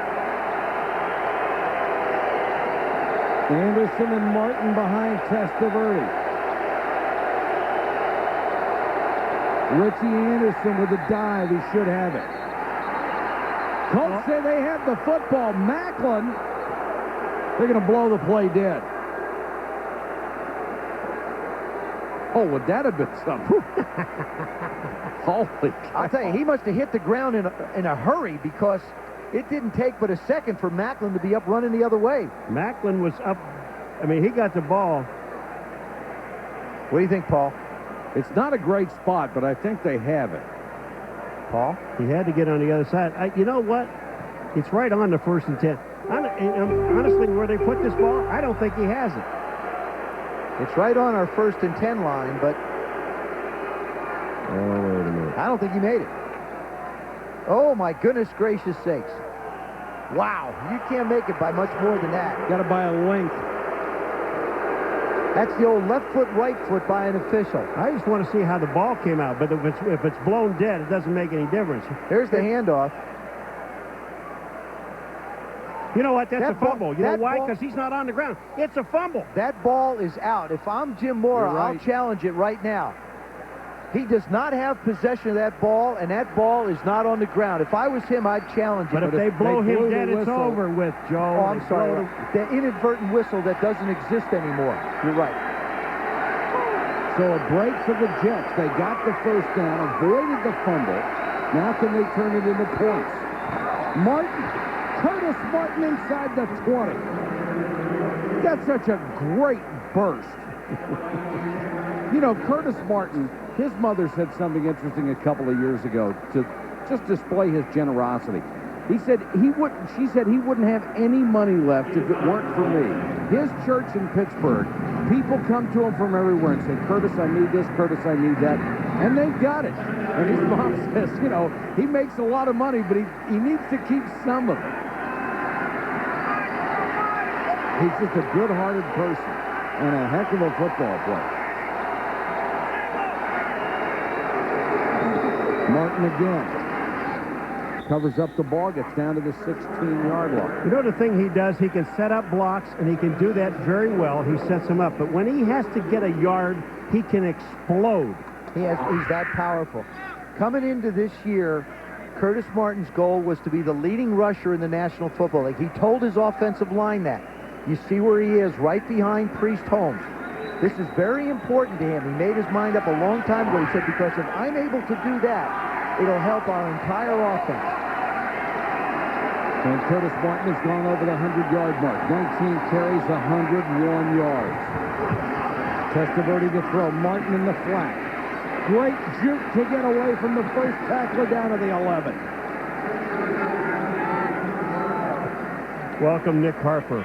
Anderson and Martin behind Testaverde. Richie Anderson with a dive. He should have it. Colts say they have the football. Macklin, they're going to blow the play dead. Oh, would that have been something? Holy cow. I'll tell you, he must have hit the ground in a hurry because it didn't take but a second for Macklin to be up running the other way. Macklin was up. He got the ball. What do you think, Paul? It's not a great spot, but I think they have it. Paul? He had to get on the other side. You know what? It's right on the 1st and 10. Honestly, where they put this ball, I don't think he has it. It's right on our 1st and 10 line, but... Oh, wait a minute. I don't think he made it. Oh, my goodness gracious sakes. Wow, you can't make it by much more than that. Got to by a length. That's the old left foot, right foot by an official. I just want to see how the ball came out, but if it's blown dead, it doesn't make any difference. Here's the handoff. You know what? That's a fumble. You know why? Because he's not on the ground. It's a fumble. That ball is out. If I'm Jim Mora, I'll challenge it right now. He does not have possession of that ball, and that ball is not on the ground. If I was him, I'd challenge him. But if they blow him dead, it's over with, Joe. Oh, I'm sorry. The inadvertent whistle that doesn't exist anymore. You're right. So a break for the Jets. They got the first down, avoided the fumble. Now can they turn it into points? Curtis Martin inside the 20. That's such a great burst. You know, Curtis Martin, his mother said something interesting a couple of years ago to just display his generosity. She said he wouldn't have any money left if it weren't for me. His church in Pittsburgh, people come to him from everywhere and say, Curtis, I need this, Curtis, I need that. And they've got it. And his mom says, you know, he makes a lot of money, but he needs to keep some of it. He's just a good-hearted person and a heck of a football player. Martin again. Covers up the ball, gets down to the 16-yard line. You know the thing he does? He can set up blocks, and he can do that very well. He sets them up. But when he has to get a yard, he can explode. He's that powerful. Coming into this year, Curtis Martin's goal was to be the leading rusher in the National Football League. He told his offensive line that. You see where he is, right behind Priest Holmes. This is very important to him. He made his mind up a long time ago. He said, because if I'm able to do that, it'll help our entire offense. And Curtis Martin has gone over the 100-yard mark. 19 carries, 101 yards. Testaverde to throw. Martin in the flat. Great juke to get away from the first tackler down to the 11. Welcome, Nick Harper.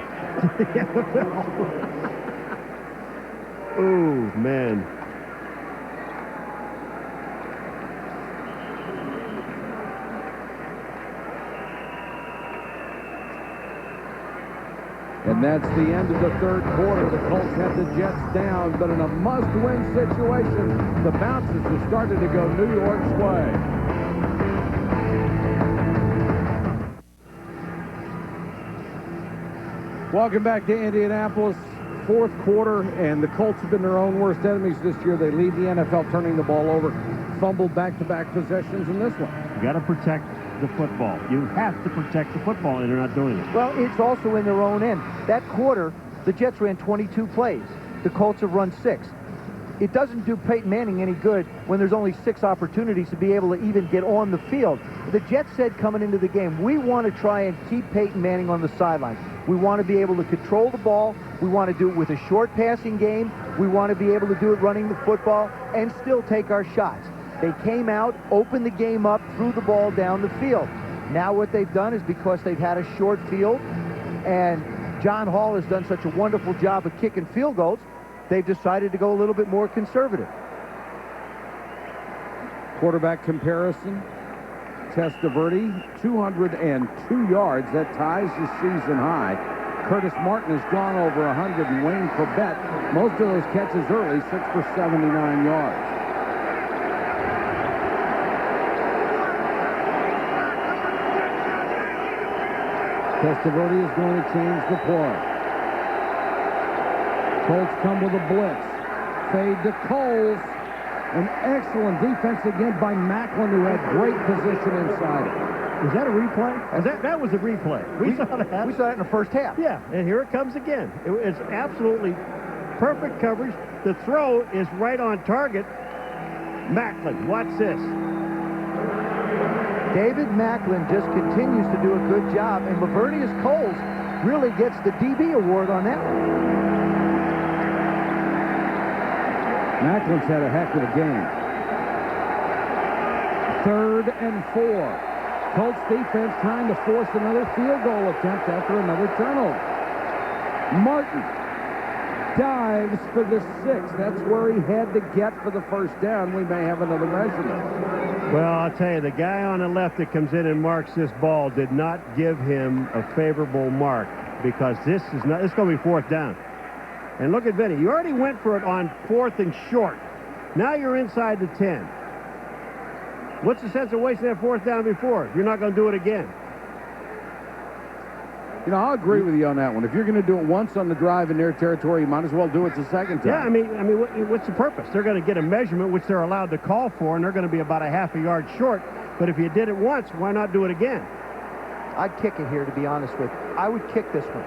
Oh, man. And that's the end of the third quarter. The Colts have the Jets down, but in a must-win situation, the bounces have started to go New York's way. Welcome back to Indianapolis. Fourth quarter, and the Colts have been their own worst enemies this year. They lead the NFL turning the ball over, fumbled back-to-back possessions in this one. You got to protect the football. You have to protect the football, and they're not doing it. Well, it's also in their own end. That quarter, the Jets ran 22 plays. The Colts have run 6. It doesn't do Peyton Manning any good when there's only 6 opportunities to be able to even get on the field. The Jets said coming into the game, we want to try and keep Peyton Manning on the sidelines. We want to be able to control the ball. We want to do it with a short passing game. We want to be able to do it running the football and still take our shots. They came out, opened the game up, threw the ball down the field. Now what they've done is because they've had a short field and John Hall has done such a wonderful job of kicking field goals, they've decided to go a little bit more conservative. Quarterback comparison. Testaverde, 202 yards. That ties the season high. Curtis Martin has gone over 100, and Wayne Corbett, most of those catches early, 6 for 79 yards. Testaverde is going to change the play. Colts come with a blitz. Fade to Coles. An excellent defense again by Macklin, who had great position inside it. Was that a replay? That was a replay. We saw that. We saw that in the first half. Yeah, and here it comes again. It's absolutely perfect coverage. The throw is right on target. Macklin, watch this. David Macklin just continues to do a good job, and Lavernius Coles really gets the DB award on that one. Macklin's had a heck of a game. 3rd and 4. Colts defense trying to force another field goal attempt after another turnover. Martin dives for the 6th. That's where he had to get for the first down. We may have another measurement. Well, I'll tell you, the guy on the left that comes in and marks this ball did not give him a favorable mark, because this is not. It's going to be 4th down. And look at Vinny. You already went for it on 4th and short. Now you're inside the 10. What's the sense of wasting that 4th down before? You're not going to do it again. You know, I'll agree with you on that one. If you're going to do it once on the drive in their territory, you might as well do it the second time. Yeah, I mean, what's the purpose? They're going to get a measurement, which they're allowed to call for, and they're going to be about a half a yard short. But if you did it once, why not do it again? I'd kick it here, to be honest with you. I would kick this one.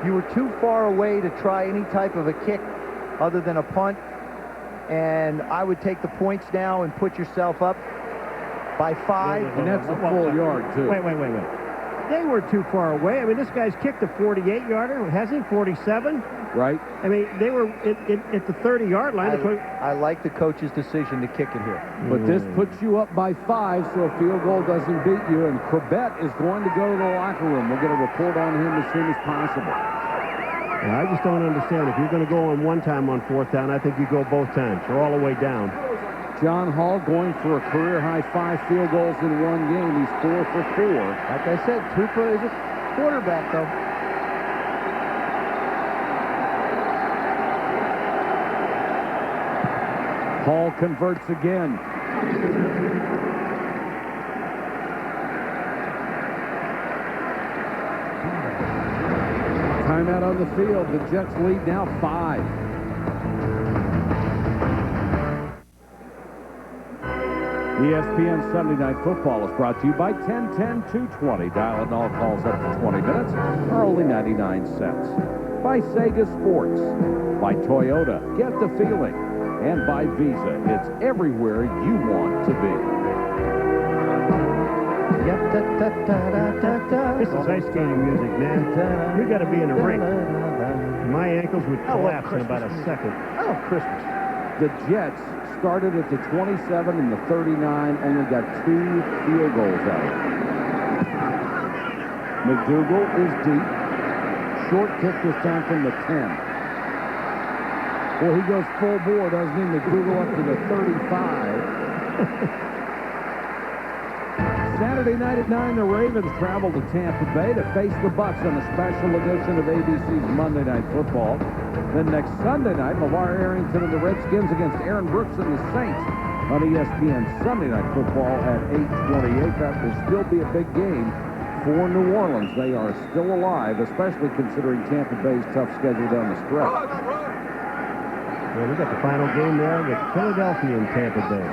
You were too far away to try any type of a kick other than a punt, and I would take the points now and put yourself up by 5. And that's a full yard, too. Wait. They were too far away. I mean, this guy's kicked a 48-yarder. Hasn't he? 47? Right. I mean, they were at the 30-yard line. I like the coach's decision to kick it here. But this puts you up by 5, so a field goal doesn't beat you. And Corbett is going to go to the locker room. We'll get a report on him as soon as possible. Well, I just don't understand. If you're going to go on one time on 4th down, I think you go both times. You're all the way down. John Hall going for a career-high 5 field goals in one game. He's 4 for 4. Like I said, Tupa is a quarterback, though. Hall converts again. Timeout on the field. The Jets lead now 5. ESPN Sunday Night Football is brought to you by 1010-220. Dial and all calls up to 20 minutes are only 99 cents. By Sega Sports. By Toyota. Get the feeling. And by Visa. It's everywhere you want to be. This is ice skating music, man. You got to be in a rink. My ankles would collapse in about a second. Oh, Christmas. The Jets started at the 27 and the 39, only got 2 field goals out of it. McDougal is deep. Short kick this time from the 10. Well, he goes full bore, doesn't he? McDougal up to the 35. Saturday night at 9, the Ravens travel to Tampa Bay to face the Bucs on a special edition of ABC's Monday Night Football. Then next Sunday night, LeVar Arrington and the Redskins against Aaron Brooks and the Saints on ESPN Sunday Night Football at 8:28. That will still be a big game for New Orleans. They are still alive, especially considering Tampa Bay's tough schedule down the stretch. Well, we got the final game there with Philadelphia and Tampa Bay.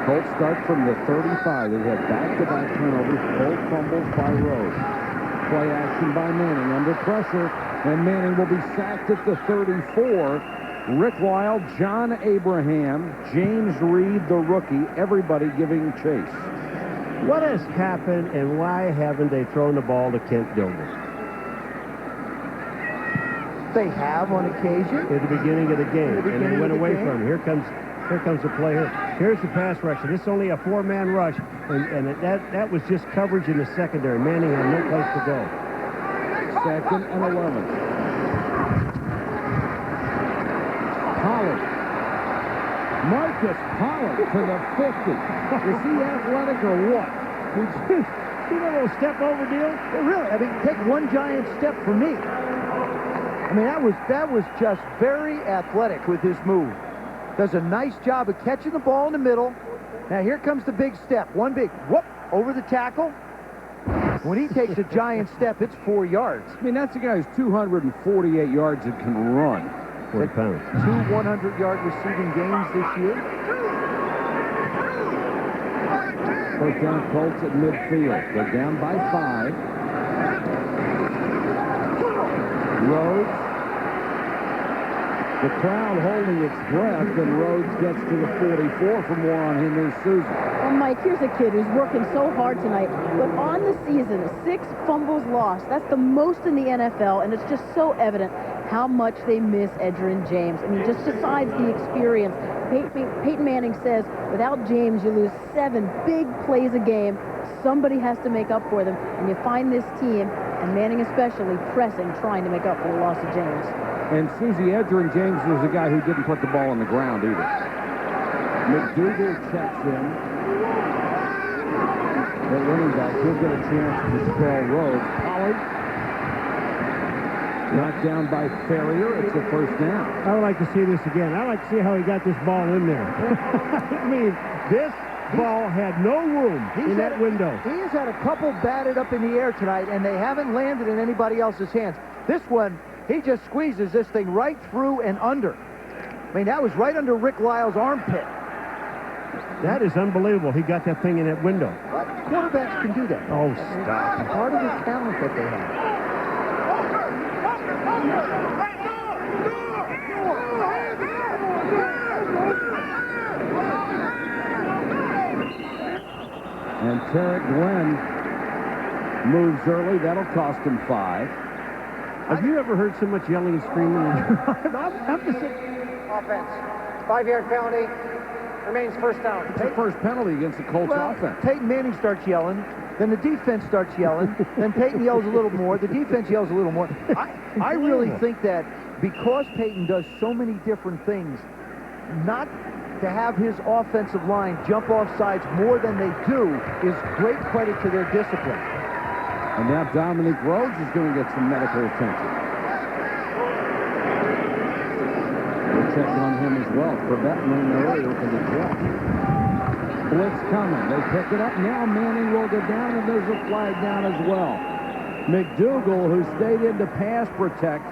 Colts start from the 35. They have back-to-back turnovers, both fumbles by Rhodes. Play action by Manning under pressure, and Manning will be sacked at the 34. Rick Lyle, John Abraham, James Reed, the rookie, everybody giving chase. What has happened, and why haven't they thrown the ball to Kent Gilbert? They have on occasion. At the beginning of the game, and they went away from him. Here comes the play here. Here's the pass rush. This is only a 4-man rush, and that was just coverage in the secondary. Manning had no place to go. 2nd and 11. Pollard. Marcus Pollard to the 50. Is he athletic or what? You know, a little step over deal? Yeah, really, I mean, take one giant step for me. I mean, that was just very athletic with his move. Does a nice job of catching the ball in the middle. Now here comes the big step. One big whoop over the tackle. When he takes a giant step, it's 4 yards. I mean, that's a guy who's 248 yards and can run. 40 pounds. 2 100-yard receiving games this year. First down, Colts at midfield. They're down by 5. Rhodes. The crowd holding its breath, and Rhodes gets to the 44. For more on him, here's Susan. Well, Mike, here's a kid who's working so hard tonight, but on the season, 6 fumbles lost. That's the most in the NFL, and it's just so evident how much they miss Edgerrin James. I mean, just besides the experience, Peyton Manning says, without James, you lose 7 big plays a game. Somebody has to make up for them, and you find this team, and Manning especially, pressing, trying to make up for the loss of James. And Susie, Edgerrin James was a guy who didn't put the ball on the ground either. McDougal checks in. The running back, he'll get a chance to spell Rhodes. Pollard knocked down by Ferrier. It's a first down. I would like to see this again. I'd like to see how he got this ball in there. I mean, ball had no room in that window. He has had a couple batted up in the air tonight, and they haven't landed in anybody else's hands. This one, he just squeezes this thing right through and under. I mean, that was right under Rick Lyle's armpit. That is unbelievable. He got that thing in that window. But quarterbacks can do that. Oh, stop. It's part of the talent that they have. And Tarek Glenn moves early. That'll cost him 5. Have you ever heard so much yelling and screaming? Offense. 5-yard penalty. Remains first down. It's the first penalty against the Colts offense. Peyton Manning starts yelling. Then the defense starts yelling. Then Peyton yells a little more. The defense yells a little more. I really think that because Peyton does so many different things, not to have his offensive line jump off sides more than they do is great credit to their discipline. And now Dominique Rhodes is going to get some medical attention. We'll check on him as well. Prevent one earlier for the Jets. Blitz coming. They pick it up. Now Manning will go down, and there's a flag down as well. McDougal, who stayed in to pass protect,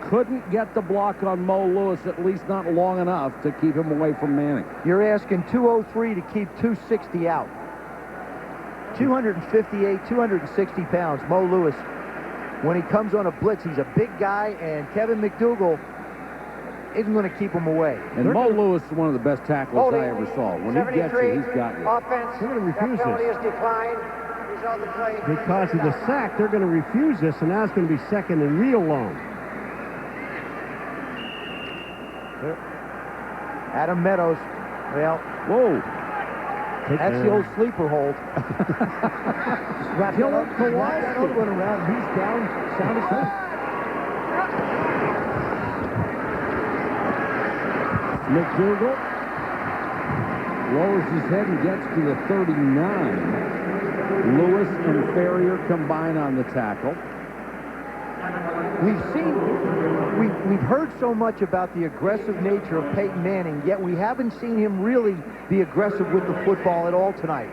couldn't get the block on Mo Lewis, at least not long enough to keep him away from Manning. You're asking 203 to keep 260 out. 258, 260 pounds. Mo Lewis, when he comes on a blitz, he's a big guy, and Kevin McDougal isn't going to keep him away. And Mo Lewis is one of the best tacklers I ever saw. When he gets you, he's got you. Offense. They're going to refuse penalty this. is declined. Result of the play. Because of the sack, they're going to refuse this, and now it's going to be second and real long. Adam Meadows, well, whoa. That's the old sleeper hold. Killer Kowalski. That other one around. He's down. Sound asleep. McDougal lowers his head and gets to the 39. Lewis and Ferrier combine on the tackle. We've heard so much about the aggressive nature of Peyton Manning, yet we haven't seen him really be aggressive with the football at all tonight.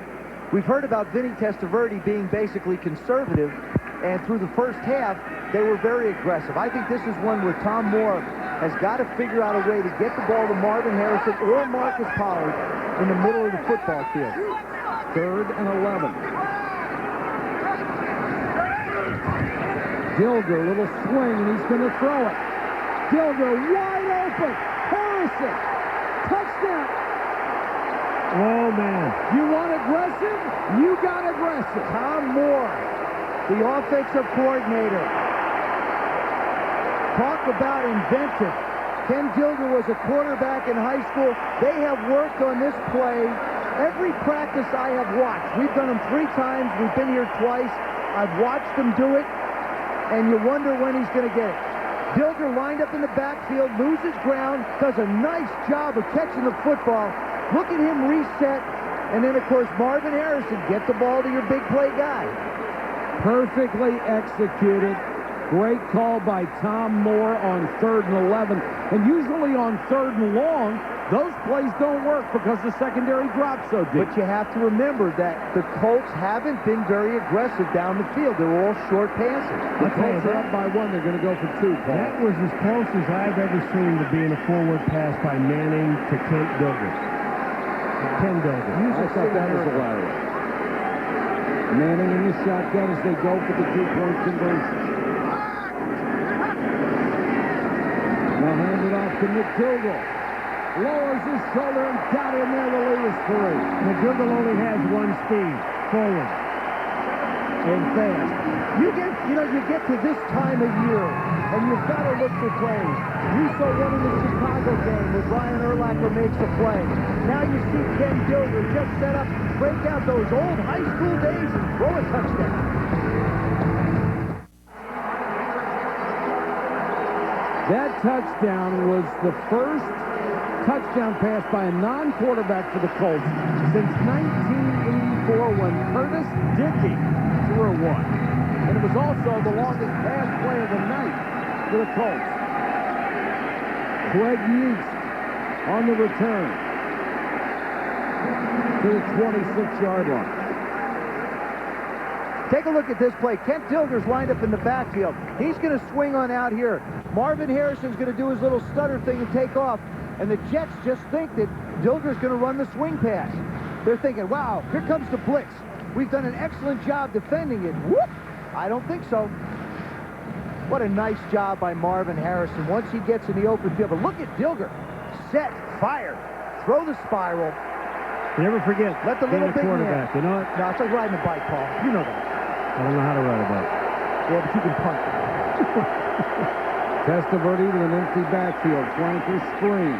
We've heard about Vinny Testaverde being basically conservative, and through the first half, they were very aggressive. I think this is one where Tom Moore has got to figure out a way to get the ball to Marvin Harrison or Marcus Pollard in the middle of the football field. 3rd and 11. Dilger, little swing, and he's going to throw it. Dilger wide open. Harrison. Touchdown. Oh, man. You want aggressive? You got aggressive. Tom Moore, the offensive coordinator. Talk about inventive. Ken Dilger was a quarterback in high school. They have worked on this play every practice I have watched. We've done them 3 times. We've been here twice. I've watched them do it, and you wonder when he's going to get it. Dilger lined up in the backfield, loses ground, does a nice job of catching the football. Look at him reset, and then, of course, Marvin Harrison, get the ball to your big play guy. Perfectly executed. Great call by Tom Moore on 3rd and 11. And usually on 3rd and long, those plays don't work because the secondary drops so deep. But you have to remember that the Colts haven't been very aggressive down the field. They're all short passes. The Colts are up by 1. They're going to go for 2, Paul. That was as close as I've ever seen to being a forward pass by Manning to Kent Dilger. Ken Dilger. I thought that was a lateral. Manning in the shotgun as they go for the 2-point conversion. Now hand it off to McDougal. Lowers his shoulder and got in there. The lead is 3. McDougal only has 1 speed, forward. And fast. You get to this time of year, and you've got to look for plays. You saw one in the Chicago game where Brian Urlacher makes a play. Now you see Ken Dilger just set up, break out those old high school days and throw a touchdown. That touchdown was the first touchdown pass by a non-quarterback for the Colts since 1984 when Curtis Dickey threw one. And it was also the longest pass play of the night for the Colts. Craig Yeast on the return. to the 26-yard line. Take a look at this play. Kent Dilger's lined up in the backfield. He's going to swing on out here. Marvin Harrison's going to do his little stutter thing and take off. And the Jets just think that Dilger's going to run the swing pass. They're thinking, wow, here comes the blitz. We've done an excellent job defending it. Whoop! I don't think so. What a nice job by Marvin Harrison once he gets in the open field. But look at Dilger. Set, fire, throw the spiral. You never forget, Let the little big quarterback. man. You know what? No, it's like riding a bike, Paul. You know that. I don't know how to ride a bike. Yeah, but you can punt. Testaverde to an empty backfield. Flanker screen.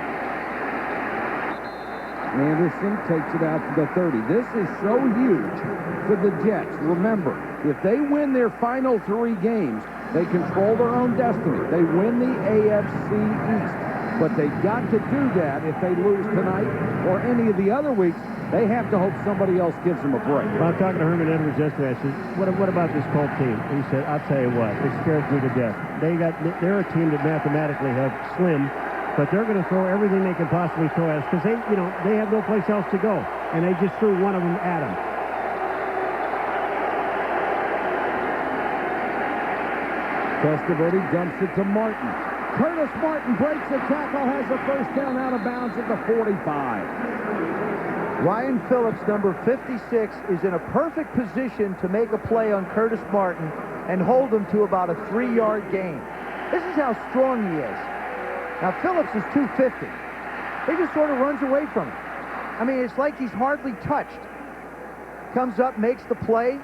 Anderson takes it out to the 30. This is so huge for the Jets. Remember, if they win their final 3 games, they control their own destiny. They win the AFC East. But they've got to do that if they lose tonight or any of the other weeks. They have to hope somebody else gives them a break. Well, I was talking to Herman Edwards yesterday. I said, what about this Colts team? And he said, I'll tell you what, it scares me to death. They're a team that mathematically have slim, but they're going to throw everything they can possibly throw at us because they have no place else to go. And they just threw one of them at them. Testaverde dumps it to Martin. Curtis Martin breaks the tackle, has a first down out of bounds at the 45. Ryan Phillips, number 56, is in a perfect position to make a play on Curtis Martin and hold him to about a 3-yard gain. This is how strong he is. Now, Phillips is 250. He just sort of runs away from him. I mean, it's like he's hardly touched. Comes up, makes the play,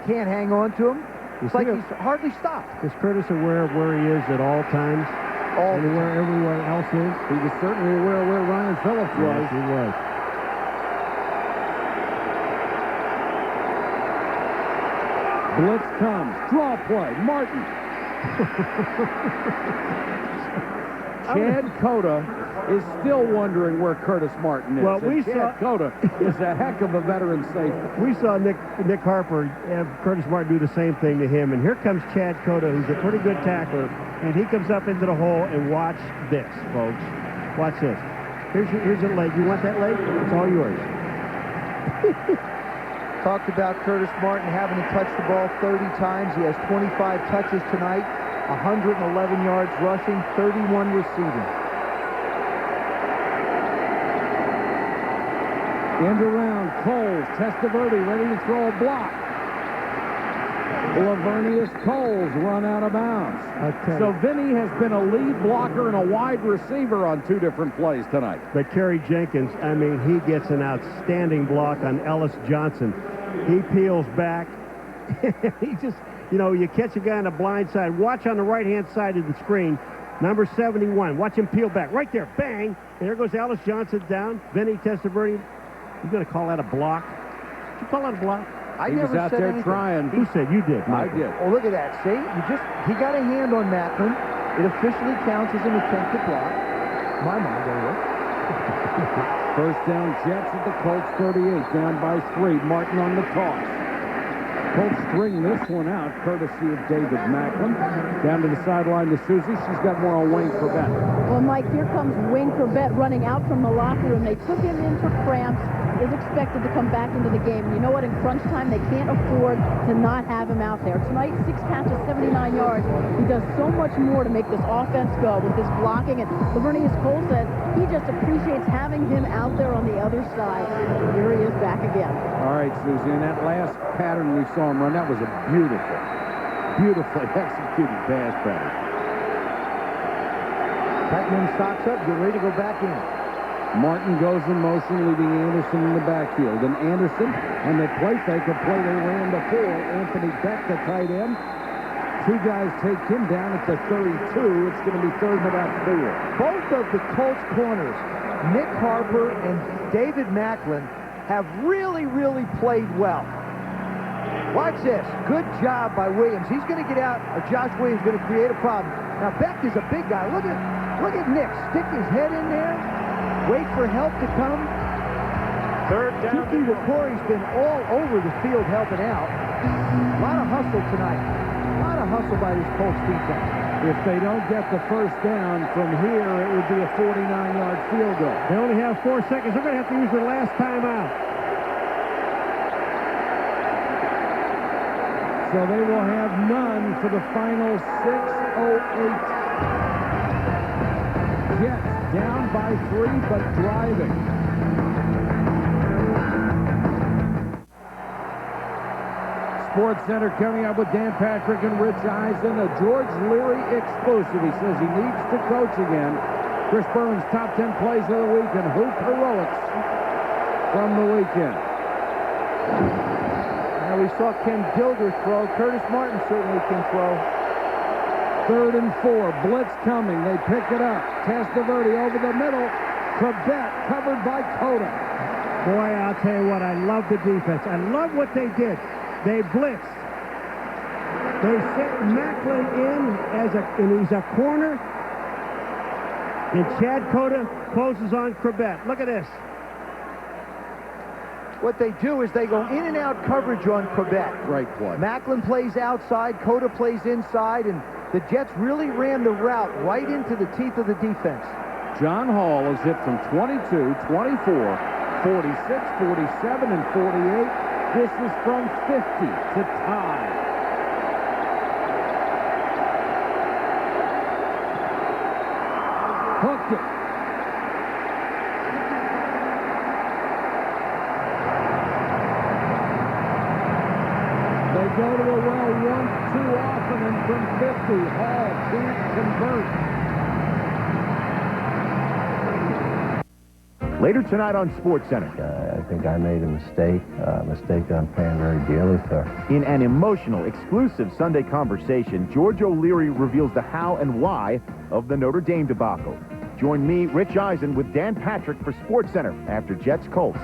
can't hang on to him. It's like he's hardly stopped. Is Curtis aware of where he is at all times? And where everyone else is? He was certainly aware of where Ryan Phillips was. Yes, he was. Blitz comes. Draw play. Martin. Chad Cota is still wondering where Curtis Martin is. Well, Chad Cota is a heck of a veteran safety. We saw Nick Harper have Curtis Martin do the same thing to him. And here comes Chad Cota, who's a pretty good tackler. And he comes up into the hole, and watch this, folks. Watch this. Here's a leg. You want that leg? It's all yours. Talked about Curtis Martin having to touch the ball 30 times. He has 25 touches tonight, 111 yards rushing, 31 receiving. End around, Coles, Testaverde ready to throw a block. Lavernius Coles run out of bounds. So Vinny has been a lead blocker and a wide receiver on 2 different plays tonight. But Kerry Jenkins, I mean, he gets an outstanding block on Ellis Johnson. He peels back. He just, you catch a guy on the blind side. Watch on the right-hand side of the screen, number 71. Watch him peel back. Right there, bang. And there goes Ellis Johnson down. Vinny Testaverde, you going to call that a block? Did you call that a block? I he never was out said there anything. trying. Who said you did? I did. Oh, look at that. See? He got a hand on Macklin. It officially counts as an attempted block. My mind, anyway. First down, Jets at the Colts 38, down by 3. Martin on the toss. Colts string this one out, courtesy of David Macklin. Down to the sideline to Susie. She's got more on Wayne Corbett. Well, Mike, here comes Wayne Corbett running out from the locker room. They took him in for cramps. Is expected to come back into the game. And you know what? In crunch time, they can't afford to not have him out there. Tonight, 6 catches, 79 yards. He does so much more to make this offense go with his blocking. And Lavernius Cole said he just appreciates having him out there on the other side. Here he is back again. All right, Susie, and that last pattern we saw him run, that was a beautifully executed pass pattern. Tighten them socks up, get ready to go back in. Martin goes in motion, leaving Anderson in the backfield. And Anderson, on the play fake, a play they ran before. Anthony Beck, the tight end. 2 guys take him down at the 32. It's going to be 3rd and about 4. Both of the Colts corners, Nick Harper and David Macklin, have really played well. Watch this. Good job by Williams. He's going to get out, or Josh Williams is going to create a problem. Now, Beck is a big guy. Look at Nick. Stick his head in there. Wait for help to come. 3rd down. Tuki Wakori's been all over the field helping out. A lot of hustle tonight. A lot of hustle by this Colts defense. If they don't get the first down from here, it would be a 49-yard field goal. They only have 4 seconds. They're going to have to use their last timeout. So they will have none for the final 6:08. Jets down by 3, but driving. Sports Center coming up with Dan Patrick and Rich Eisen, a George Leary exclusive. He says he needs to coach again. Chris Berman's top 10 plays of the week and hoop heroics from the weekend. Now we saw Ken Gilder throw. Curtis Martin certainly can throw. 3rd and 4. Blitz coming. They pick it up. Testaverde over the middle. Trebet covered by Cota. Boy, I'll tell you what, I love the defense. I love what they did. They blitzed. They set Macklin in and he's a corner. And Chad Cota closes on Trebet. Look at this. What they do is they go in and out coverage on Trebet. Great play. Macklin plays outside, Cota plays inside, and the Jets really ran the route right into the teeth of the defense. John Hall is hit from 22, 24, 46, 47, and 48. This is from 50 to tie. Hooked it. They go to a well once too often, and from 50, Hall can't convert. Later tonight on SportsCenter. I think I made a mistake I'm paying very dearly for. In an emotional, exclusive Sunday conversation, George O'Leary reveals the how and why of the Notre Dame debacle. Join me, Rich Eisen, with Dan Patrick for SportsCenter after Jets Colts.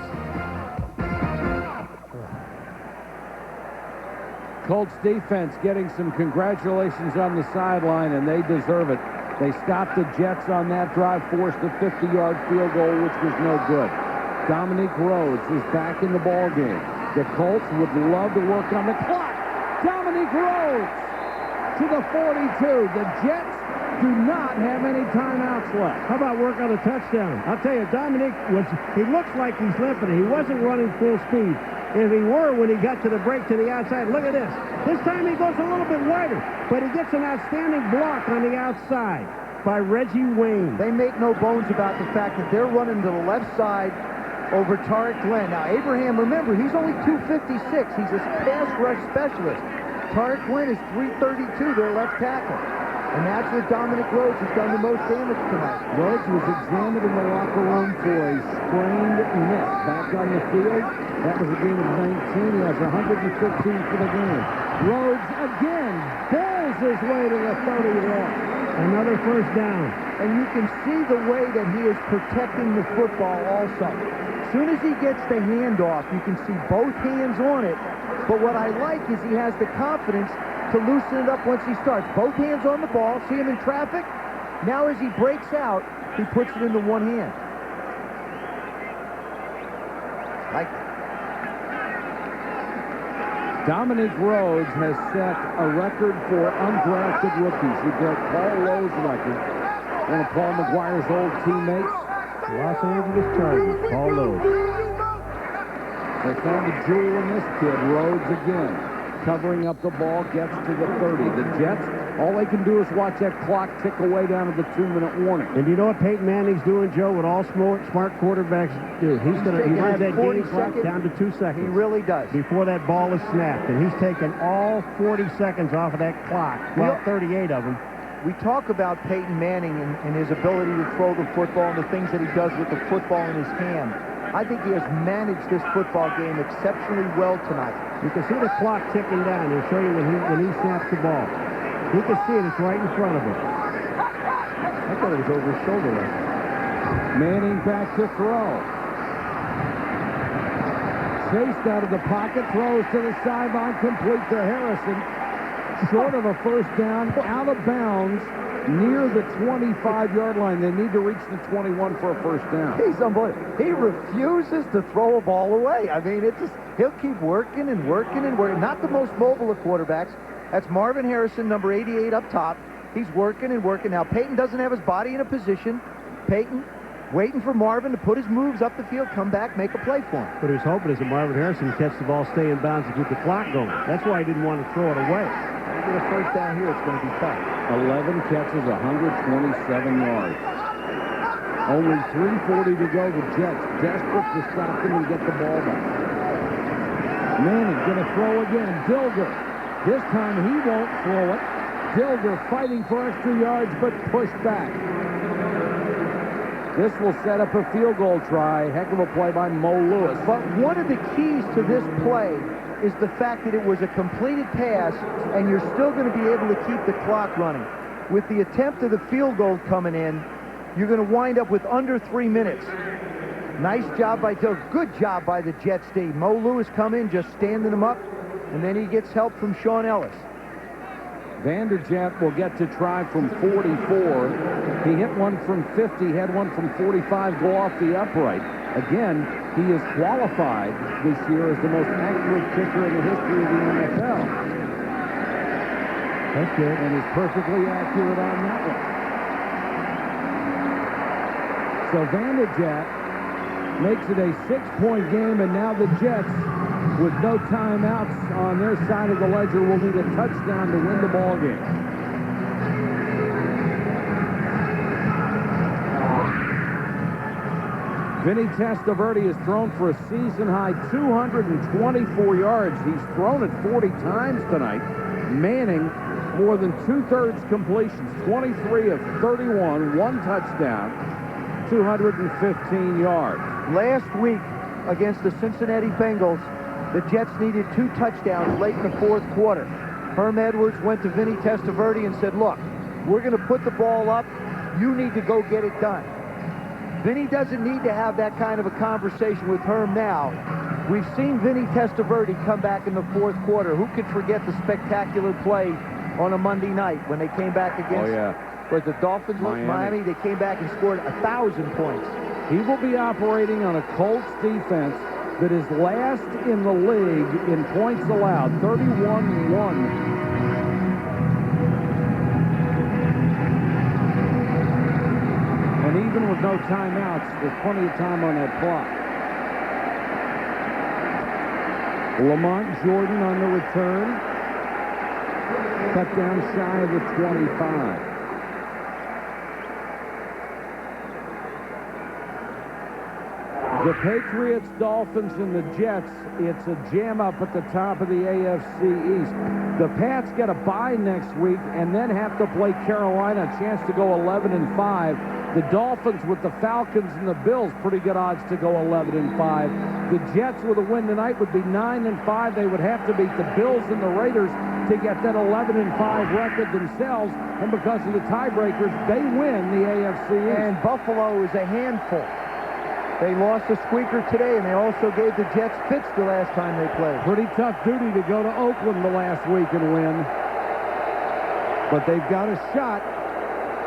Colts defense getting some congratulations on the sideline, and they deserve it. They stopped the Jets on that drive, forced a 50-yard field goal, which was no good. Dominique Rhodes is back in the ball game. The Colts would love to work on the clock. Dominique Rhodes to the 42. The Jets do not have any timeouts left. How about work on a touchdown? I'll tell you, Dominique he looks like he's limping. He wasn't running full speed. If he were, when he got to the break to the outside, look at this. This time he goes a little bit wider, but he gets an outstanding block on the outside by Reggie Wayne. They make no bones about the fact that they're running to the left side over Tarek Glenn. Now, Abraham, remember, he's only 256. He's a pass rush specialist. Tarek Glenn is 332, their left tackle. And that's where Dominique Rhodes has done the most damage tonight. Rhodes was examined in the locker room for a sprained neck. Back on the field, that was a gain of 19. He has 115 for the game. Rhodes again bowls his way to the 31. Another first down. And you can see the way that he is protecting the football also. As soon as he gets the handoff, you can see both hands on it. But what I like is he has the confidence to loosen it up once he starts. Both hands on the ball. See him in traffic? Now as he breaks out, he puts it into one hand. Like that. Dominique Rhodes has set a record for undrafted rookies. He broke Paul Lowe's record, one of Paul McGuire's old teammates. Los Angeles Chargers, Paul Lowe. They found the jewel in this kid. Rhodes again, covering up the ball, gets to the 30. The Jets, all they can do is watch that clock tick away down to the 2-minute warning. And you know what Peyton Manning's doing, Joe, what all smart quarterbacks do? He runs that game clock down to 2 seconds. He really does. Before that ball is snapped. And he's taken all 40 seconds off of that clock. Well, 38 of them. We talk about Peyton Manning and his ability to throw the football and the things that he does with the football in his hand. I think he has managed this football game exceptionally well tonight. You can see the clock ticking down. He'll show you when he snaps the ball. You can see it. It's right in front of him. I thought it was over his shoulder. Manning back to throw. Chased out of the pocket, throws to the sideline, complete to Harrison. Short of a first down, out of bounds, near the 25-yard line. They need to reach the 21 for a first down. He's unbelievable. He refuses to throw a ball away. I mean, he'll keep working and working and working. Not the most mobile of quarterbacks. That's Marvin Harrison, number 88 up top. He's working and working. Now, Payton doesn't have his body in a position. Payton waiting for Marvin to put his moves up the field, come back, make a play for him. What he was hoping is that Marvin Harrison catch the ball, stay in bounds, and keep the clock going. That's why he didn't want to throw it away. Get a first down here, it's going to be tough. 11 catches, 127 yards. Only 3:40 to go. The Jets desperate to stop them and get the ball back. Manning going to throw again. Dilger. This time he won't throw it. Dilger fighting for extra yards, but pushed back. This will set up a field goal try. Heck of a play by Mo Lewis. But one of the keys to this play is the fact that it was a completed pass, and you're still going to be able to keep the clock running. With the attempt of the field goal coming in, you're going to wind up with under 3 minutes. Nice job by Dilger. Good job by the Jets D. Mo Lewis come in, just standing him up, and then he gets help from Sean Ellis. Vanderjagt will get to try from 44. He hit one from 50, had one from 45 go off the upright. Again, he is qualified this year as the most accurate kicker in the history of the NFL. That's good. And is perfectly accurate on that one. So Vanderjagt makes it a 6-point game, and now the Jets, with no timeouts on their side of the ledger, will need a touchdown to win the ball game. Vinny Testaverde has thrown for a season-high 224 yards. He's thrown it 40 times tonight. Manning, more than 2/3 completions, 23 of 31, 1 touchdown, 215 yards. Last week against the Cincinnati Bengals, the Jets needed 2 touchdowns late in the 4th quarter. Herman Edwards went to Vinny Testaverde and said, look, we're going to put the ball up. You need to go get it done. Vinny doesn't need to have that kind of a conversation with Herm now. We've seen Vinny Testaverde come back in the 4th quarter. Who could forget the spectacular play on a Monday night when they came back against where the Dolphins were Miami? They came back and scored 1,000 points. He will be operating on a Colts defense that is last in the league in points allowed, 31-1. And even with no timeouts, there's plenty of time on that clock. Lamont Jordan on the return. Cut down shy of the 25. The Patriots, Dolphins, and the Jets, it's a jam up at the top of the AFC East. The Pats get a bye next week and then have to play Carolina, a chance to go 11-5. The Dolphins with the Falcons and the Bills, pretty good odds to go 11-5. The Jets with a win tonight would be 9-5. They would have to beat the Bills and the Raiders to get that 11-5 record themselves. And because of the tiebreakers, they win the AFC East. And Buffalo is a handful. They lost a squeaker today, and they also gave the Jets fits the last time they played. Pretty tough duty to go to Oakland the last week and win. But they've got a shot.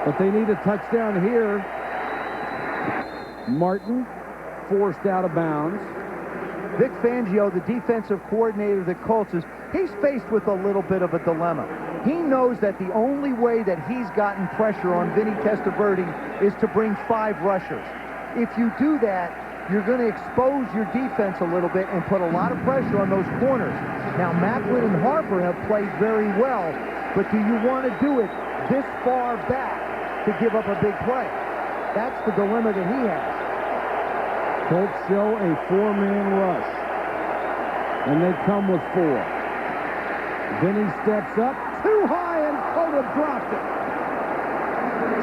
But they need a touchdown here. Martin forced out of bounds. Vic Fangio, the defensive coordinator of the Colts, he's faced with a little bit of a dilemma. He knows that the only way that he's gotten pressure on Vinny Testaverde is to bring 5 rushers. If you do that, you're going to expose your defense a little bit and put a lot of pressure on those corners. Now, Macklin and Harper have played very well, but do you want to do it this far back to give up a big play? That's the dilemma that he has. Colts show a 4-man rush, and they come with 4. Vinny steps up, too high, and Cota dropped it.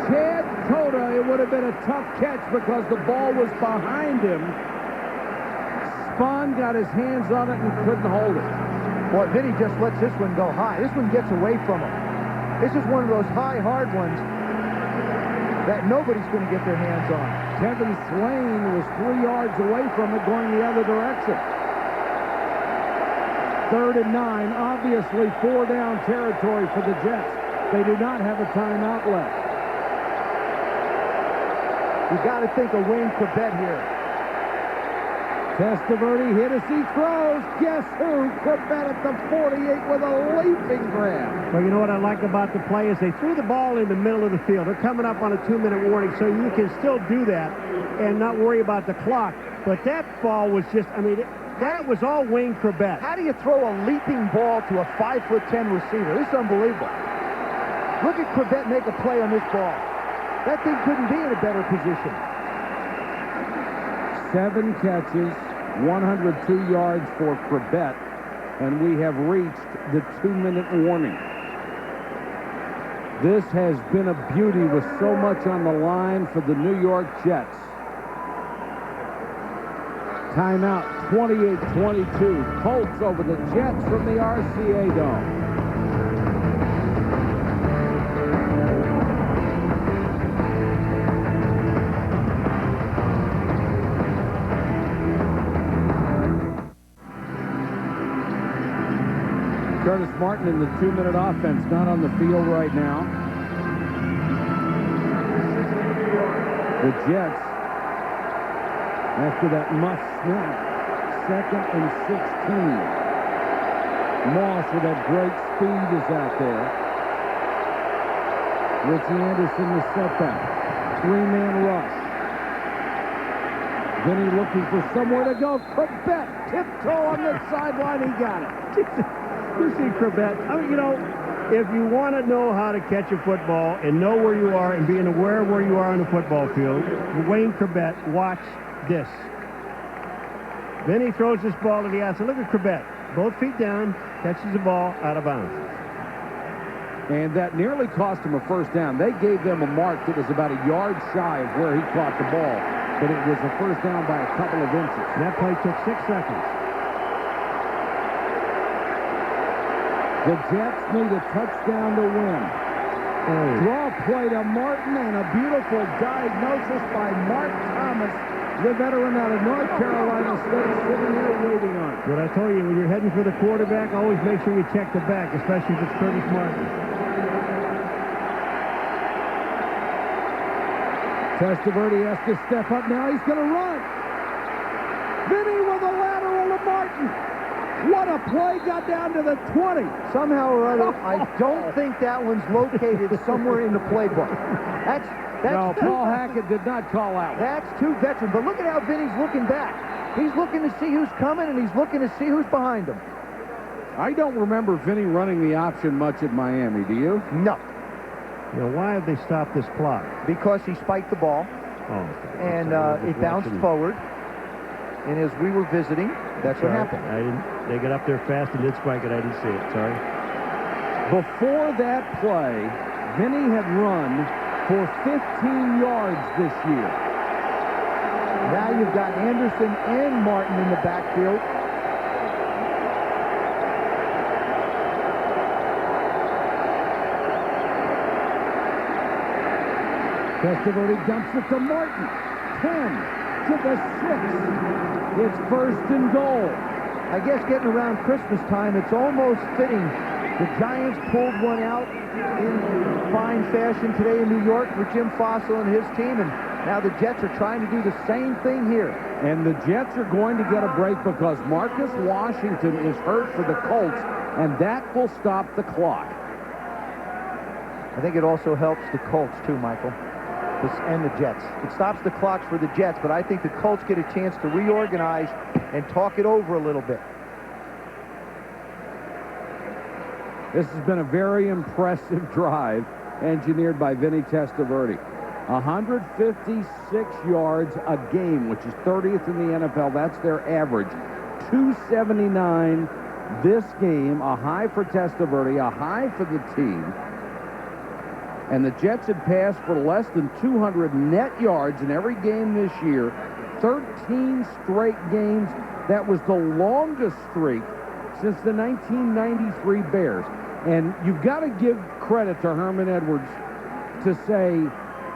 Chad Cota, it would have been a tough catch because the ball was behind him. Spahn got his hands on it and couldn't hold it. Boy, Vinny just lets this one go high. This one gets away from him. This is one of those high, hard ones that nobody's going to get their hands on. Kevin Swain was 3 yards away from it going the other direction. 3rd and 9, obviously 4-down territory for the Jets. They do not have a timeout left. You got to think a Wayne Corbett here. Testaverde hit as he throws. Guess who? Corbett at the 48 with a leaping grab. Well, you know what I like about the play is they threw the ball in the middle of the field. They're coming up on a 2-minute warning, so you can still do that and not worry about the clock. But that ball was just, I mean, that was all Wayne Corbett. How do you throw a leaping ball to a 5'10" receiver? This is unbelievable. Look at Corbett make a play on this ball. That thing couldn't be in a better position. 7 catches, 102 yards for Corbett, and we have reached the 2-minute warning. This has been a beauty with so much on the line for the New York Jets. Timeout, 28-22. Colts over the Jets from the RCA Dome. Curtis Martin in the 2-minute offense, not on the field right now. The Jets, after that must snap, 2nd and 16. Moss with that great speed is out there. Richie Anderson the setback. 3-man rush. Vinny looking for somewhere to go. Corbett, tiptoe on the sideline. He got it. You see Corbett, I mean, you know, if you want to know how to catch a football and know where you are and being aware of where you are on the football field, Wayne Corbett, watch this. Then he throws this ball to the outside. Look at Corbett. Both feet down, catches the ball out of bounds. And that nearly cost him a first down. They gave them a mark that was about a yard shy of where he caught the ball, but it was a first down by a couple of inches. That play took 6 seconds. The Jets need a touchdown to win. Draw play to Martin and a beautiful diagnosis by Mark Thomas, the veteran out of North Carolina State, sitting here waiting on it. What I told you, when you're heading for the quarterback, always make sure you check the back, especially if it's Curtis Martin. Testaverde has to step up now. He's going to run. Vinny with a lateral to Martin. What a play, got down to the 20. Somehow or other, I don't think that one's located somewhere in the playbook. That's no, Paul Hackett did not call out. That's too veteran. But look at how Vinny's looking back. He's looking to see who's coming, and he's looking to see who's behind him. I don't remember Vinny running the option much at Miami, do you? No. You know, why have they stopped this clock? Because he spiked the ball, and it bounced forward. And as we were visiting, that's what happened. They got up there fast and did spike it. I didn't see it. Sorry. Before that play, Vinny had run for 15 yards this year. Now you've got Anderson and Martin in the backfield. Testaverde dumps it to Martin. 10 to the 6. It's 1st and goal. I guess getting around Christmas time, it's almost fitting. The Giants pulled one out in fine fashion today in New York for Jim Fossil and his team, and now the Jets are trying to do the same thing here. And the Jets are going to get a break because Marcus Washington is hurt for the Colts, and that will stop the clock. I think it also helps the Colts too, Michael, and the Jets. It stops the clocks for the Jets, but I think the Colts get a chance to reorganize and talk it over a little bit. This has been a very impressive drive engineered by Vinny Testaverde. 156 yards a game, which is 30th in the NFL. That's their average. 279 this game, a high for Testaverde, a high for the team. And the Jets had passed for less than 200 net yards in every game this year. 13 straight games. That was the longest streak since the 1993 Bears. And you've got to give credit to Herman Edwards to say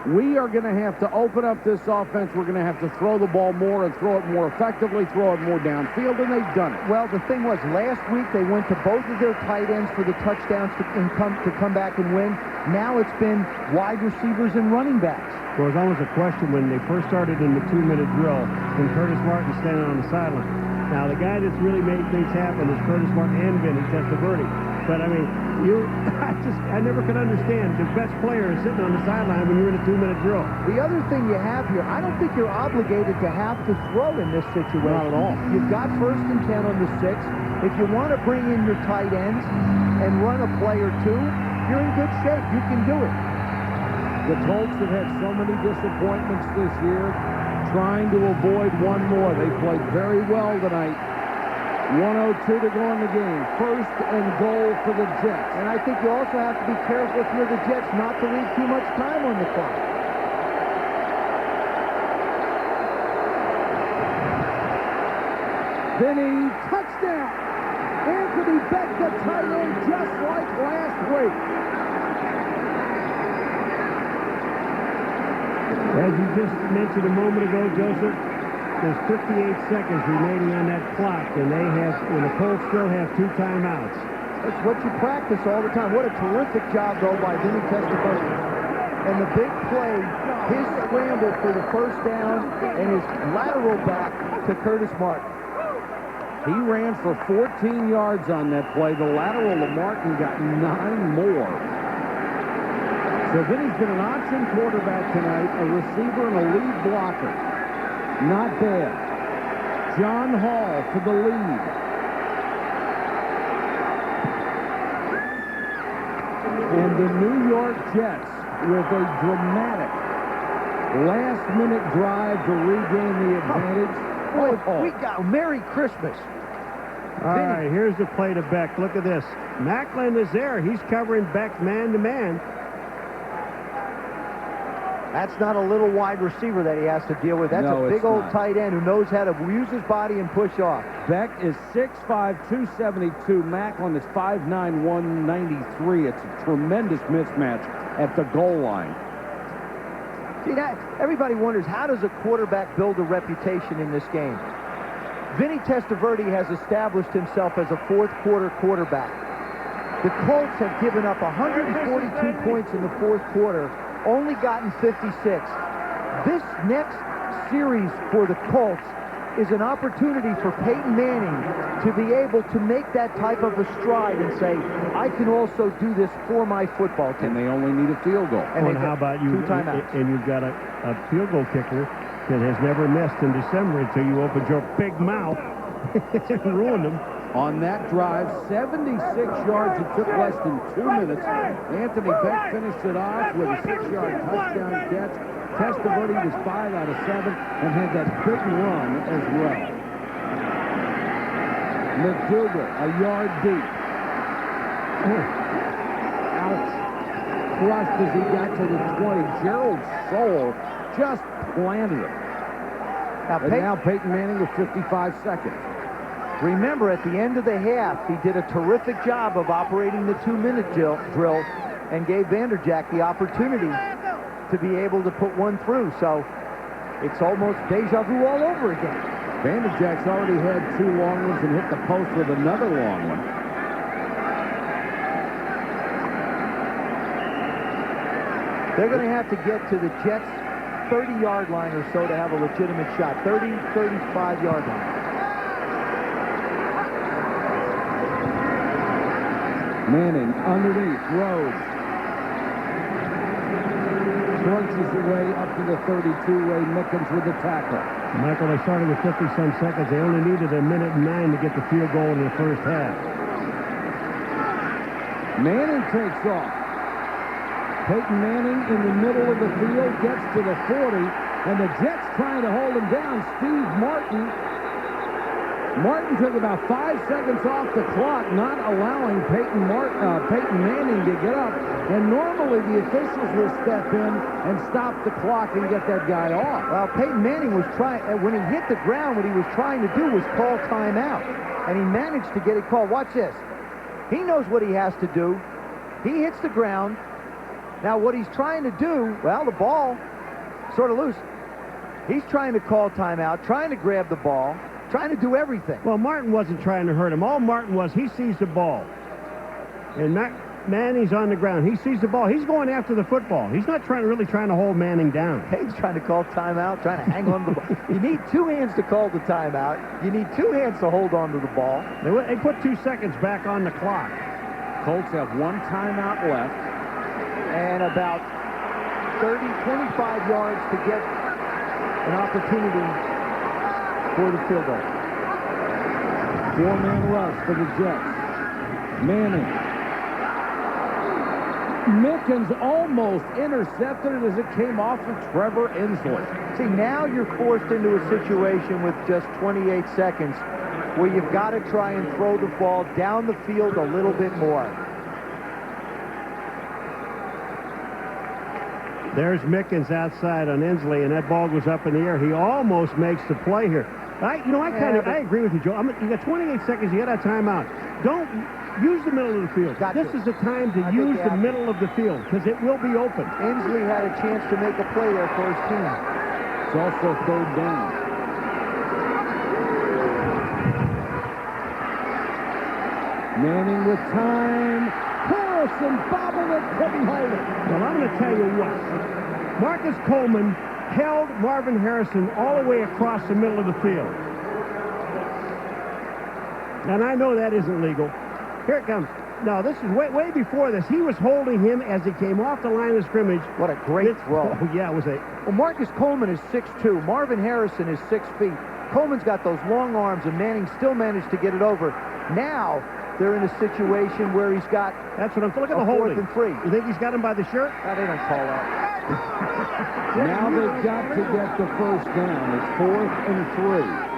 We are going to have to open up this offense. We're going to have to throw the ball more and throw it more effectively, throw it more downfield, and they've done it. Well, the thing was, last week they went to both of their tight ends for the touchdowns to come back and win. Now it's been wide receivers and running backs. There was almost a question when they first started in the 2-minute drill when Curtis Martin standing on the sideline. Now, the guy that's really made things happen is Curtis Martin and Vinny Testaverde. But, I mean, I never could understand the best player is sitting on the sideline when you're in a 2-minute drill. The other thing you have here, I don't think you're obligated to have to throw in this situation. Not at all. You've got 1st and 10 on the 6. If you want to bring in your tight ends and run a play or two, you're in good shape. You can do it. The Colts have had so many disappointments this year, trying to avoid one more. They played very well tonight. 1:02 to go in the game. 1st and goal for the Jets. And I think you also have to be careful if you're the Jets not to leave too much time on the clock. Vinny, touchdown! Anthony Beck, the tight end, just like last week. As you just mentioned a moment ago, Joseph, there's 58 seconds remaining on that clock, and the Colts still have 2 timeouts. It's what you practice all the time. What a terrific job, though, by Vinny Testaverde. And the big play, his scramble for the 1st down and his lateral back to Curtis Martin. He ran for 14 yards on that play. The lateral of Martin got 9 more. So Vinny's been an option quarterback tonight, a receiver and a lead blocker. Not bad. John Hall for the lead. And the New York Jets with a dramatic last-minute drive to regain the advantage. Boy, we got Merry Christmas. All right, here's the play to Beck. Look at this. Macklin is there. He's covering Beck man-to-man. That's not a little wide receiver that he has to deal with. That's a big old tight end who knows how to use his body and push off. Beck is 6'5", 272. Macklin is 5'9", 193. It's a tremendous mismatch at the goal line. See, everybody wonders, how does a quarterback build a reputation in this game? Vinny Testaverde has established himself as a 4th-quarter quarterback. The Colts have given up 142 points in the 4th quarter, only gotten 56. This next series for the Colts is an opportunity for Peyton Manning to be able to make that type of a stride and say, I can also do this for my football team. And they only need a field goal. And how about you? 2 timeouts. And you've got a field goal kicker that has never missed in December until you opened your big mouth and ruined them. On that drive, 76 yards. It took less than 2 minutes. Anthony Beck finished it off with a 6-yard touchdown catch. Testaverde was 5 out of 7 and had that big run as well. McDougal, a yard deep. Ouch. Crushed as he got to the 20. Gerald Soule just planted him. Now Peyton Manning with 55 seconds. Remember, at the end of the half, he did a terrific job of operating the 2-minute drill and gave Vanderjagt the opportunity to be able to put one through. So it's almost deja vu all over again. Vanderjagt's already had 2 long ones and hit the post with another long one. They're going to have to get to the Jets' 30-yard line or so to have a legitimate shot. 30, 35-yard line. Manning underneath, Rhodes. Crunches away up to the 32-way. Mickens with the tackle. Michael, they started with 50-some seconds. They only needed a minute and 9 to get the field goal in the first half. Manning takes off. Peyton Manning in the middle of the field gets to the 40, and the Jets trying to hold him down. Steve Martin took about 5 seconds off the clock, not allowing Peyton Manning to get up. And normally the officials will step in and stop the clock and get that guy off. Well, Peyton Manning was trying, when he hit the ground, what he was trying to do was call timeout. And he managed to get it called. Watch this. He knows what he has to do. He hits the ground. Now, what he's trying to do, well, the ball sort of loose. He's trying to call timeout, trying to grab the ball, trying to do everything. Well, Martin wasn't trying to hurt him. All Martin was, he sees the ball. And Manning's on the ground. He sees the ball. He's going after the football. He's not really trying to hold Manning down. He's trying to call timeout, trying to hang on to the ball. You need 2 hands to call the timeout. You need 2 hands to hold on to the ball. They put 2 seconds back on the clock. Colts have 1 timeout left. And about 25 yards to get an opportunity for the field goal. 4-man rush for the Jets. Manning. Mickens almost intercepted it as it came off of Trevor Inslee. See, now you're forced into a situation with just 28 seconds where you've got to try and throw the ball down the field a little bit more. There's Mickens outside on Inslee, and that ball goes up in the air. He almost makes the play here. I agree with you, Joe. You got 28 seconds. You got a timeout. Don't use the middle of the field. This is the time to use the middle of the field because it will be open. Inslee had a chance to make a play there for his team. It's also 3rd down. Manning with time. Harrison bobbled it, couldn't hold it. Well, I'm going to tell you what. Marcus Coleman held Marvin Harrison all the way across the middle of the field. And I know that isn't legal. Here it comes. No, this is way before this. He was holding him as he came off the line of scrimmage. What a great throw. Oh, yeah, it was a... Well, Marcus Coleman is 6'2". Marvin Harrison is 6 feet. Coleman's got those long arms, and Manning still managed to get it over. Now, they're in a situation where he's got... That's what I'm... Look at the holding. 4th and 3. You think he's got him by the shirt? No, they don't call that. Now they've got to get the 1st down. It's 4th and 3.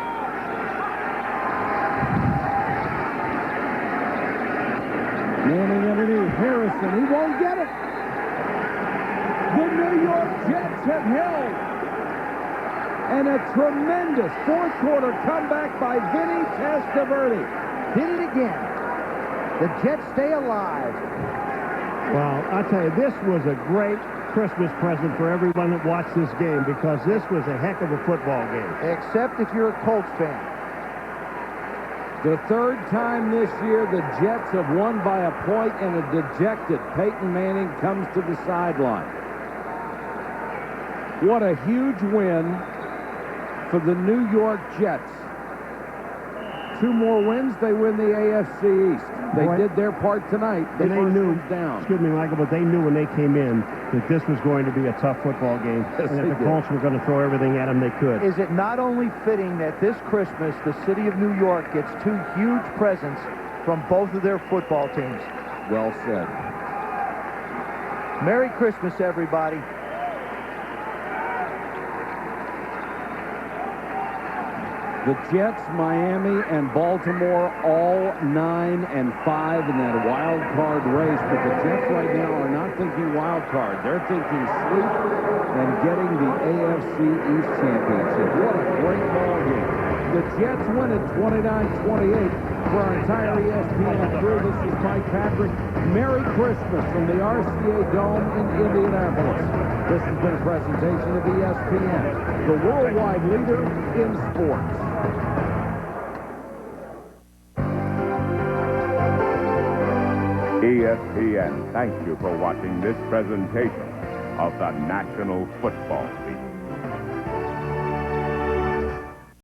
Manning underneath. Harrison, he won't get it. The New York Jets have held. And a tremendous 4th quarter comeback by Vinny Testaverde. Did it again. The Jets stay alive. Well, I'll tell you, this was a great Christmas present for everyone that watched this game because this was a heck of a football game. Except if you're a Colts fan. The 3rd time this year the Jets have won by a point, and a dejected Peyton Manning comes to the sideline. What a huge win for the New York Jets. 2 more wins, they win the AFC East. They did their part tonight. They knew down. Excuse me, Michael, but they knew when they came in that this was going to be a tough football game, and that the Colts were going to throw everything at them they could. Is it not only fitting that this Christmas the city of New York gets 2 huge presents from both of their football teams? Well said. Merry Christmas, everybody. The Jets, Miami, and Baltimore all 9 and 5 in that wild card race. But the Jets right now are not thinking wild card. They're thinking sleep and getting the AFC East Championship. What a great ball game. The Jets win at 29-28. For our entire ESPN crew, this is Mike Patrick. Merry Christmas from the RCA Dome in Indianapolis. This has been a presentation of ESPN, the worldwide leader in sports. ESPN thanks you for watching this presentation of the National Football League.